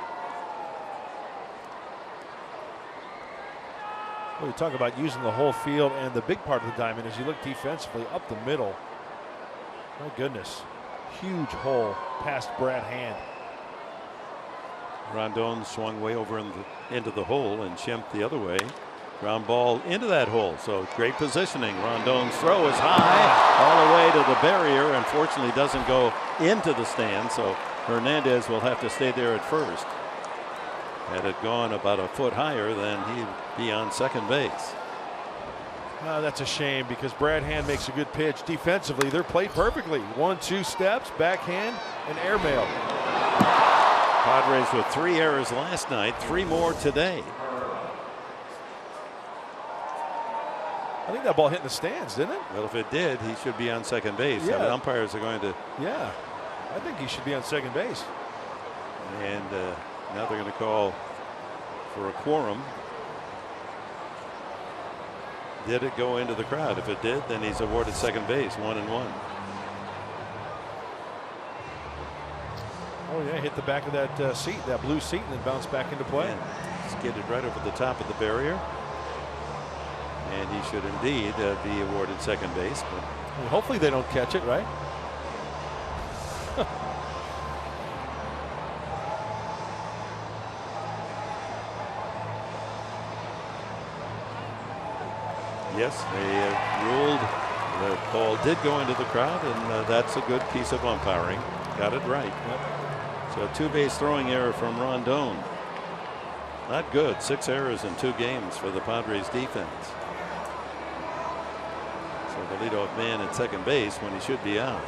S5: Well, you talk about using the whole field, and the big part of the diamond as you look defensively up the middle. My goodness, huge hole past Brad Hand.
S3: Rondon swung way over into the hole, and Schimpf the other way. Ground ball into that hole. So great positioning. Rondon's throw is high all the way to the barrier. Unfortunately, doesn't go into the stand. So Hernandez will have to stay there at first. Had it gone about a foot higher, then he'd be on second base.
S5: That's a shame, because Brad Hand makes a good pitch. Defensively, they're played perfectly. 1-2 steps, backhand, and airmail.
S3: Padres with 3 errors last night, 3 more today.
S5: I think that ball hit in the stands, didn't it?
S3: Well, if it did, he should be on second base.
S5: Yeah.
S3: The umpires are going to.
S5: Yeah, I think he should be on second base.
S3: And now they're going to call for a quorum. Did it go into the crowd? If it did, then he's awarded second base, 1 and 1.
S5: Oh yeah, hit the back of that seat, that blue seat, and then bounced back into play.
S3: And skidded right over the top of the barrier. And he should indeed be awarded second base. But
S5: I mean, hopefully they don't catch it, right?
S3: yes, they ruled the ball did go into the crowd, and that's a good piece of umpiring. Got it right.
S5: Yep.
S3: So a 2-base throwing error from Rondon. Not good. 6 errors in 2 games for the Padres defense. So the leadoff man at second base when he should be out.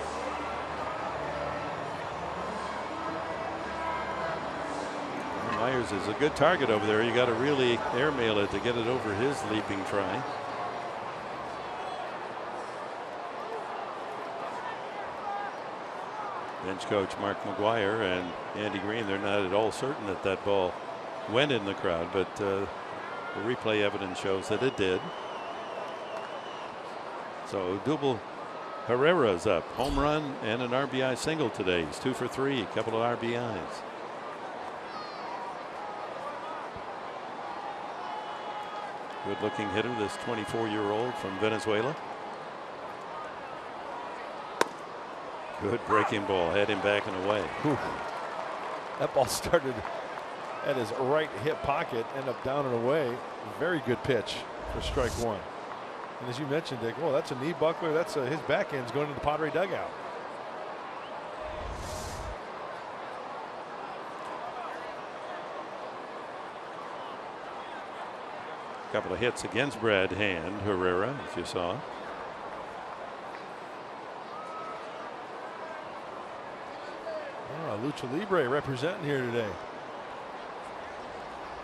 S3: Myers is a good target over there. You got to really airmail it to get it over his leaping try. Bench coach Mark McGuire and Andy Green, they're not at all certain that that ball went in the crowd, but the replay evidence shows that it did. So Double Herrera's up, home run and an RBI single today. He's 2 for 3, a couple of RBIs. Good looking hitter, this 24-year-old from Venezuela. Good breaking ball, had him back and away.
S5: Whew. That ball started at his right hip pocket, ended up down and away. Very good pitch for strike 1. And as you mentioned, Dick, well, that's a knee buckler. That's his back end's going into the Padre dugout.
S3: Couple of hits against Brad Hand, Herrera, as you saw.
S5: Lucha Libre representing here today.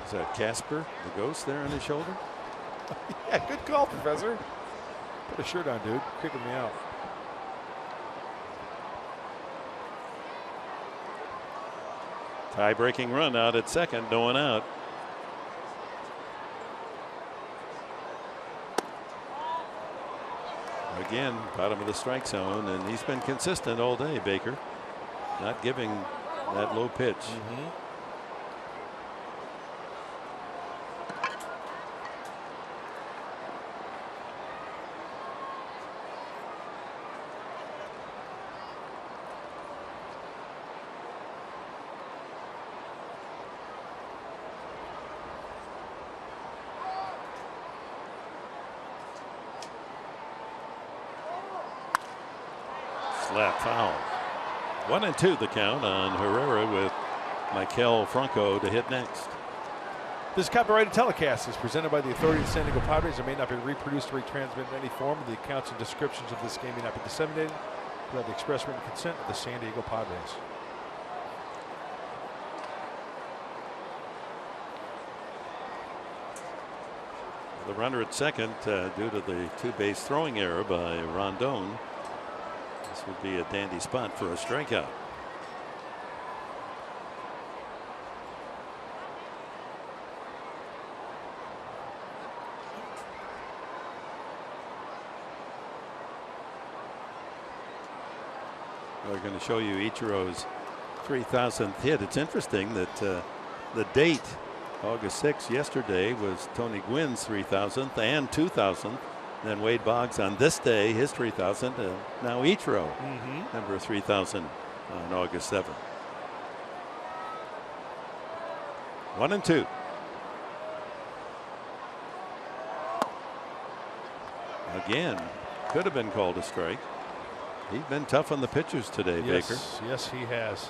S3: Is that Casper, the ghost, there on his shoulder?
S5: Yeah, good call, Professor. Put a shirt on, dude. Kicking me out.
S3: Tie-breaking run out at second, no one out. Again, bottom of the strike zone, and he's been consistent all day, Baker. Not giving that low pitch. Slap foul. 1-2 the count on Herrera with Maikel Franco to hit next.
S5: This copyrighted telecast is presented by the authority of the San Diego Padres and may not be reproduced or retransmitted in any form. The accounts and descriptions of this game may not be disseminated without the express written consent of the San Diego Padres.
S3: The runner at second due to the two-base throwing error by Rondon. This would be a dandy spot for a strikeout. We're going to show you Ichiro's 3,000th hit. It's interesting that the date, August 6th, yesterday, was Tony Gwynn's 3,000th and 2,000th. Then Wade Boggs on this day, his 3,000. Now Ichiro, number 3,000 on August 7th. 1-2. Again, could have been called a strike. He's been tough on the pitchers today, Baker.
S5: Yes, he has.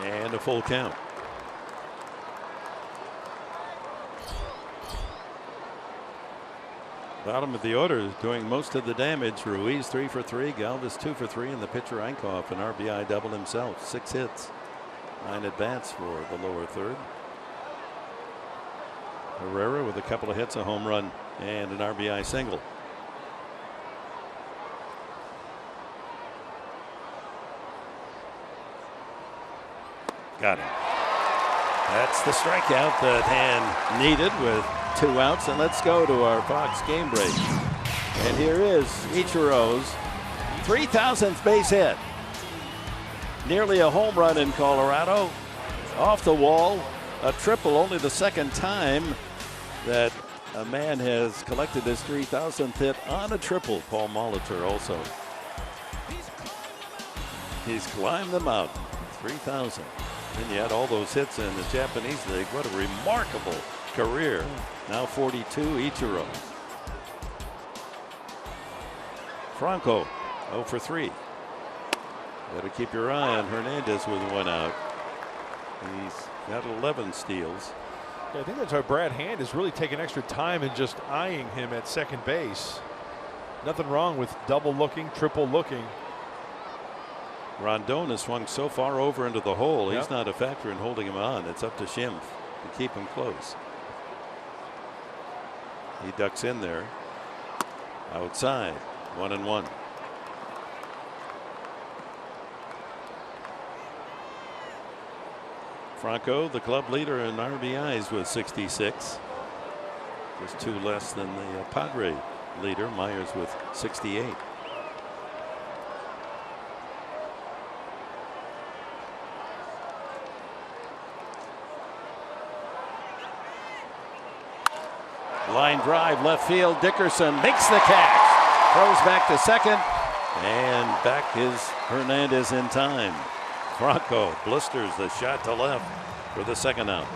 S3: And a full count. Bottom of the order is doing most of the damage. Ruiz 3 for 3, Galvis 2 for 3, and the pitcher Einkhoff an RBI double himself. 6 hits, 9 at bats for the lower third. Herrera with a couple of hits, a home run, and an RBI single. Got him. That's the strikeout that Hand needed with 2 outs. And let's go to our Fox game break. And here is Ichiro's 3,000th base hit. Nearly a home run in Colorado. Off the wall, a triple, only the second time that a man has collected his 3,000th hit on a triple. Paul Molitor also. He's climbed the mountain. 3,000. And you had all those hits in the Japanese League. What a remarkable career. Now 42, Ichiro. Franco 0 for 3. Got to keep your eye on Hernandez with 1 out. He's got 11 steals.
S5: Yeah, I think that's why Brad Hand is really taking extra time and just eyeing him at second base. Nothing wrong with double looking, triple looking.
S3: Rondon has swung so far over into the hole. He's not a factor in holding him on. It's up to Schimpf to keep him close. He ducks in there. Outside. 1-1. Franco, the club leader in RBIs with 66. Just 2 less than the Padre leader, Myers, with 68. Line drive, left field. Dickerson makes the catch. Throws back to second. And back is Hernandez in time. Franco blisters the shot to left for the second out.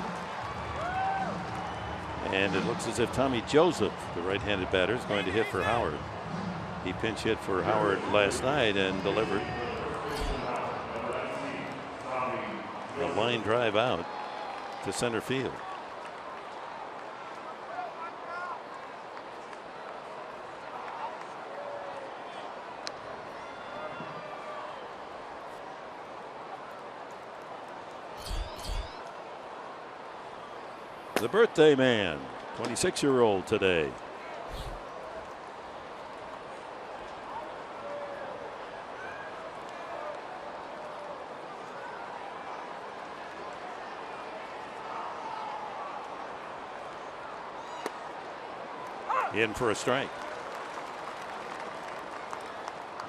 S3: And it looks as if Tommy Joseph, the right-handed batter, is going to hit for Howard. He pinch hit for Howard last night and delivered a line drive out to center field. The birthday man, 26-year-old today. In for a strike.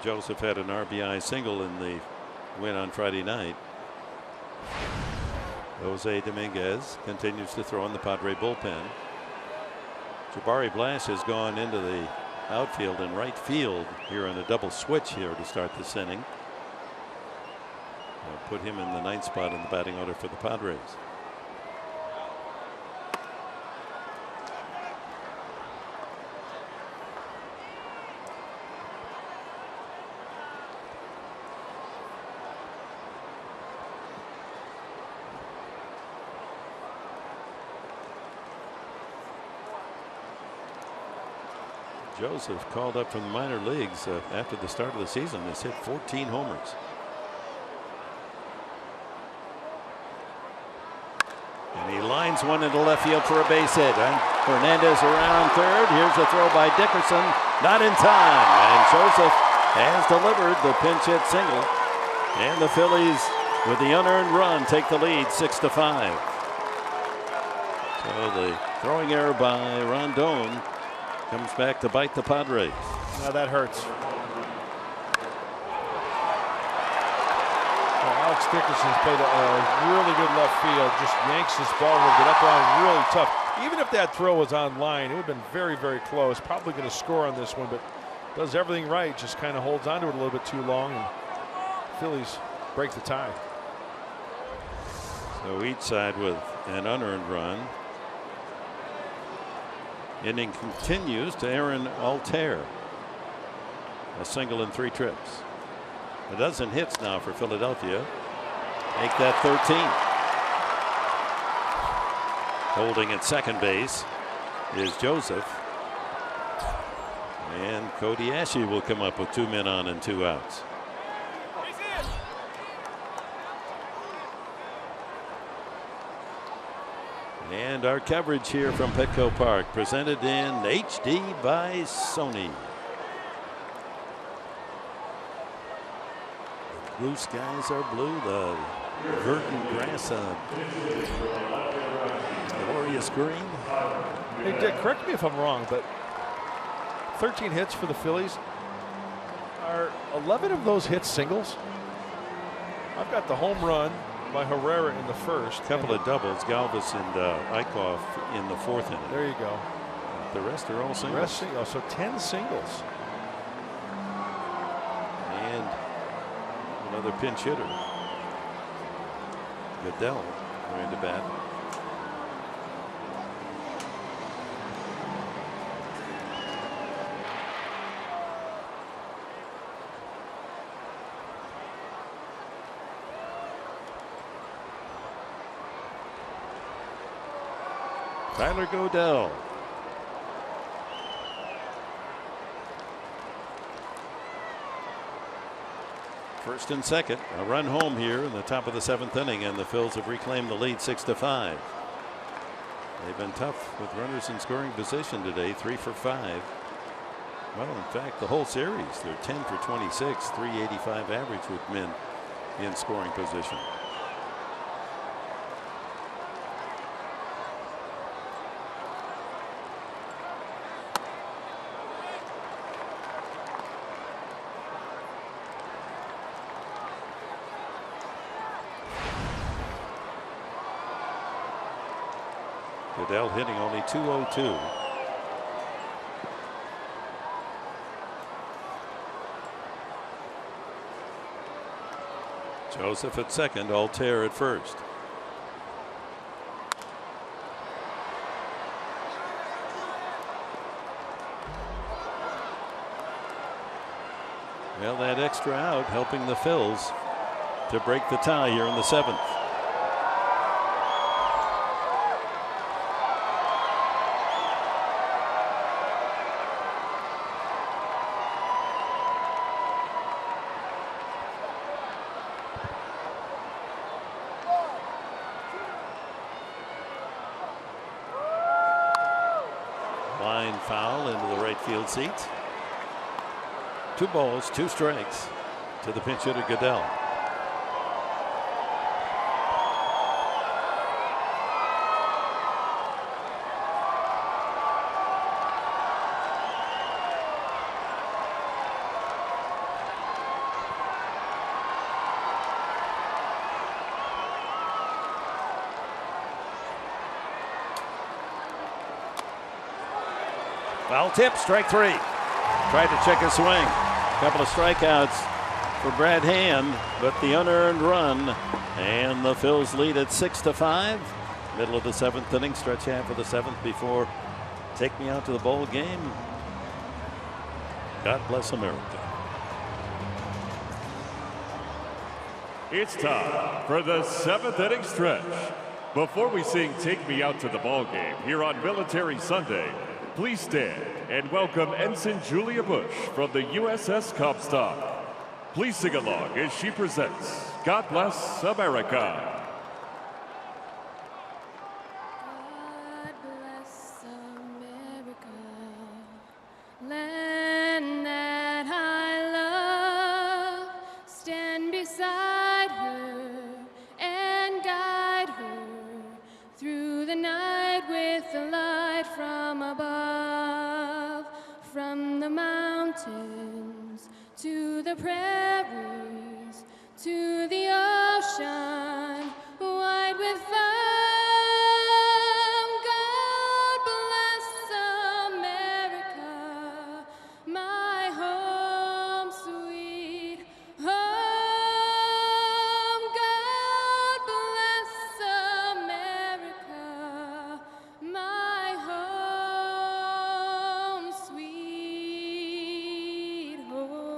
S3: Joseph had an RBI single in the win on Friday night. Jose Dominguez continues to throw in the Padre bullpen. Jabari Blash has gone into the outfield and right field here on a double switch here to start this inning. I'll put him in the 9th spot in the batting order for the Padres. Joseph, called up from the minor leagues after the start of the season, has hit 14 homers. And he lines one into left field for a base hit. And Hernandez around third. Here's a throw by Dickerson, not in time. And Joseph has delivered the pinch hit single. And the Phillies, with the unearned run, take the lead 6-5. So the throwing error by Rondon comes back to bite the Padres.
S5: Now that hurts. Well, Alex Dickerson's played a really good left field. Just yanks this ball a little bit up line, really tough. Even if that throw was on line, it would have been very, very close. Probably going to score on this one, but does everything right. Just kind of holds on to it a little bit too long, and Phillies break the tie.
S3: So each side with an unearned run. Inning continues to Aaron Altair. A single in 3 trips. A dozen hits now for Philadelphia. Make that 13. Holding at second base is Joseph. And Cody Ashe will come up with 2 men on and 2 outs. And our coverage here from Petco Park, presented in HD by Sony. The blue skies are blue, the verdant grass glorious green.
S5: Hey Dick, correct me if I'm wrong, but 13 hits for the Phillies. Are 11 of those hits singles? I've got the home run by Herrera in the first.
S3: Couple of doubles, Galvis and Eichhoff in the 4th inning.
S5: There you go.
S3: The rest are all singles.
S5: So 10 singles.
S3: And another pinch hitter. Goodell going to bat. Tyler Godell. First and second, a run home here in the top of the 7th inning, and the Phils have reclaimed the lead 6-5. They've been tough with runners in scoring position today, 3 for 5. Well, in fact, the whole series, they're 10 for 26, 385 average with men in scoring position. Goodell hitting only .202. Joseph at second, Altair at first. Well, that extra out helping the Phils to break the tie here in the 7th. Line foul into the right field seat. 2 balls, 2 strikes to the pinch hitter Goodell. Foul tip, strike 3. Tried to check his swing. Couple of strikeouts for Brad Hand, but the unearned run, and the Phils lead at 6-5. Middle of the 7th inning, stretch half of the 7th before take me out to the bowl game. God bless America.
S10: It's time for the 7th inning stretch. Before we sing Take Me Out to the Ball Game here on Military Sunday, please stand and welcome Ensign Julia Bush from the USS Comstock. Please sing along as she presents God Bless America.
S11: God bless America, land that I love. Stand beside her and guide her through the night with the light from above. From the mountains to the prairies to the ocean wide with foam. God bless America, my home sweet home. God bless America, my home sweet home.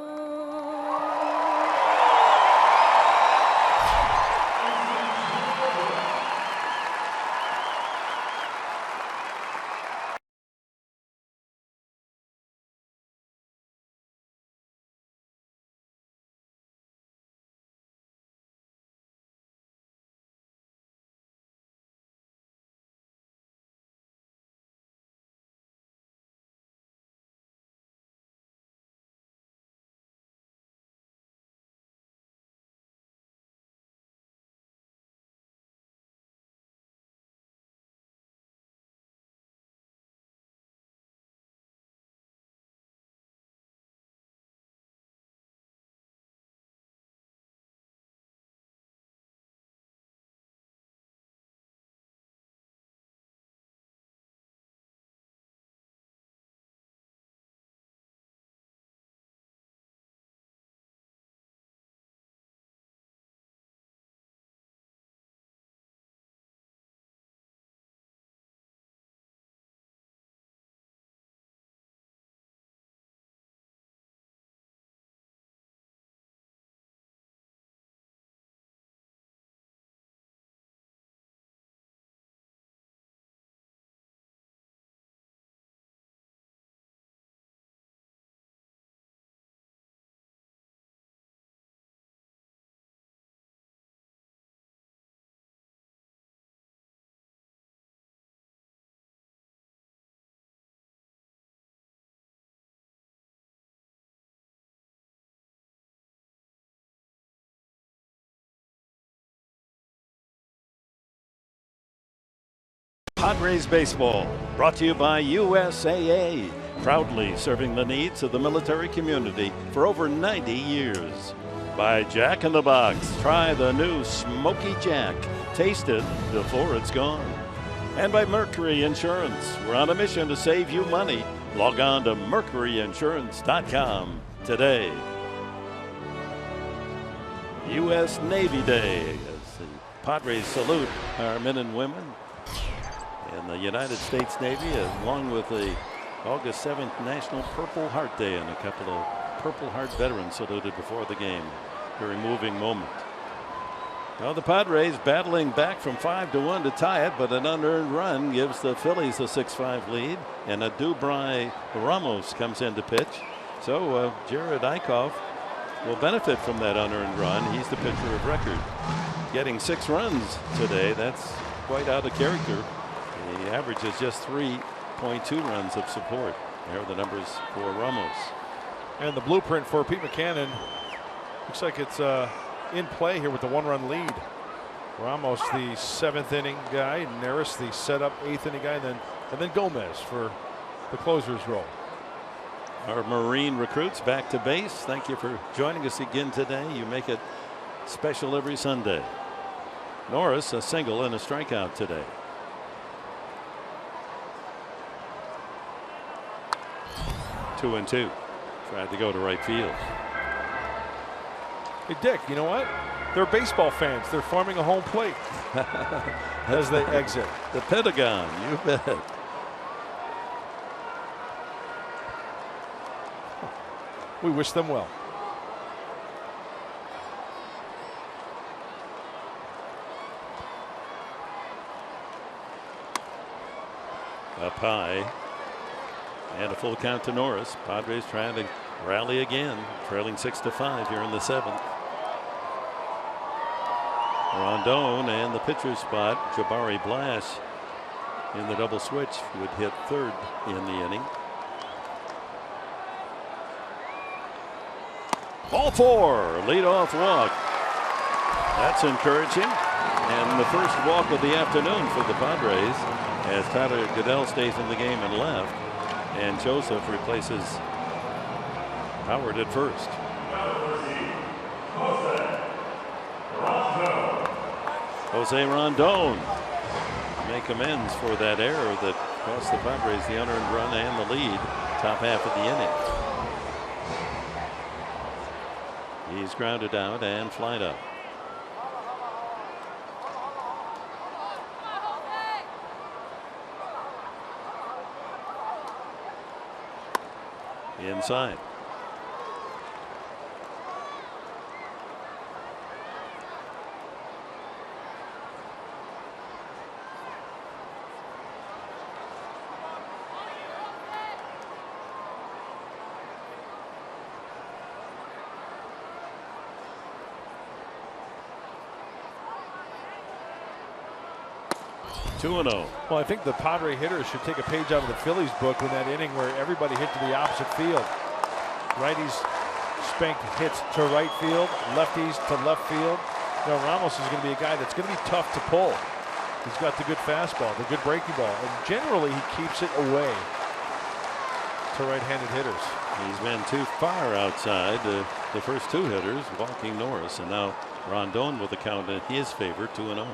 S3: Padres baseball, brought to you by USAA, proudly serving the needs of the military community for over 90 years. By Jack in the Box, try the new Smoky Jack, taste it before it's gone. And by Mercury Insurance, we're on a mission to save you money. Log on to mercuryinsurance.com today. U.S. Navy Day, as the Padres salute our men and women in the United States Navy, along with the August 7th National Purple Heart Day and a couple of Purple Heart veteran saluted before the game. Very moving moment. Now the Padres battling back from 5-1 to tie it, but an unearned run gives the Phillies a 6-5 lead, and a Dubry Ramos comes in to pitch. So Jared Eichhoff will benefit from that unearned run. He's the pitcher of record, getting 6 runs today. That's quite out of character. The average is just 3.2 runs of support. There are the numbers for Ramos.
S5: And the blueprint for Pete Mackanin looks like it's in play here with the 1-run lead. Ramos, the 7th inning guy, Neris, the setup 8th inning guy, and then Gomez for the closer's role.
S3: Our Marine recruits back to base. Thank you for joining us again today. You make it special every Sunday. Norris, a single and a strikeout today. Two and two. Tried to go to right field.
S5: Hey, Dick, you know what? They're baseball fans. They're forming a home plate as they exit.
S3: The Pentagon, you bet.
S5: We wish them well.
S3: Up high. And a full count to Norris. Padres trying to rally again, trailing 6-5 here in the 7th. Rondon and the pitcher's spot. Jabari Blash in the double switch would hit 3rd in the inning. Ball 4, leadoff walk. That's encouraging. And the first walk of the afternoon for the Padres as Tyler Goodell stays in the game and left. And Joseph replaces Howard at first. Jose Rondon make amends for that error that cost the Padres the unearned run and the lead top half of the inning. He's grounded out and flied up. Inside.
S5: Well, I think the Padre hitters should take a page out of the Phillies book in that inning where everybody hit to the opposite field. Righties spanked hits to right field, lefties to left field. You know, Ramos is going to be a guy that's going to be tough to pull. He's got the good fastball, the good breaking ball, and generally he keeps it away to right-handed hitters.
S3: He's been too far outside the first 2 hitters, walking Norris, and now Rondon with the count in his favor, 2-0.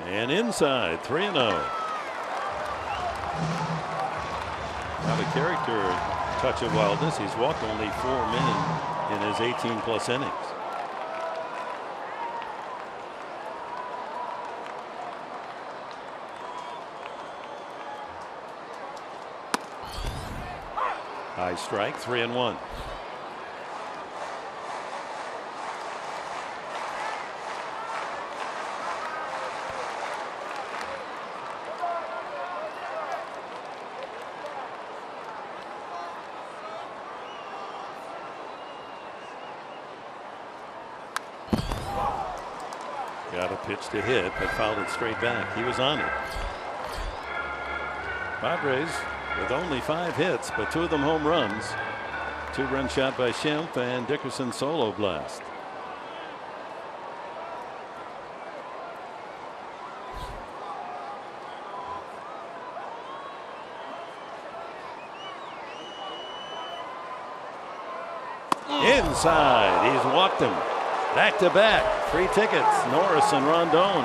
S3: And inside, 3-0. Out of character, touch of wildness. He's walked only 4 men in his 18+ innings. High strike, 3-1. Got a pitch to hit, but fouled it straight back. He was on it. Padres with only 5 hits, but 2 of them home runs. 2-run shot by Schimpf and Dickerson solo blast. Inside, he's walked him. Back to back, 3 tickets, Norris and Rondon.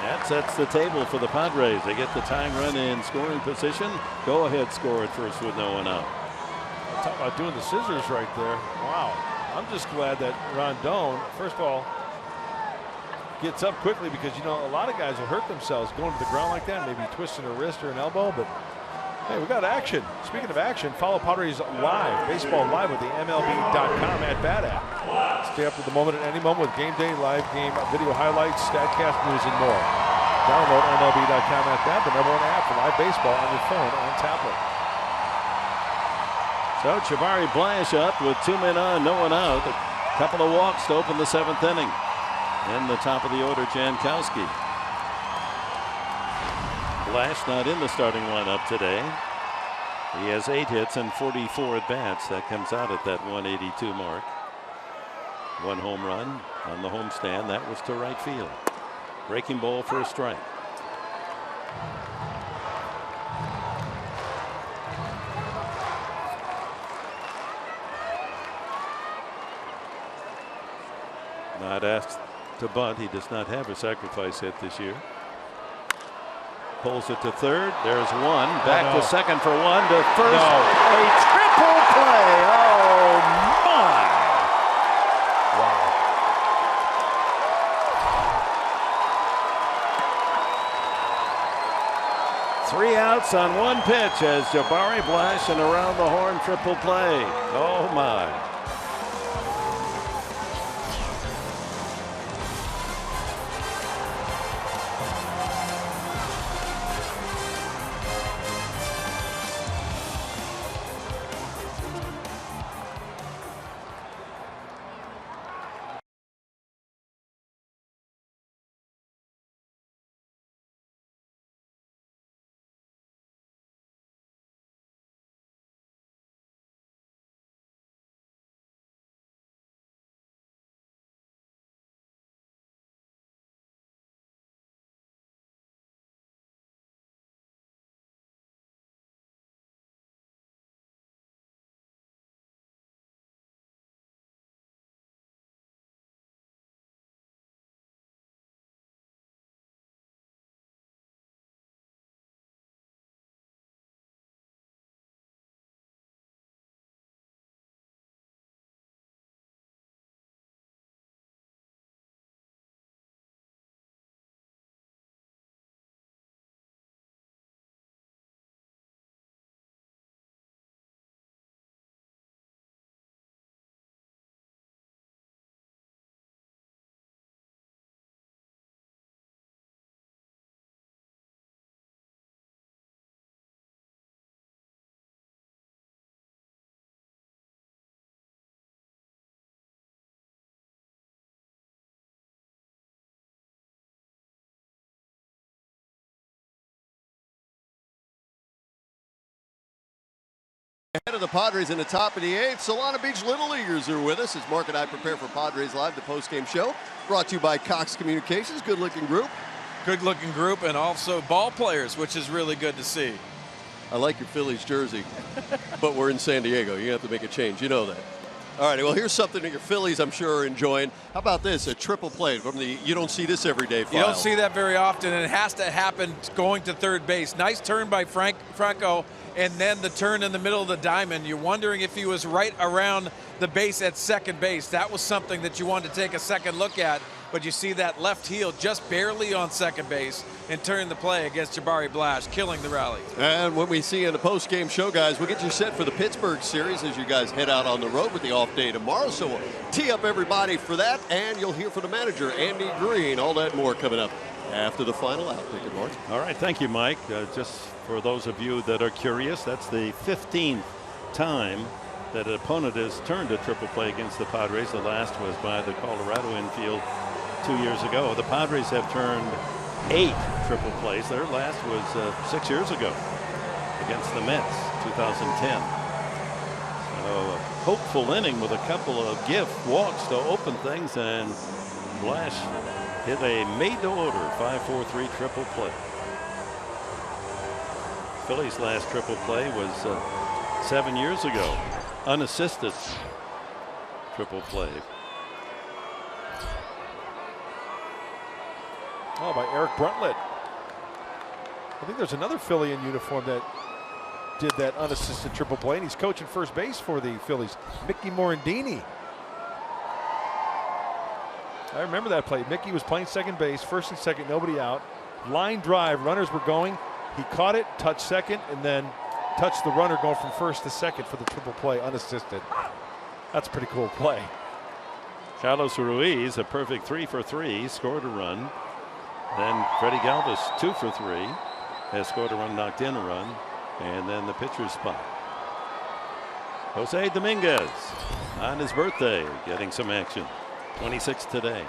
S3: That sets the table for the Padres. They get the tying run in scoring position. Go ahead, score at first with no one out.
S5: Talk about doing the scissors right there. Wow. I'm just glad that Rondon, first of all, gets up quickly because, you know, a lot of guys will hurt themselves going to the ground like that, maybe twisting a wrist or an elbow. But hey, we got action. Speaking of action, follow Padres live, baseball live with the MLB.com at-bat app. Stay up to the moment at any moment with game day, live game, video highlights, StatCast news, and more. Download MLB.com at-bat, the #1 app for live baseball on your phone and tablet.
S3: So Jabari Blash up with 2 men on, no one out. A couple of walks to open the 7th inning. In the top of the order, Jankowski. Blash not in the starting lineup today. He has 8 hits and 44 at bats. That comes out at that 182 mark. 1 home run on the homestand. That was to right field. Breaking ball for a strike. Not asked to bunt. He does not have a sacrifice hit this year. Pulls it to third. There's one. Back to second for one. To first. A triple play. Oh, my.
S5: Wow.
S3: Three outs on 1 pitch as Jabari Blash and around the horn triple play. Oh, my.
S12: Ahead of the Padres in the top of the 8th, Solana Beach Little Leaguers are with us as Mark and I prepare for Padres Live, the post-game show, brought to you by Cox Communications. Good-looking group.
S9: Good-looking group, and also ball players, which is really good to see.
S12: I like your Phillies jersey, but we're in San Diego. You have to make a change. You know that. All right, well, here's something that your Phillies, I'm sure, are enjoying. How about this, a triple play from the you don't see this every day file.
S9: You don't see that very often, and it has to happen going to third base. Nice turn by Franco, and then the turn in the middle of the diamond. You're wondering if he was right around the base at second base. That was something that you wanted to take a second look at, but you see that left heel just barely on second base and turn the play against Jabari Blash, killing the rally.
S12: And when we see in the post-game show, guys, we'll get you set for the Pittsburgh series as you guys head out on the road with the off day tomorrow. So we'll tee up everybody for that, and you'll hear from the manager, Andy Green. All that more coming up after the final out. Thank you, Mark.
S3: All right, thank you, Mike. Just for those of you that are curious, that's the 15th time that an opponent has turned a triple play against the Padres. The last was by the Colorado infield 2 years ago. The Padres have turned 8 triple plays. Their last was 6 years ago against the Mets, 2010. So a hopeful inning with a couple of gift walks to open things, and Blash hit a made-to-order 5-4-3 triple play. Phillies' last triple play was 7 years ago. Unassisted triple play.
S5: Oh, by Eric Bruntlett. I think there's another Philly in uniform that did that unassisted triple play, and he's coaching first base for the Phillies, Mickey Morandini. I remember that play. Mickey was playing second base, first and second, nobody out. Line drive, runners were going. He caught it, touched second, and then touched the runner going from first to second for the triple play unassisted. That's a pretty cool play.
S3: Carlos Ruiz, a perfect 3 for 3, scored a run. Then Freddie Galvis, 2 for 3, has scored a run, knocked in a run, and then the pitcher's spot. Jose Dominguez on his birthday, getting some action. 26 today.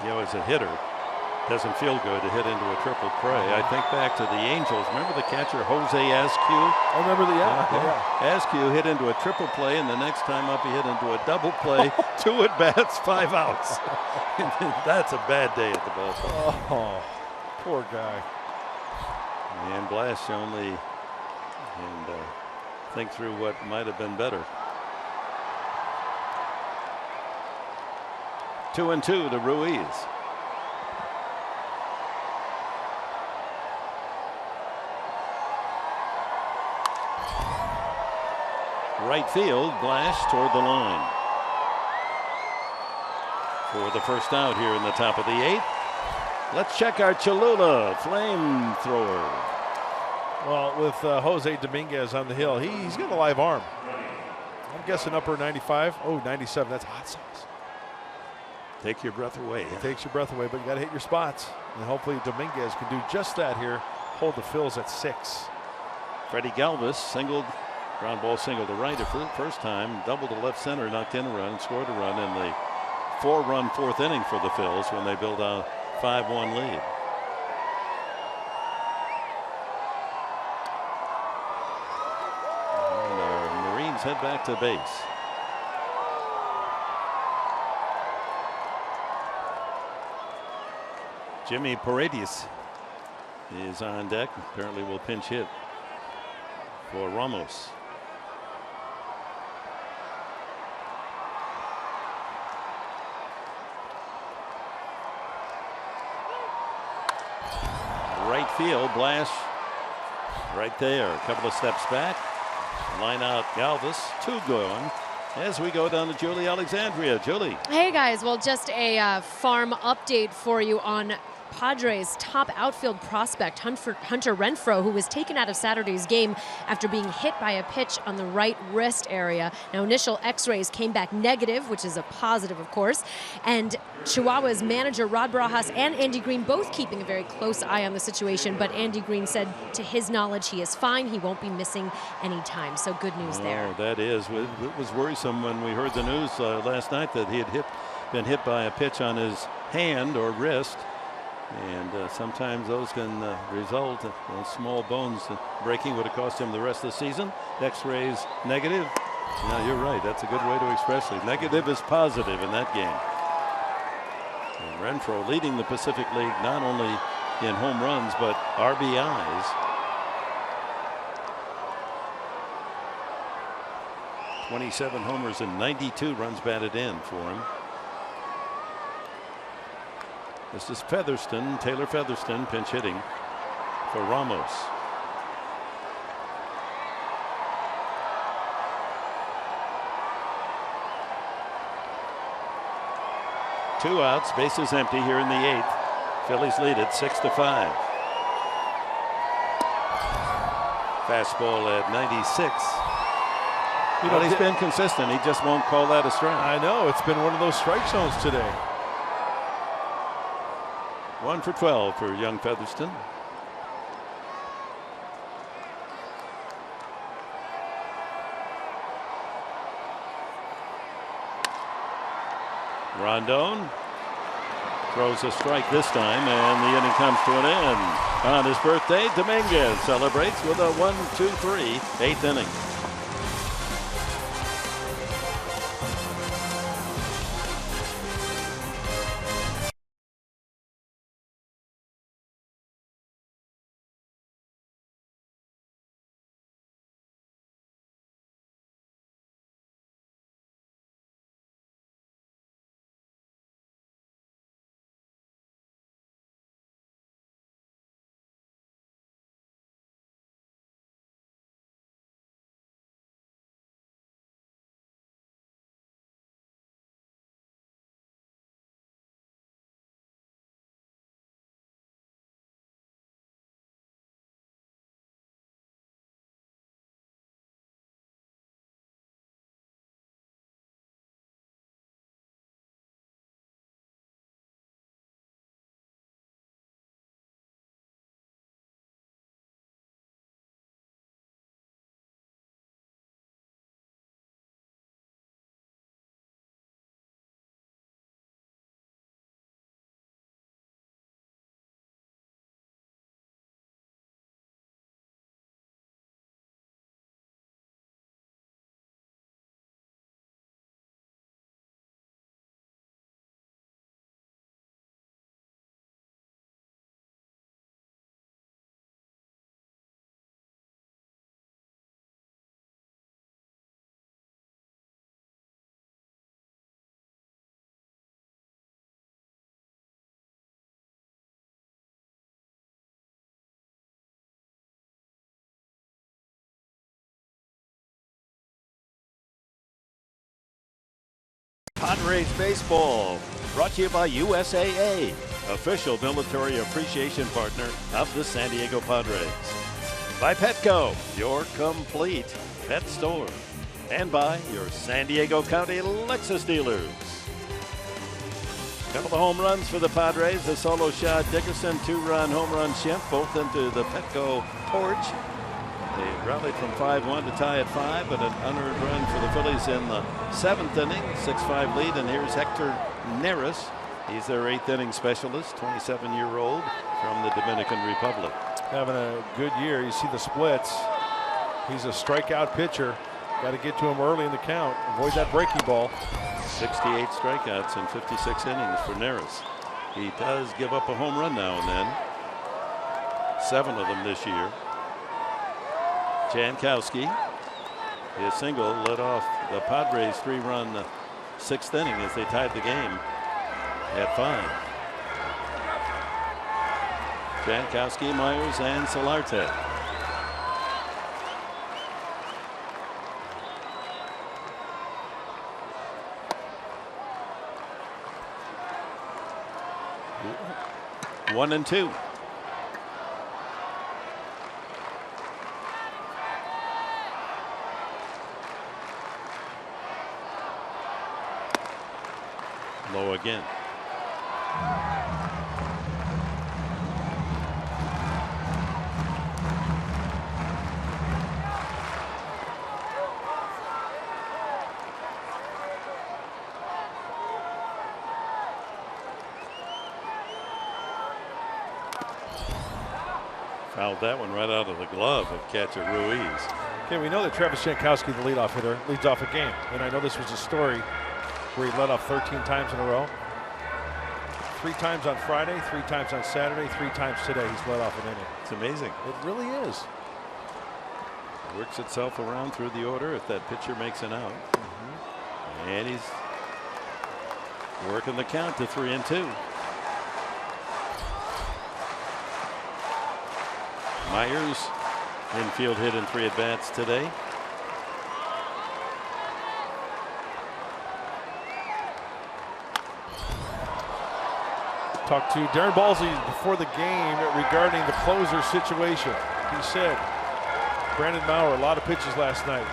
S3: You know, as a hitter, doesn't feel good to hit into a triple play. I think back to the Angels. Remember the catcher Jose Askew?
S5: I remember the yeah.
S3: Askew hit into a triple play, and the next time up he hit into a double play. 2 at bats, 5 outs. That's a bad day at the ballpark.
S5: Oh, poor guy.
S3: And Blash only think through what might have been better. 2-2 to Ruiz. Right field, Blash toward the line. For the first out here in the top of the 8th. Let's check our Cholula flamethrower.
S5: Well, with Jose Dominguez on the hill, he's got a live arm. I'm guessing upper 95. Oh, 97. That's hot sauce.
S3: Take your breath away.
S5: It takes your breath away, but you got to hit your spots. And hopefully Dominguez can do just that here. Hold the Phils at 6.
S3: Freddie Galvis singled, ground ball single to right the first time, double to left center, knocked in a run, scored a run in the 4-run 4th inning for the Phils when they built a 5-1 lead. And our Marines head back to base. Jimmy Paredes is on deck. Apparently will pinch hit for Ramos. Right field, Blash right there. A couple of steps back. Line out Galvis. 2 going. As we go down to Julie Alexandria. Julie.
S6: Hey guys, well, just a farm update for you on Padres' top outfield prospect, Hunter Renfroe, who was taken out of Saturday's game after being hit by a pitch on the right wrist area. Now, initial x-rays came back negative, which is a positive, of course. And Chihuahua's manager, Rod Barajas, and Andy Green both keeping a very close eye on the situation. But Andy Green said, to his knowledge, he is fine. He won't be missing any time. So good news there.
S3: That is. It was worrisome when we heard the news last night that he had been hit by a pitch on his hand or wrist. And sometimes those can result in small bones breaking. Would have cost him the rest of the season. X-rays negative. No, you're right. That's a good way to express it. Negative is positive in that game. And Renfroe leading the Pacific League not only in home runs but RBIs. 27 homers and 92 runs batted in for him. This is Featherston, Taylor Featherston, pinch hitting for Ramos. Two outs, bases empty here in the 8th. Phillies lead it 6-5. Fastball at 96. But he's been consistent. He just won't call that a strike.
S5: I know. It's been one of those strike zones today.
S3: 1 for 12 for young Featherston. Rondon throws a strike this time, and the inning comes to an end. On his birthday, Dominguez celebrates with a 1-2-3 8th inning. Padres baseball, brought to you by USAA, official military appreciation partner of the San Diego Padres. By Petco, your complete pet store. And by your San Diego County Lexus dealers. Couple of home runs for the Padres. The solo shot, Dickerson, 2-run home run, Schimpf, both into the Petco porch. They rallied from 5-1 to tie at 5, but an unearned run for the Phillies in the 7th inning, 6-5 lead. And here's Hector Neris. He's their 8th inning specialist, 27-year-old from the Dominican Republic.
S5: Having a good year. You see the splits. He's a strikeout pitcher. Got to get to him early in the count. Avoid that breaking ball.
S3: 68 strikeouts in 56 innings for Neris. He does give up a home run now and then. 7 of them this year. Jankowski, his single led off the Padres' 3-run 6th inning as they tied the game at 5. Jankowski, Myers, and Solarte. One and 2. Low again. Fouled that one right out of the glove of catcher Ruiz.
S5: Okay, we know that Travis Jankowski, the leadoff hitter, leads off a game. And I know this was a story where he led off 13 times in a row. 3 times on Friday, 3 times on Saturday, 3 times today he's led off an inning.
S3: It's amazing.
S5: It really is.
S3: Works itself around through the order if that pitcher makes an out. And he's working the count to 3 and 2. Myers, infield hit in 3 at-bats today.
S5: Talked to Darren Balsley before the game regarding the closer situation. He said, Brandon Maurer, a lot of pitches last night.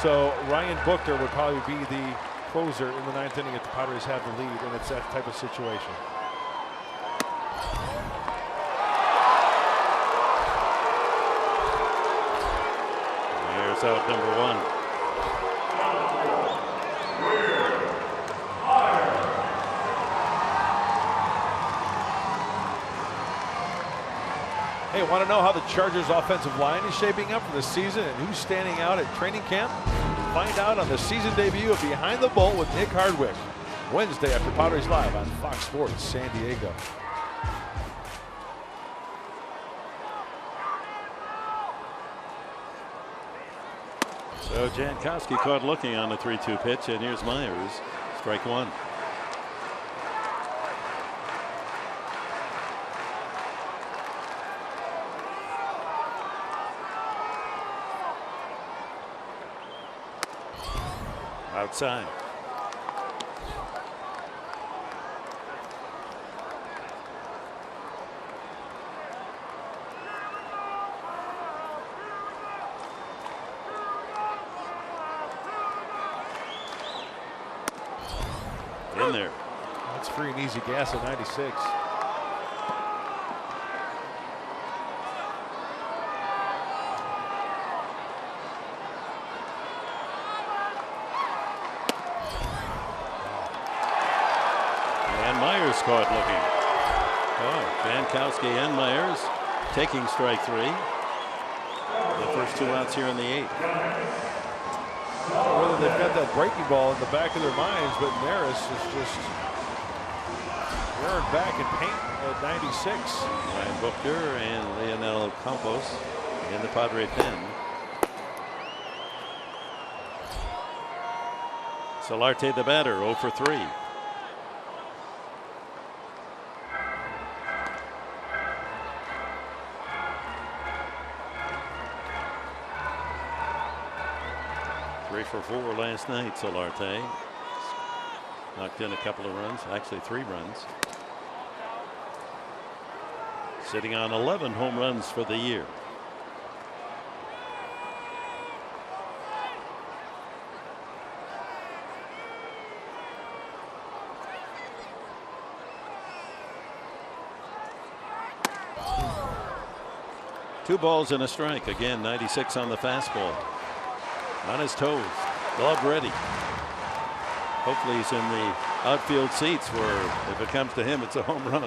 S5: So Ryan Buchter would probably be the closer in the 9th inning if the Padres have the lead, and it's that type of situation.
S3: There's out number 1.
S5: Hey, want to know how the Chargers offensive line is shaping up for the season and who's standing out at training camp? Find out on the season debut of Behind the Bolt with Nick Hardwick. Wednesday after Padres Live on Fox Sports San Diego.
S3: So Jankowski caught looking on the 3-2 pitch, and here's Myers, strike 1. Outside. In there.
S5: That's free and easy gas at 96.
S3: And Myers caught looking. Oh, Jankowski and Myers taking strike 3. The first 2 outs here in the 8th.
S5: Whether they've got that breaking ball in the back of their minds, but Neris is just rearing back in paint at 96.
S3: Ryan Buchter and Leonel Campos in the Padre pen. Solarte the batter, 0 for 3. For 4 last night, Solarte. Knocked in a couple of runs, actually 3 runs. Sitting on 11 home runs for the year. Two balls and a strike. Again, 96 on the fastball. On his toes. Glove ready. Hopefully he's in the outfield seats where if it comes to him, it's a home run.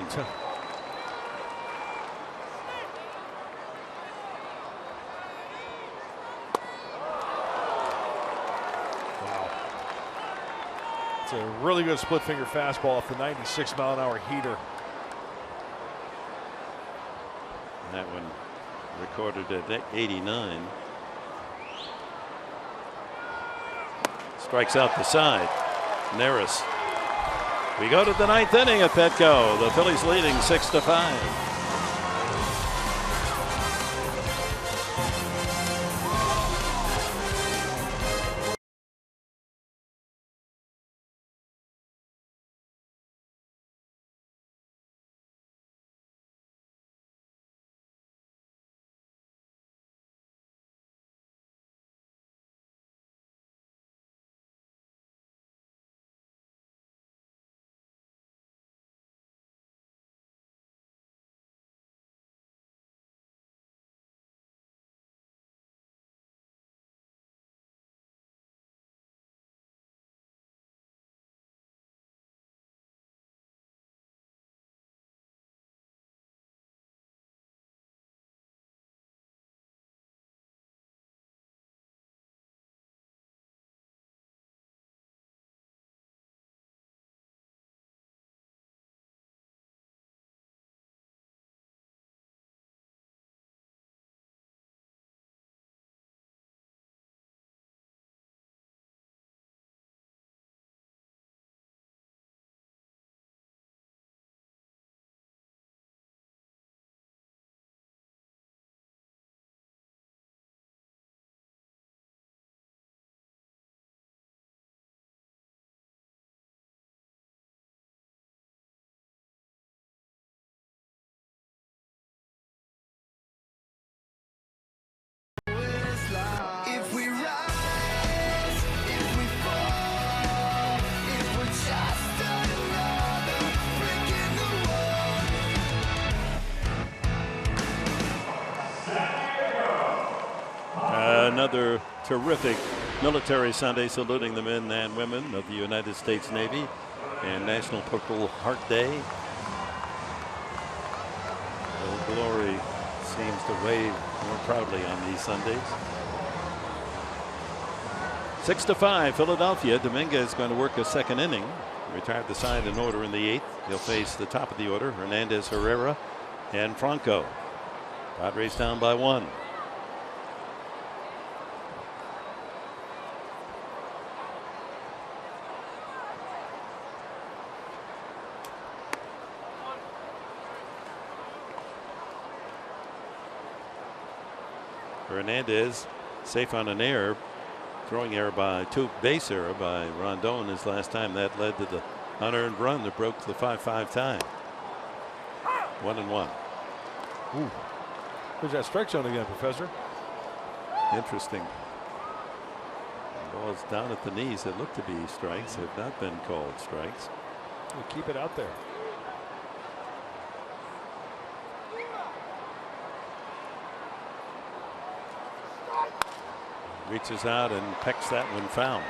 S5: Wow. It's a really good split finger fastball off the 96-mile-an-hour heater.
S3: That one recorded at 89. Strikes out the side. Neris. We go to the 9th inning at Petco. The Phillies leading 6-5. Another terrific Military Sunday saluting the men and women of the United States Navy and National Purple Heart Day. Old Glory seems to wave more proudly on these Sundays. 6-5 Philadelphia. Dominguez is going to work a second inning. Retired the side in order in the 8th. He'll face the top of the order, Hernandez, Herrera, and Franco. Padres down by 1. Hernandez safe on an error, throwing error by base error by Rondon his last time. That led to the unearned run that broke the 5-5 tie. 1-1.
S5: Ooh. There's that strike zone again, Professor.
S3: Interesting. Balls down at the knees that look to be strikes have not been called strikes.
S5: We'll keep it out there.
S3: Reaches out and pecks that one foul.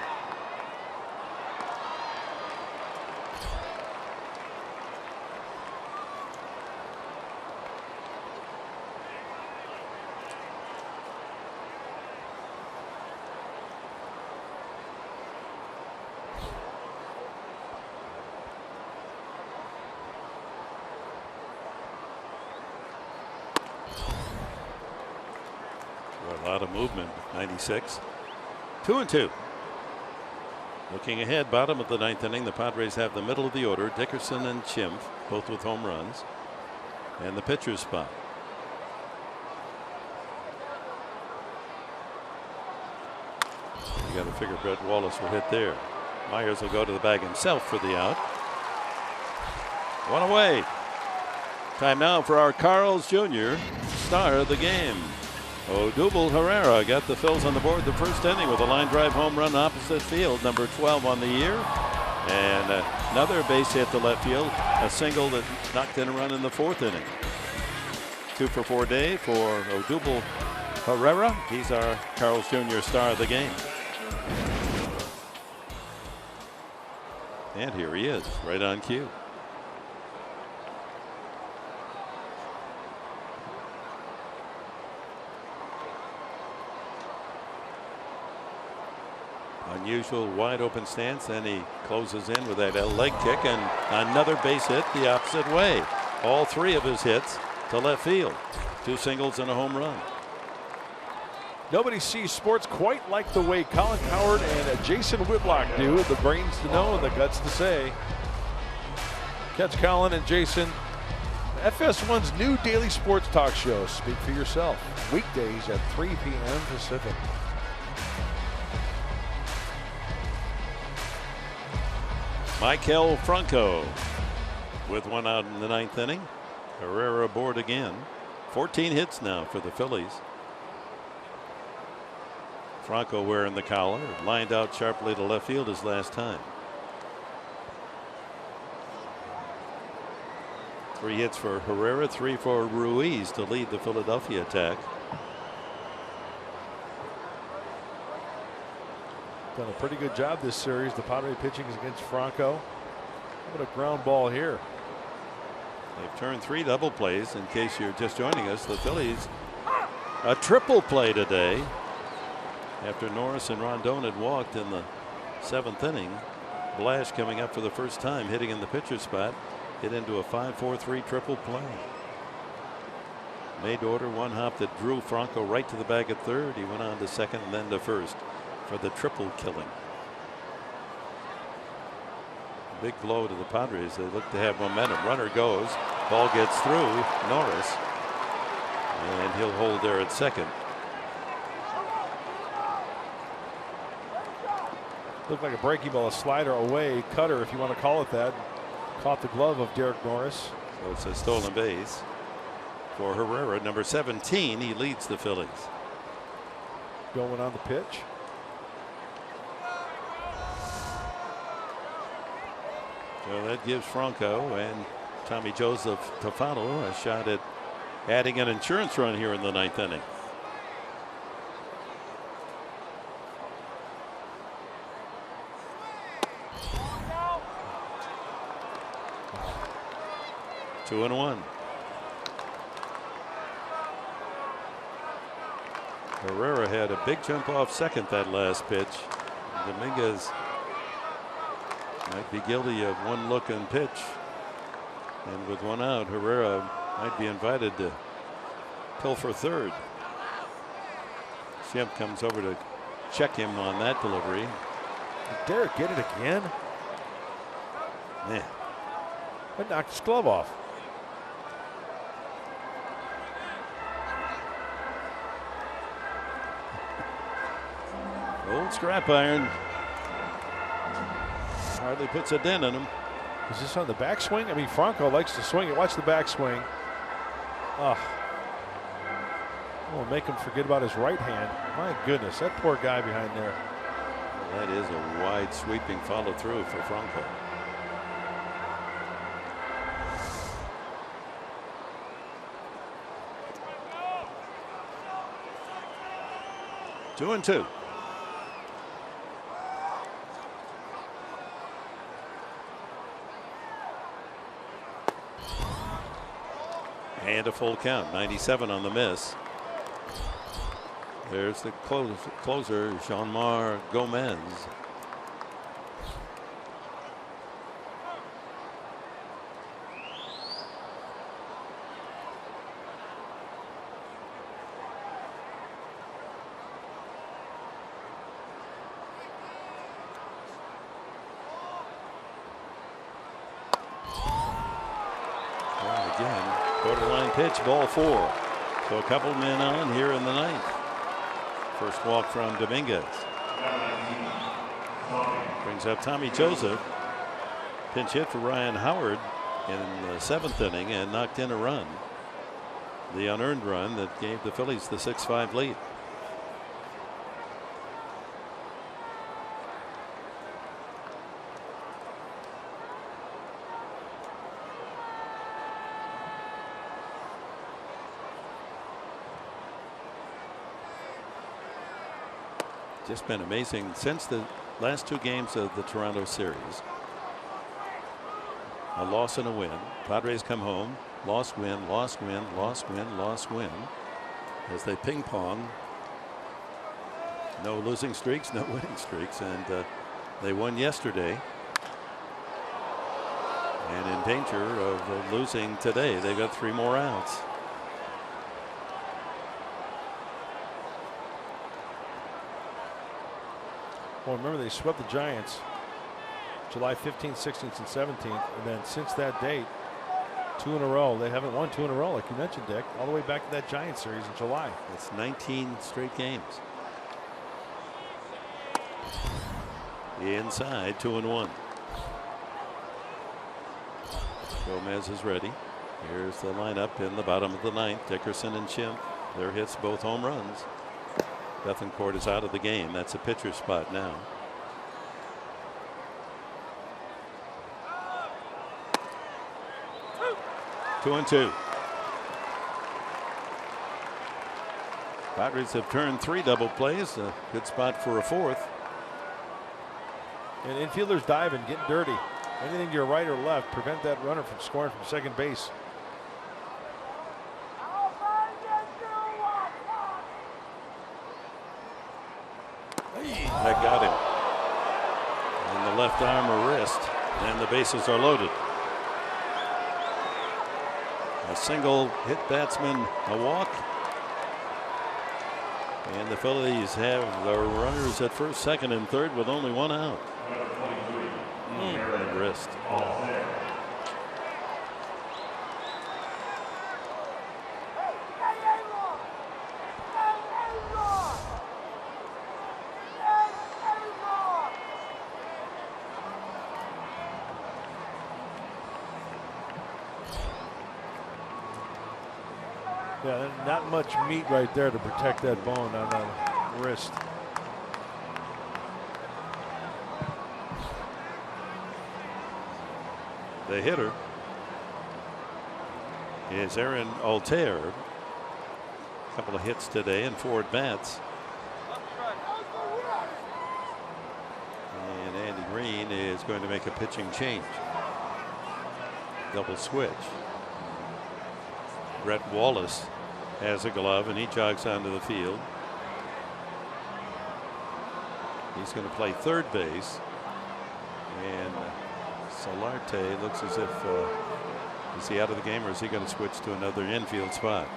S3: A lot of movement. 96. 2-2. Looking ahead, bottom of the 9th inning, the Padres have the middle of the order, Dickerson and Chimpf, both with home runs, and the pitcher's spot. You got to figure Brett Wallace will hit there. Myers will go to the bag himself for the out. One away. Time now for our Carl's Jr. star of the game. Odubel Herrera got the Phils on the board the first inning with a line drive home run opposite field, number 12 on the year. And another base hit to left field, a single that knocked in a run in the fourth inning. 2 for 4 day for Odubel Herrera. He's our Carl's Jr. star of the game. And here he is, right on cue. Unusual wide open stance, then he closes in with that leg kick and another base hit the opposite way. All 3 of his hits to left field. 2 singles and a home run.
S5: Nobody sees sports quite like the way Colin Cowherd and Jason Whitlock do. The brains to know and the guts to say. Catch Colin and Jason. FS1's new daily sports talk show. Speak for yourself. Weekdays at 3 p.m. Pacific.
S3: Maikel Franco with 1 out in the 9th inning. Herrera aboard again. 14 hits now for the Phillies. Franco wearing the collar, lined out sharply to left field his last time. 3 hits for Herrera, 3 for Ruiz to lead the Philadelphia attack.
S5: Done a pretty good job this series. The Padres pitching is against Franco. What a ground ball here.
S3: They've turned 3 double plays. In case you're just joining us, the Phillies a triple play today. After Norris and Rondon had walked in the 7th inning, Blash coming up for the first time, hitting in the pitcher spot, hit into a 5-4-3 triple play. Made to order 1 hop that drew Franco right to the bag at third. He went on to second and then to first for the triple killing. Big blow to the Padres. They look to have momentum. Runner goes. Ball gets through Norris. And he'll hold there at second.
S5: Looked like a breaking ball, a slider away, cutter if you want to call it that. Caught the glove of Derek Norris.
S3: So it's a stolen base for Herrera, number 17. He leads the Phillies.
S5: Going on the pitch.
S3: So that gives Franco and Tommy Joseph Tofano a shot at adding an insurance run here in the 9th inning. Two and 1. Herrera had a big jump off second that last pitch. Dominguez might be guilty of one look and pitch. And with 1 out, Herrera might be invited to pull for third. Shemp comes over to check him on that delivery.
S5: Did Derek get it again?
S3: Man.
S5: That knocked his glove off.
S3: Old scrap iron. Hardly puts a dent in him.
S5: Is this on the backswing? I mean, Franco likes to swing it. Watch the backswing. Oh. Oh, make him forget about his right hand. My goodness, that poor guy behind there.
S3: That is a wide sweeping follow through for Franco. Two and 2. And a full count. 97 on the miss. There's the closer, Jean-Mar Gomez. Again, borderline pitch, ball 4. So a couple men on here in the 9th. First walk from Dominguez. Brings up Tommy Joseph. Pinch hit for Ryan Howard in the 7th inning and knocked in a run. The unearned run that gave the Phillies the 6-5 lead. Just been amazing since the last 2 games of the Toronto series. A loss and a win. Padres come home. Loss, win, loss, win, loss, win, loss, win. As they ping pong. No losing streaks, no winning streaks. And they won yesterday. And in danger of losing today. They've got 3 more outs.
S5: Well, remember they swept the Giants July 15th, 16th, and 17th, and then since that date, 2 in a row. They haven't won 2 in a row, like you mentioned, Dick, all the way back to that Giants series in July.
S3: It's 19 straight games. Inside, 2-1. Gomez is ready. Here's the lineup in the bottom of the 9th. Dickerson and Schimpf. Their hits, both home runs. Bethancourt is out of the game. That's a pitcher spot now. Two and 2. Padres have turned 3 double plays. A good spot for a 4th.
S5: And infielders diving, getting dirty. Anything to your right or left, prevent that runner from scoring from second base.
S3: That got him. And the left arm or wrist. And the bases are loaded. A single hit batsman, a walk. And the Phillies have the runners at first, second, and third with only 1 out. And wrist.
S5: Yeah, not much meat right there to protect that bone on the wrist.
S3: The hitter is Aaron Altair. A couple of hits today and 4 at bats. And Andy Green is going to make a pitching change. Double switch. Brett Wallace has a glove and he jogs onto the field. He's going to play third base. And Solarte looks as if is he out of the game or is he going to switch to another infield spot?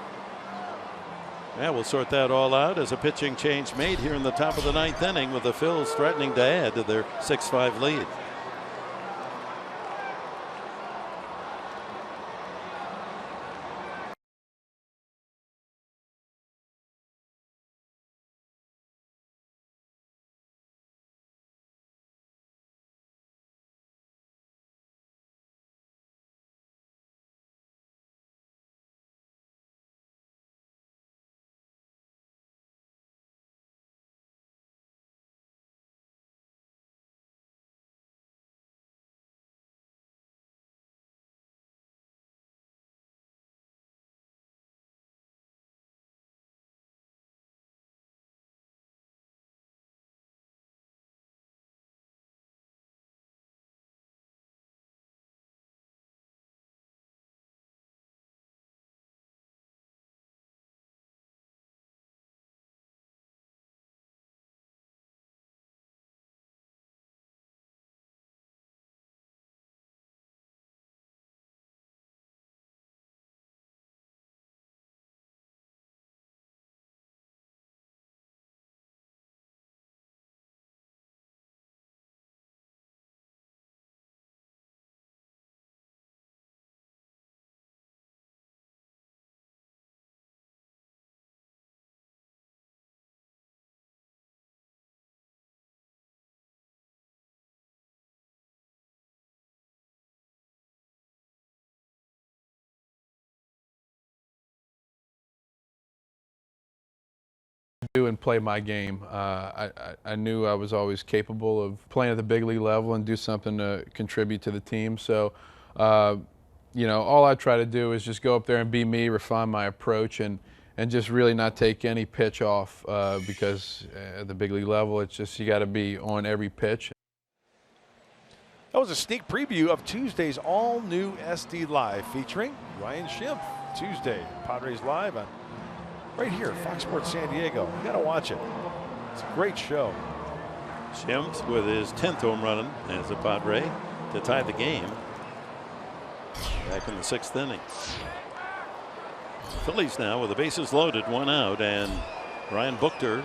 S3: Yeah, we'll sort that all out as a pitching change made here in the top of the 9th inning with the Phils threatening to add to their 6-5 lead.
S13: do and play my game. I knew I was always capable of playing at the big league level and do something to contribute to the team. So, you know, all I try to do is just go up there and be me, refine my approach, and just really not take any pitch off because at the big league level, it's just you got to be on every pitch.
S5: That was a sneak preview of Tuesday's all-new SD Live featuring Ryan Schimpf. Tuesday, Padres Live on right here, Fox Sports San Diego. You got to watch it. It's a great show.
S3: Schimpf with his 10th home run as a Padre to tie the game back in the 6th inning. Phillies now with the bases loaded, 1 out, and Ryan Buchter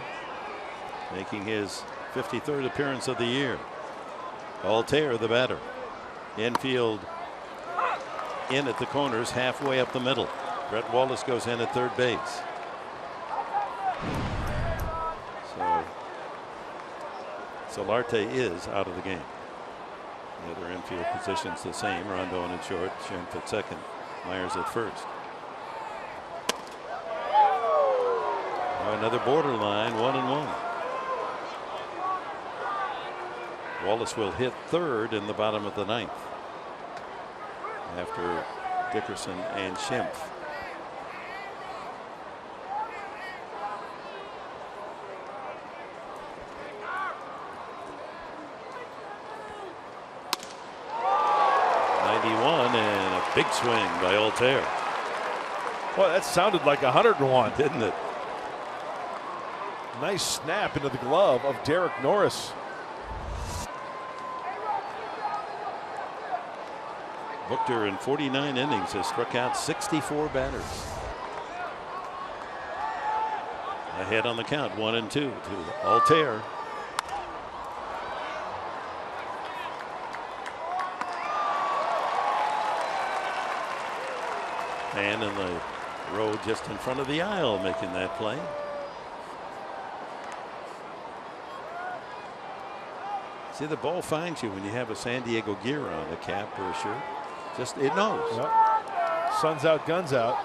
S3: making his 53rd appearance of the year. Altair, the batter. Infield in at the corners, halfway up the middle. Brett Wallace goes in at third base. So Solarte is out of the game. The other infield positions the same. Rondon at short, Schimpf at second, Myers at first. Another borderline 1-1. Wallace will hit third in the bottom of the 9th after Dickerson and Schimpf. '91 and a big swing by Altair.
S5: Well, that sounded like 101,
S3: didn't it?
S5: Nice snap into the glove of Derek Norris.
S3: Buchter in 49 innings has struck out 64 batters. Ahead on the count, 1-2 to Altair. Man in the row just in front of the aisle making that play. See, the ball finds you when you have a San Diego gear on, a cap or a shirt. Just, it knows.
S5: Yep. Sun's out, guns out.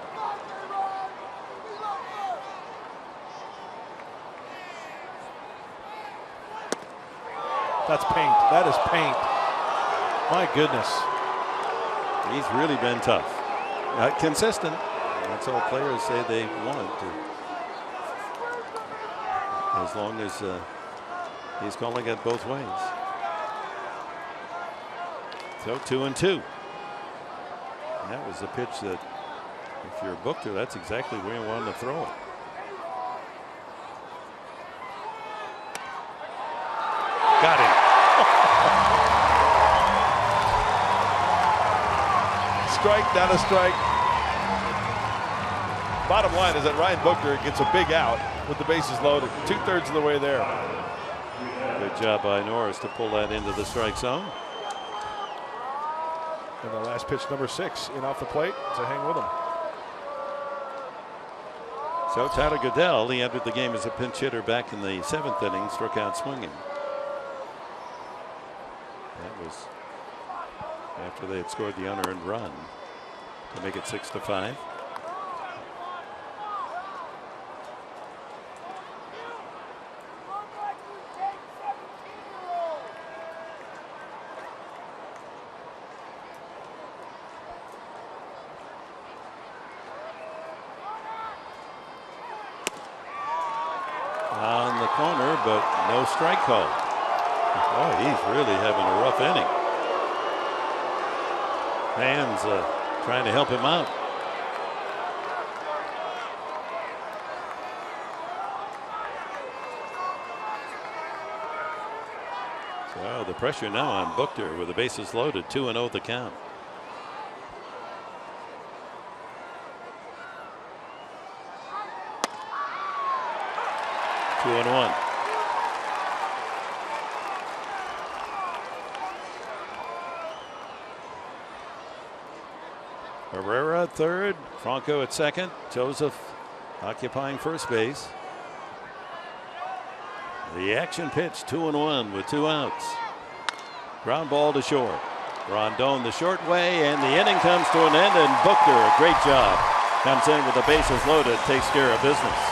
S5: That's paint. That is paint. My goodness.
S3: He's really been tough. Consistent. That's all players say they want to. As long as he's calling it both ways. So 2-2. And that was the pitch that, if you're a Buchter, that's exactly where you wanted to throw it. Got him.
S5: Strike, not a strike. Bottom line is that Ryan Buchter gets a big out with the bases loaded. 2/3 of the way there.
S3: Good job by Norris to pull that into the strike zone.
S5: And the last pitch, number 6, in off the plate to hang with him.
S3: So Tyler Goodell, he entered the game as a pinch hitter back in the 7th inning, struck out swinging. That was after they had scored the unearned run to make it 6-5. On the corner, but no strike call. Oh, he's really having a rough inning. Fans trying to help him out. So the pressure now on Buchter with the bases loaded, 2-0 the count. Two and one. Herrera at third, Franco at second, Joseph occupying first base. The action pitch, 2-1 with 2 outs. Ground ball to short. Rondon the short way, and the inning comes to an end, and Buchter, a great job, comes in with the bases loaded, takes care of business.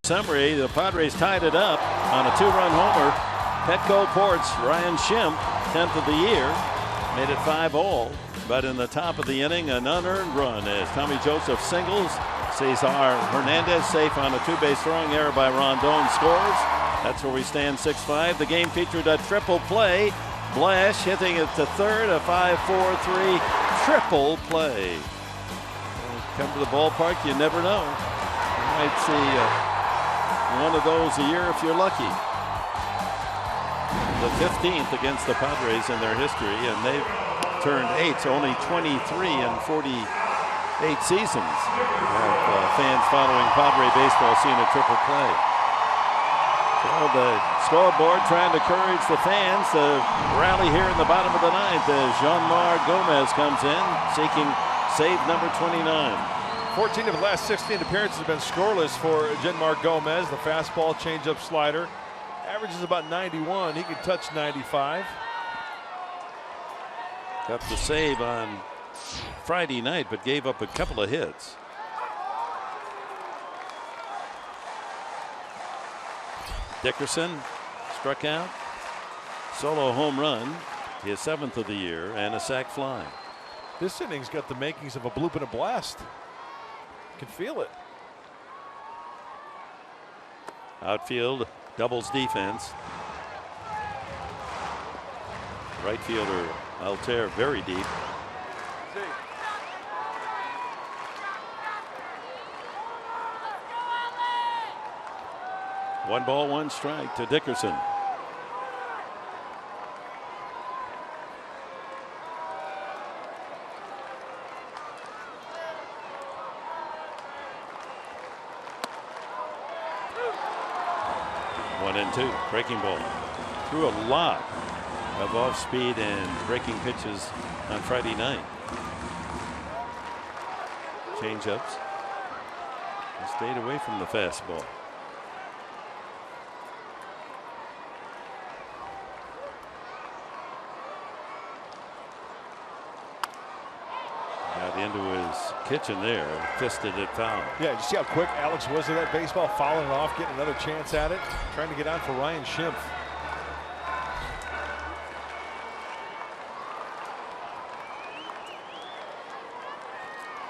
S3: Summary, the Padres tied it up on a 2-run homer. Petco Port's Ryan Schimpf, 10th of the year, made it 5-all. But in the top of the inning, an unearned run as Tommy Joseph singles. Cesar Hernandez safe on a 2-base throwing error by Rondon scores. That's where we stand 6-5. The game featured a triple play. Blash hitting it to third, a 5-4-3 triple play. Come to the ballpark, you never know. You might see one of those a year if you're lucky. The 15th against the Padres in their history, and they've turned 8, so only 23 in 48 seasons of fans following Padre baseball seeing a triple play. So the scoreboard trying to encourage the fans to rally here in the bottom of the 9th as Jean-Marc Gomez comes in seeking save number 29.
S5: 14 of the last 16 appearances have been scoreless for Jean-Marc Gomez. The fastball, changeup, slider. Averages about 91. He could touch 95.
S3: Got the save on Friday night, but gave up a couple of hits. Dickerson struck out. Solo home run, his 7th of the year, and a sac fly.
S5: This inning's got the makings of a bloop and a blast. You can feel it.
S3: Outfield doubles defense. Right fielder Altair very deep. One ball, one strike to Dickerson. One and two, breaking ball. Threw a lot of off-speed and breaking pitches on Friday night. Change-ups. He stayed away from the fastball. Got into his kitchen there, fisted it foul.
S5: Yeah, you see how quick Alex was at that baseball, fouling it off, getting another chance at it, trying to get on for Ryan Schimpf.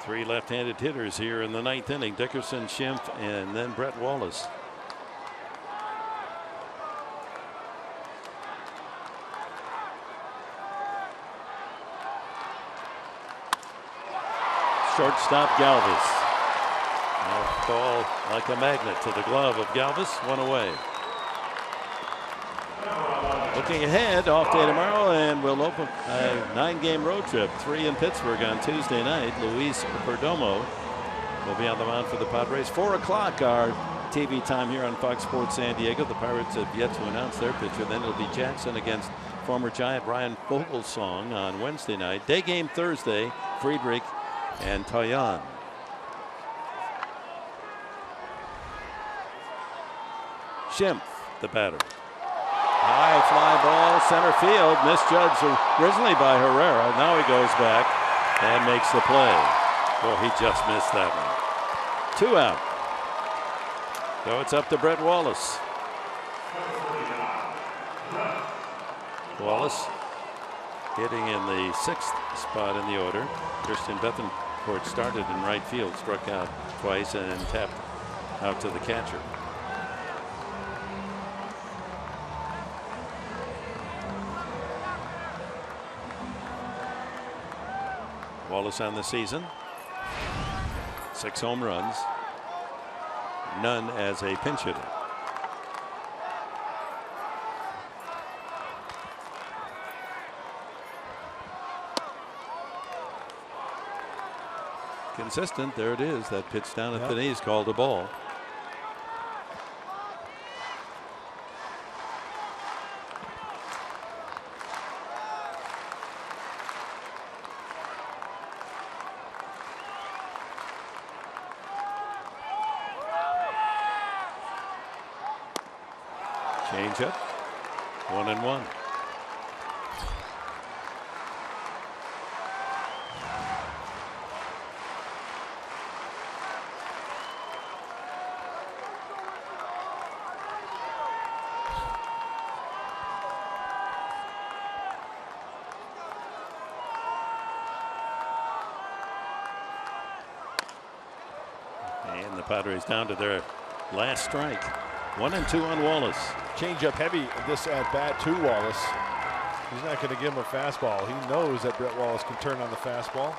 S3: Three left-handed hitters here in the 9th inning. Dickerson, Schimpf, and then Brett Wallace. Shortstop Galvis. Ball like a magnet to the glove of Galvis. One away. Looking ahead, off day tomorrow, and we'll open a 9-game road trip. 3 in Pittsburgh on Tuesday night. Luis Perdomo will be on the mound for the Padres. 4 o'clock our TV time here on Fox Sports San Diego. The Pirates have yet to announce their pitcher. Then it'll be Jackson against former Giant Ryan Vogelsong on Wednesday night. Day game Thursday, Friedrich and Toyon. Schimpf, the batter. High fly ball, center field, misjudged originally by Herrera. Now he goes back and makes the play. Well, he just missed that one. 2 out. So it's up to Brett Wallace. Wallace hitting in the 6th spot in the order. Christian Bethencourt started in right field, struck out twice and tapped out to the catcher. Wallace on the season, 6 home runs, none as a pinch hitter. Consistent, there it is. That pitch down at the knees called a ball. Changeup, 1-1. And the Padres down to their last strike. 1-2 on Wallace.
S5: Change up heavy this at bat to Wallace. He's not going to give him a fastball. He knows that Brett Wallace can turn on the fastball.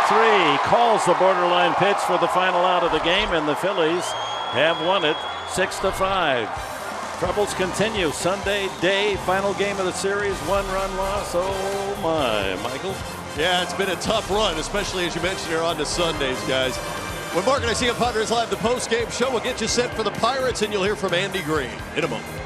S3: Three calls the borderline pitch for the final out of the game, and the Phillies have won it 6-5. Troubles continue. Sunday day, final game of the series, 1-run loss. Oh my, Michael.
S12: Yeah, it's been a tough run, especially as you mentioned here on to Sundays, guys. When Mark and I see on Padres Live, the post-game show will get you set for the Pirates, and you'll hear from Andy Green in a moment.